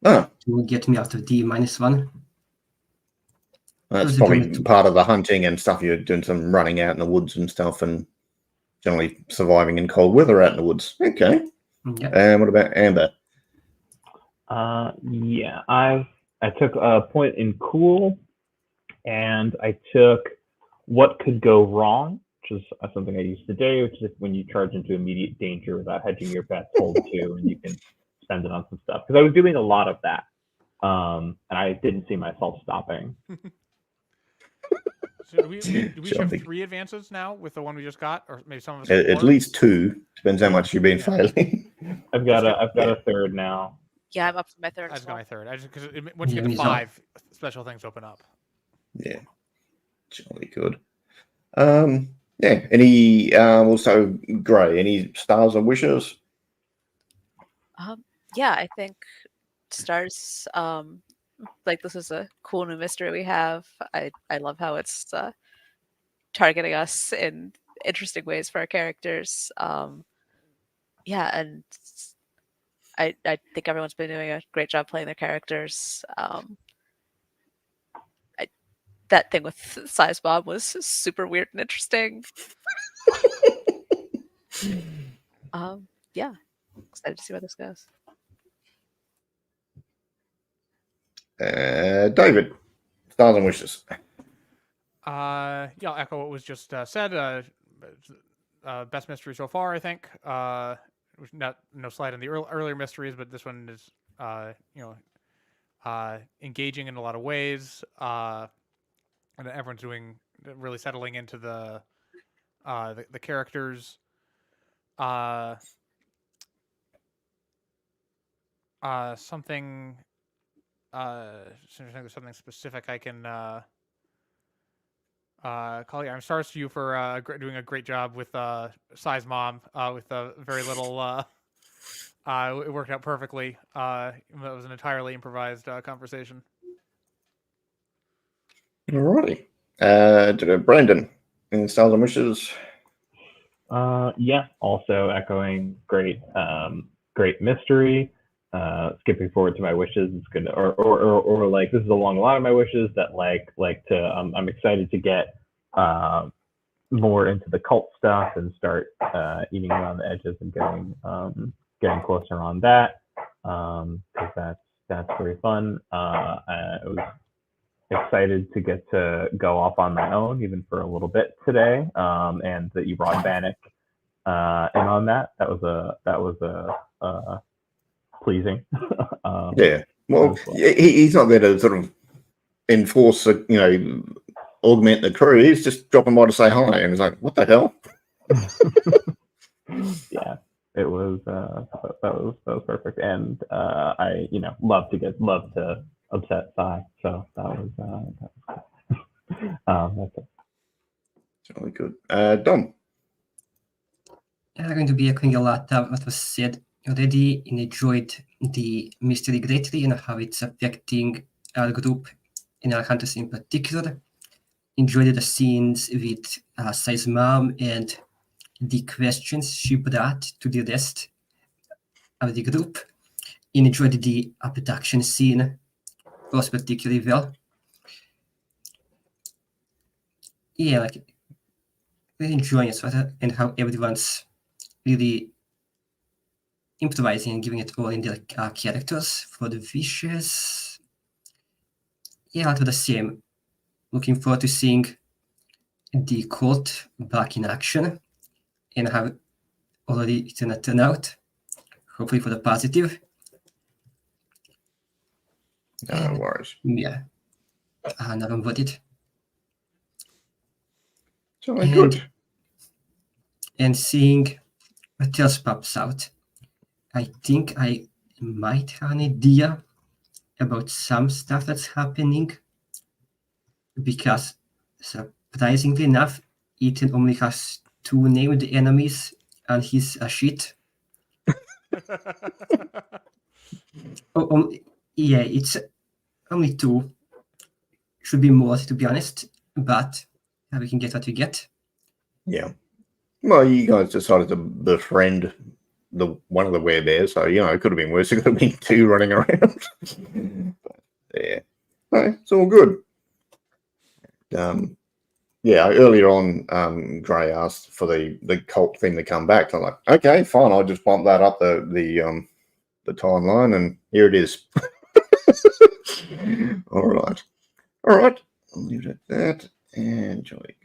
to get me out of the -1. That's probably part of the hunting and stuff. You're doing some running out in the woods and stuff, and generally surviving in cold weather out in the woods. Okay. Yeah. And what about Amber? Yeah, I took a point in Cool, and I took What Could Go Wrong, which is something I use today, which is when you charge into immediate danger without hedging your bets, hold 2, and you can spend it on some stuff. Because I was doing a lot of that, and I didn't see myself stopping. So do we have 3 advances now with the one we just got, or maybe some of us at least 2. Depends how much you've been failing. I've got a 3rd now. Yeah, I'm up to my 3rd. I just got my 3rd. Because once you get to 5, special things open up. Yeah, jolly good. Yeah. Any also Gray? Any stars or wishes? Yeah, I think stars. Like this is a cool new mystery we have. I love how it's targeting us in interesting ways for our characters. Yeah, and I think everyone's been doing a great job playing their characters. That thing with Size Bob was super weird and interesting. Yeah, excited to see where this goes. David, stars and wishes. Yeah, I'll echo what was just said. Best mystery so far, I think. No slide in the earlier mysteries, but this one is engaging in a lot of ways. And everyone's really settling into the characters. Something something specific I can call you. I'm stars to you for doing a great job with Size Mom with very little. It worked out perfectly. That was an entirely improvised conversation. Alrighty. Brandon, any stars and wishes? Yeah, also echoing great mystery. Skipping forward to my wishes, it's good, or like this is along a lot of my wishes that I'm excited to get more into the cult stuff and start eating around the edges and getting closer on that because that's very fun. I was excited to get to go off on my own even for a little bit today, and that you brought Bannock in on that. That was a pleasing. Yeah. Well, he's not there to sort of enforce, augment the crew. He's just dropping by to say hi, and he's like, "What the hell?" Yeah, it was. That was perfect, and I love to upset Sai. So that was that's it. It's really good. Dom. I'm going to be echoing a lot of what was said already, and enjoyed the mystery greatly and how it's affecting our group and our hunters in particular. Enjoyed the scenes with Sai's mom and the questions she brought to the rest of the group. And enjoyed the abduction scene also particularly well. Yeah, like really enjoying it and how everyone's really improvising and giving it all in their characters. For the wishes, yeah, a lot of the same. Looking forward to seeing the cult back in action and have already eaten a turnout, hopefully for the positive. No worries. Yeah, never voted. Jolly good. And seeing what else pops out, I think I might have an idea about some stuff that's happening, because surprisingly enough, Ethan only has 2 named enemies on his sheet. Yeah, it's only 2. Should be more, to be honest, but we can get what we get. Yeah. Well, you guys decided to befriend one of the werebears, so it could have been worse. It could have been 2 running around. But, yeah, no, it's all good. Yeah, earlier on, Gray asked for the cult thing to come back. I'm like, okay, fine. I'll just bump that up the timeline, and here it is. All right. I'll leave it at that. And Joey.